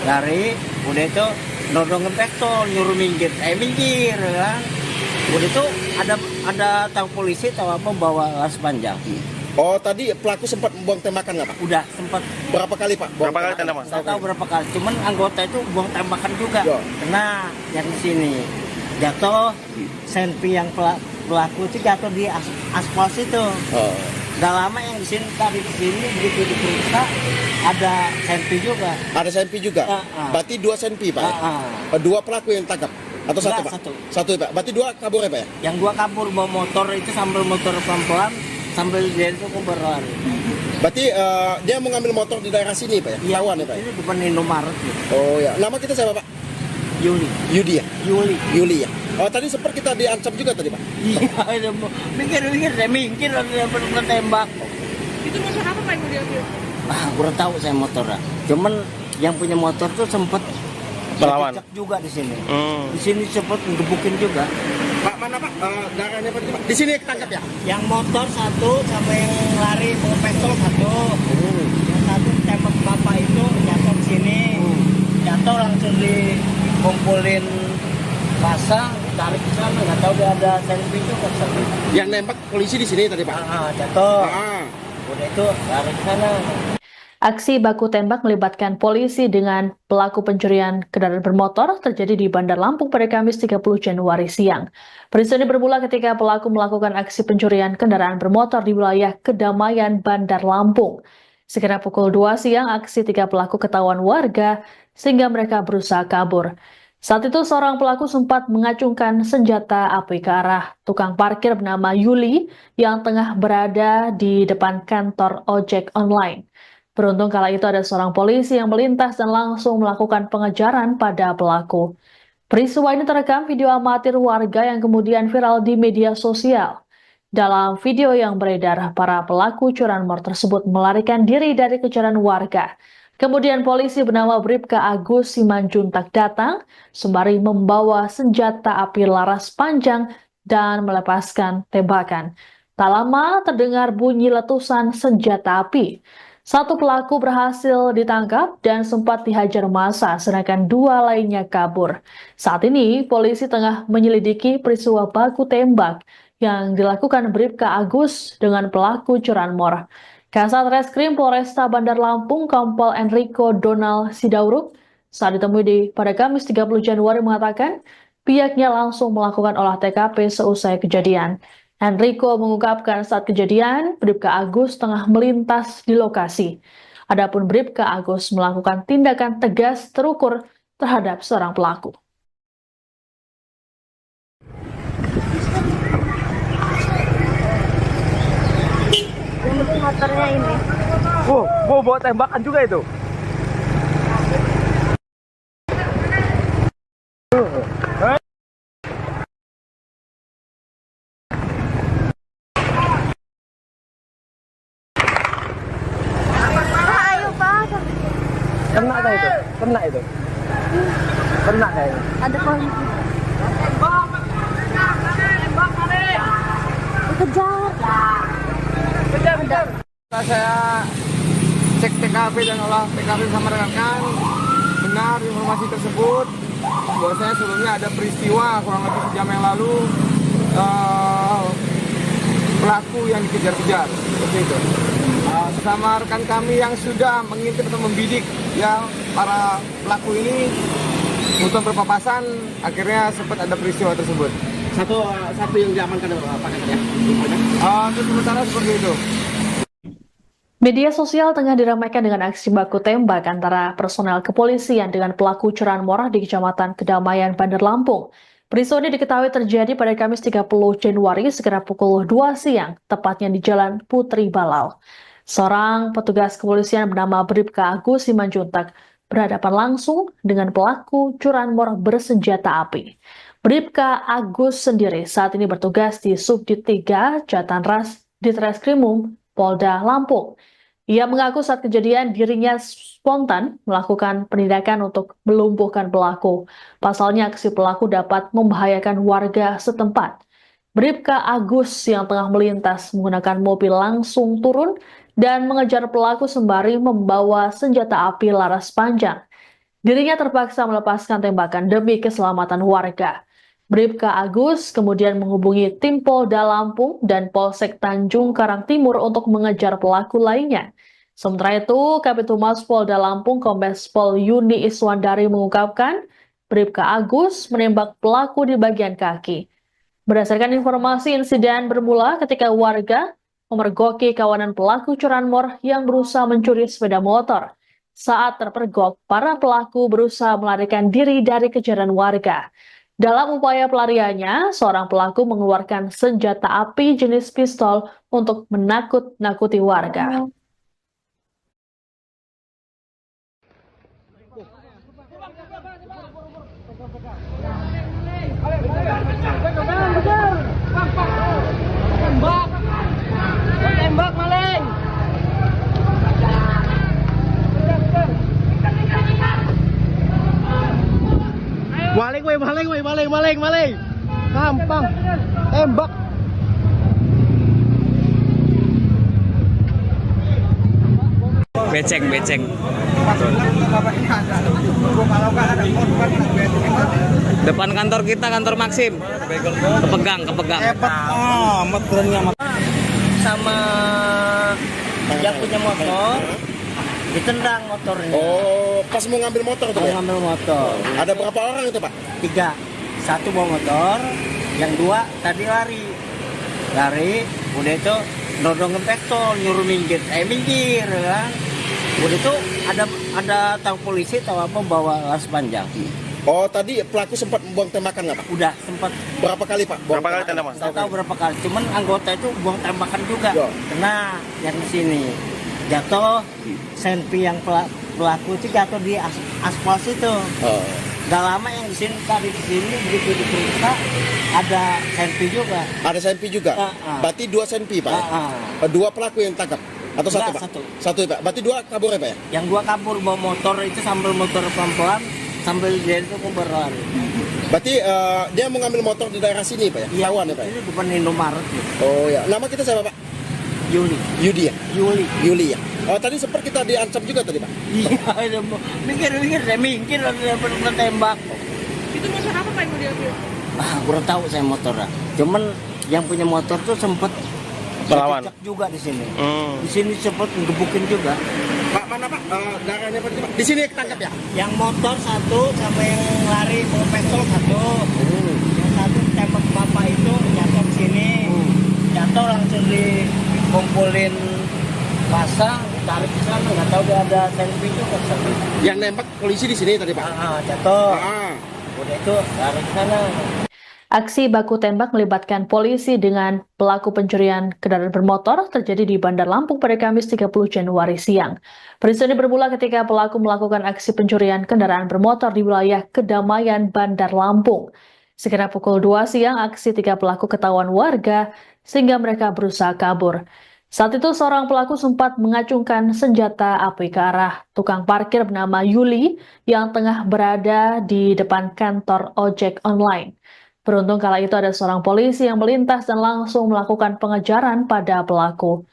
lari, udah itu nodongin pistol, nyuruh minggir, minggir kan. Udah itu ada tahu polisi tahu apa bawa las panjang. Oh, tadi pelaku sempat buang tembakan nggak Pak? Udah sempat Berapa kali Pak? Berapa kali tembakan? saya tahu berapa kali, cuman anggota itu buang tembakan juga. Ya. Kena yang di sini jatuh, senpi yang pelaku itu jatuh di aspal situ. Oh. Udah lama yang di sini tadi di sini begitu diperiksa ada senpi juga. Ada senpi juga? Berarti 2 senpi Pak? Ya? 2 pelaku yang tangkap? Atau satu Enggak, Pak? satu. Satu Pak? Berarti 2 kabur ya Pak ya? Yang 2 kabur bawa motor itu sambil motor pelan-pelan sambil dia itu berlari. Berarti dia mau ngambil motor di daerah sini Pak ya? Lawan ya Pak ya? Ini depan Indomaret gitu. Oh ya. Nama kita siapa Pak? Yuli. Yudi ya? Yuli. Ya? Oh tadi sempat kita diancam juga tadi Pak? Iya, saya minggir ada tembak. Itu motor apa Pak yang mau diambil? Kurang tahu saya motornya. Cuman yang punya motor tuh sempet Melawan. cekcok juga di sini. Di sini sempet ngebukin juga. Pak mana Pak? Darahnya Pak? Di sini ketangkap ya? Yang motor 1 sama yang lari bawa pistol 1. Yang 1 tembak bapak itu jatuh di sini. Jatuh langsung dikumpulin pasang, tarik ke sana. Nggak tahu dia ada selfie juga. Yang nembak polisi di sini tadi Pak? Jatuh. Ah. Udah itu lari ke sana. Aksi baku tembak melibatkan polisi dengan pelaku pencurian kendaraan bermotor terjadi di Bandar Lampung pada Kamis 30 Januari siang. Peristiwa ini bermula ketika pelaku melakukan aksi pencurian kendaraan bermotor di wilayah Kedamaian, Bandar Lampung. Sekitar pukul 2 siang, aksi 3 pelaku ketahuan warga sehingga mereka berusaha kabur. Saat itu seorang pelaku sempat mengacungkan senjata api ke arah tukang parkir bernama Yuli yang tengah berada di depan kantor ojek online. Beruntung kala itu ada seorang polisi yang melintas dan langsung melakukan pengejaran pada pelaku. Peristiwa ini terekam video amatir warga yang kemudian viral di media sosial. Dalam video yang beredar, para pelaku curanmor tersebut melarikan diri dari kejaran warga. Kemudian polisi bernama Bribka Agus Simanjuntak datang, sembari membawa senjata api laras panjang dan melepaskan tembakan. Tak lama terdengar bunyi letusan senjata api. 1 pelaku berhasil ditangkap dan sempat dihajar massa, sedangkan 2 lainnya kabur. Saat ini, polisi tengah menyelidiki peristiwa baku tembak yang dilakukan Bribka Agus dengan pelaku curanmor. Kasat Reskrim Polresta Bandar Lampung, Kompol Enrico Donald Sidauruk, saat ditemui pada Kamis 30 Januari mengatakan pihaknya langsung melakukan olah TKP seusai kejadian. Enrico mengungkapkan saat kejadian, Bribka Agus tengah melintas di lokasi. Adapun Bribka Agus melakukan tindakan tegas terukur terhadap seorang pelaku. Motornya ini. Mau bawa tembakan juga itu. Ayo Pak. Kena kah itu? Kena kayaknya. Ada polisi. Kejar. Setelah saya cek TKP dan olah TKP sama rekan-rekan, benar informasi tersebut bahwasanya sebelumnya ada peristiwa kurang lebih sejam yang lalu pelaku yang dikejar-kejar seperti itu. Bersama rekan kami yang sudah mengintip atau membidik ya para pelaku ini untuk berpapasan, akhirnya sempat ada peristiwa tersebut. Satu yang diamankan Pak ya? Untuk sementara seperti itu. Media sosial tengah diramaikan dengan aksi baku tembak antara personel kepolisian dengan pelaku curanmor di Kecamatan Kedamaian, Bandar Lampung. Peristiwa ini diketahui terjadi pada Kamis 30 Januari sekitar pukul 2 siang, tepatnya di Jalan Putri Balau. Seorang petugas kepolisian bernama Bribka Agus Simanjuntak berhadapan langsung dengan pelaku curanmor bersenjata api. Bribka Agus sendiri saat ini bertugas di Subdit 3 Jatanras Ditreskrimum Polda Lampung. Ia mengaku saat kejadian dirinya spontan melakukan penindakan untuk melumpuhkan pelaku. Pasalnya aksi pelaku dapat membahayakan warga setempat. Bribka Agus yang tengah melintas menggunakan mobil langsung turun dan mengejar pelaku sembari membawa senjata api laras panjang. Dirinya terpaksa melepaskan tembakan demi keselamatan warga. Bribka Agus kemudian menghubungi tim Polda Lampung dan Polsek Tanjung Karang Timur untuk mengejar pelaku lainnya. Sementara itu, Kabitumas Polda Lampung Kombes Pol Yuni Iswandari mengungkapkan Bribka Agus menembak pelaku di bagian kaki. Berdasarkan informasi, insiden bermula ketika warga memergoki kawanan pelaku curanmor yang berusaha mencuri sepeda motor. Saat terpergok, para pelaku berusaha melarikan diri dari kejaran warga. Dalam upaya pelariannya, seorang pelaku mengeluarkan senjata api jenis pistol untuk menakut-nakuti warga. Tembak maling. Maling. Gampang. Tembak. Beceng. Depan kantor kita, kantor Maxim. Kepegang. Amat berani amat. Sama yang punya motor ditendang motornya. Oh, pas mau ngambil motor tuh, Mau Pak? ngambil motor. Ada berapa orang itu, Pak? 3, 1 bawa motor, yang 2 tadi lari, udah itu nodongin pistol, nyuruh minggir, minggir kan. Udah itu ada tahu polisi tahu apa bawa laras panjang. Oh, tadi pelaku sempat membuang tembakan nggak, Pak? Udah sempat Berapa kali, Pak? Buang Berapa kali tembakan? tembakan? nggak tahu berapa kali, cuman anggota itu buang tembakan juga. Ya. Kena yang di sini jatuh, senpi yang pelaku itu jatuh di aspal situ. Oh. Gak lama yang di sini tadi di sini begitu diperiksa ada senpi juga. Ada senpi juga? Berarti 2 senpi, Pak? Ya? 2 pelaku yang tangkap? Atau satu, Enggak, Pak? satu. Satu, Pak? Berarti 2 kabur ya, Pak? Ya? Yang 2 kabur bawa motor itu sambil motor pelan-pelan sambil dia itu berlari. Berarti dia mau ngambil motor di daerah sini, Pak ya? Lawan ya, Pak ya? Ini depan Indomaret gitu. Oh ya. Nama kita siapa, Pak? Yudi ya? Yuli ya? Oh, tadi sempat kita diancam juga tadi, Pak? Iya, minggir ada tembak. Itu motor apa Pak yang mau diambil? Kurang tahu saya motornya. Cuman yang punya motor tuh sempet Melawan. cekcok juga di sini. Di sini sempet ngebukin juga. Pak, mana, Pak? Darahnya, Pak? Di sini ketangkap ya? Yang motor 1 sama yang lari bawa pistol 1. Yang 1 tembak bapak itu jatuh di sini. Jatuh langsung dikumpulin pasang, tarik ke sana. Nggak tahu dia ada selfie juga. Yang nembak polisi di sini tadi, Pak? Jatuh. Ah. Udah itu tarik ke sana. Aksi baku tembak melibatkan polisi dengan pelaku pencurian kendaraan bermotor terjadi di Bandar Lampung pada Kamis 30 Januari siang. Peristiwa ini bermula ketika pelaku melakukan aksi pencurian kendaraan bermotor di wilayah Kedamaian, Bandar Lampung. Sekira pukul 2 siang, aksi 3 pelaku ketahuan warga sehingga mereka berusaha kabur. Saat itu seorang pelaku sempat mengacungkan senjata api ke arah tukang parkir bernama Yuli yang tengah berada di depan kantor ojek online. Beruntung kala itu ada seorang polisi yang melintas dan langsung melakukan pengejaran pada pelaku.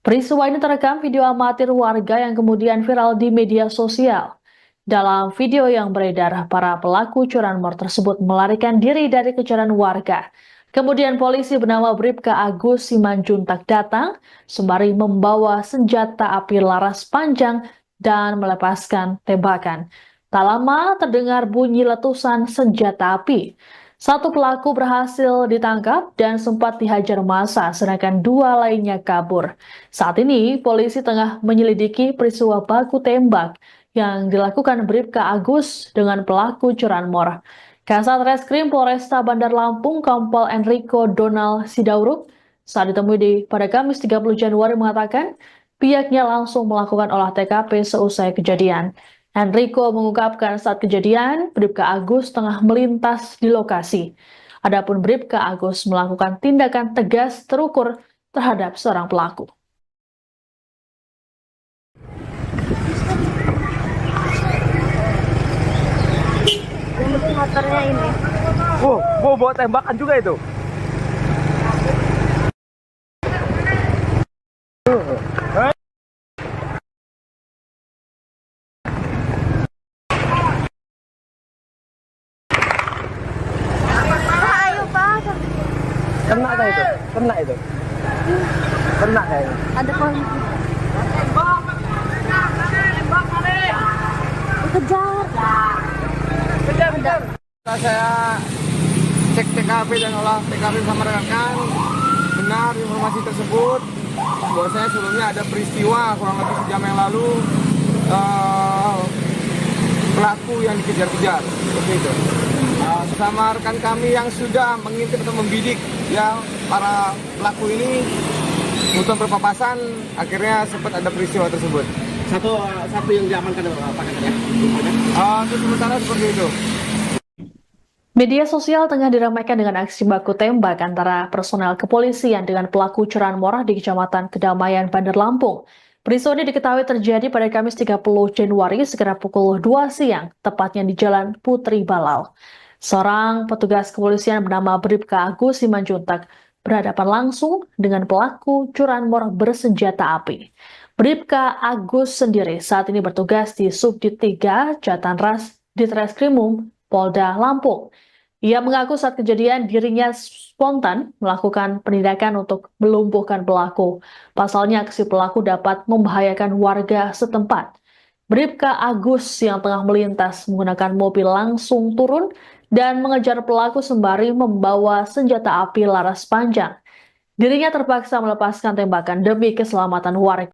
Peristiwa ini terekam video amatir warga yang kemudian viral di media sosial. Dalam video yang beredar, para pelaku curanmor tersebut melarikan diri dari kejaran warga. Kemudian polisi bernama Bribka Agus Simanjuntak datang, sembari membawa senjata api laras panjang dan melepaskan tembakan. Tak lama terdengar bunyi letusan senjata api. 1 pelaku berhasil ditangkap dan sempat dihajar massa, sedangkan 2 lainnya kabur. Saat ini, polisi tengah menyelidiki peristiwa baku tembak yang dilakukan Bribka Agus dengan pelaku curanmor. Kasat Reskrim Polresta Bandar Lampung, Kompol Enrico Donald Sidauruk, saat ditemui pada Kamis 30 Januari mengatakan pihaknya langsung melakukan olah TKP seusai kejadian. Enrico mengungkapkan saat kejadian, Bribka Agus tengah melintas di lokasi. Adapun Bribka Agus melakukan tindakan tegas terukur terhadap seorang pelaku. Oh, bawa tembakan juga itu. Kena kah itu? Kena itu. Kena kayaknya. Ada polisi. Kejar. Setelah saya cek TKP dan olah TKP sama rekan, benar informasi tersebut bahwasanya sebelumnya ada peristiwa kurang lebih sejam yang lalu pelaku yang dikejar-kejar seperti itu. Sama rekan kami yang sudah mengintip atau membidik ya para pelaku ini untuk berpapasan, akhirnya sempat ada peristiwa tersebut. Satu yang diamankan apa katanya? Untuk sementara seperti itu. Media sosial tengah diramaikan dengan aksi baku tembak antara personel kepolisian dengan pelaku curanmor di Kecamatan Kedamaian, Bandar Lampung. Peristiwa ini diketahui terjadi pada Kamis 30 Januari sekitar pukul 2 siang, tepatnya di Jalan Putri Balau. Seorang petugas kepolisian bernama Bribka Agus Simanjuntak berhadapan langsung dengan pelaku curanmor bersenjata api. Bribka Agus sendiri saat ini bertugas di Subdit 3 Jatanras Ditreskrimum Polda Lampung. Ia mengaku saat kejadian dirinya spontan melakukan penindakan untuk melumpuhkan pelaku. Pasalnya aksi pelaku dapat membahayakan warga setempat. Bribka Agus yang tengah melintas menggunakan mobil langsung turun dan mengejar pelaku sembari membawa senjata api laras panjang. Dirinya terpaksa melepaskan tembakan demi keselamatan warga.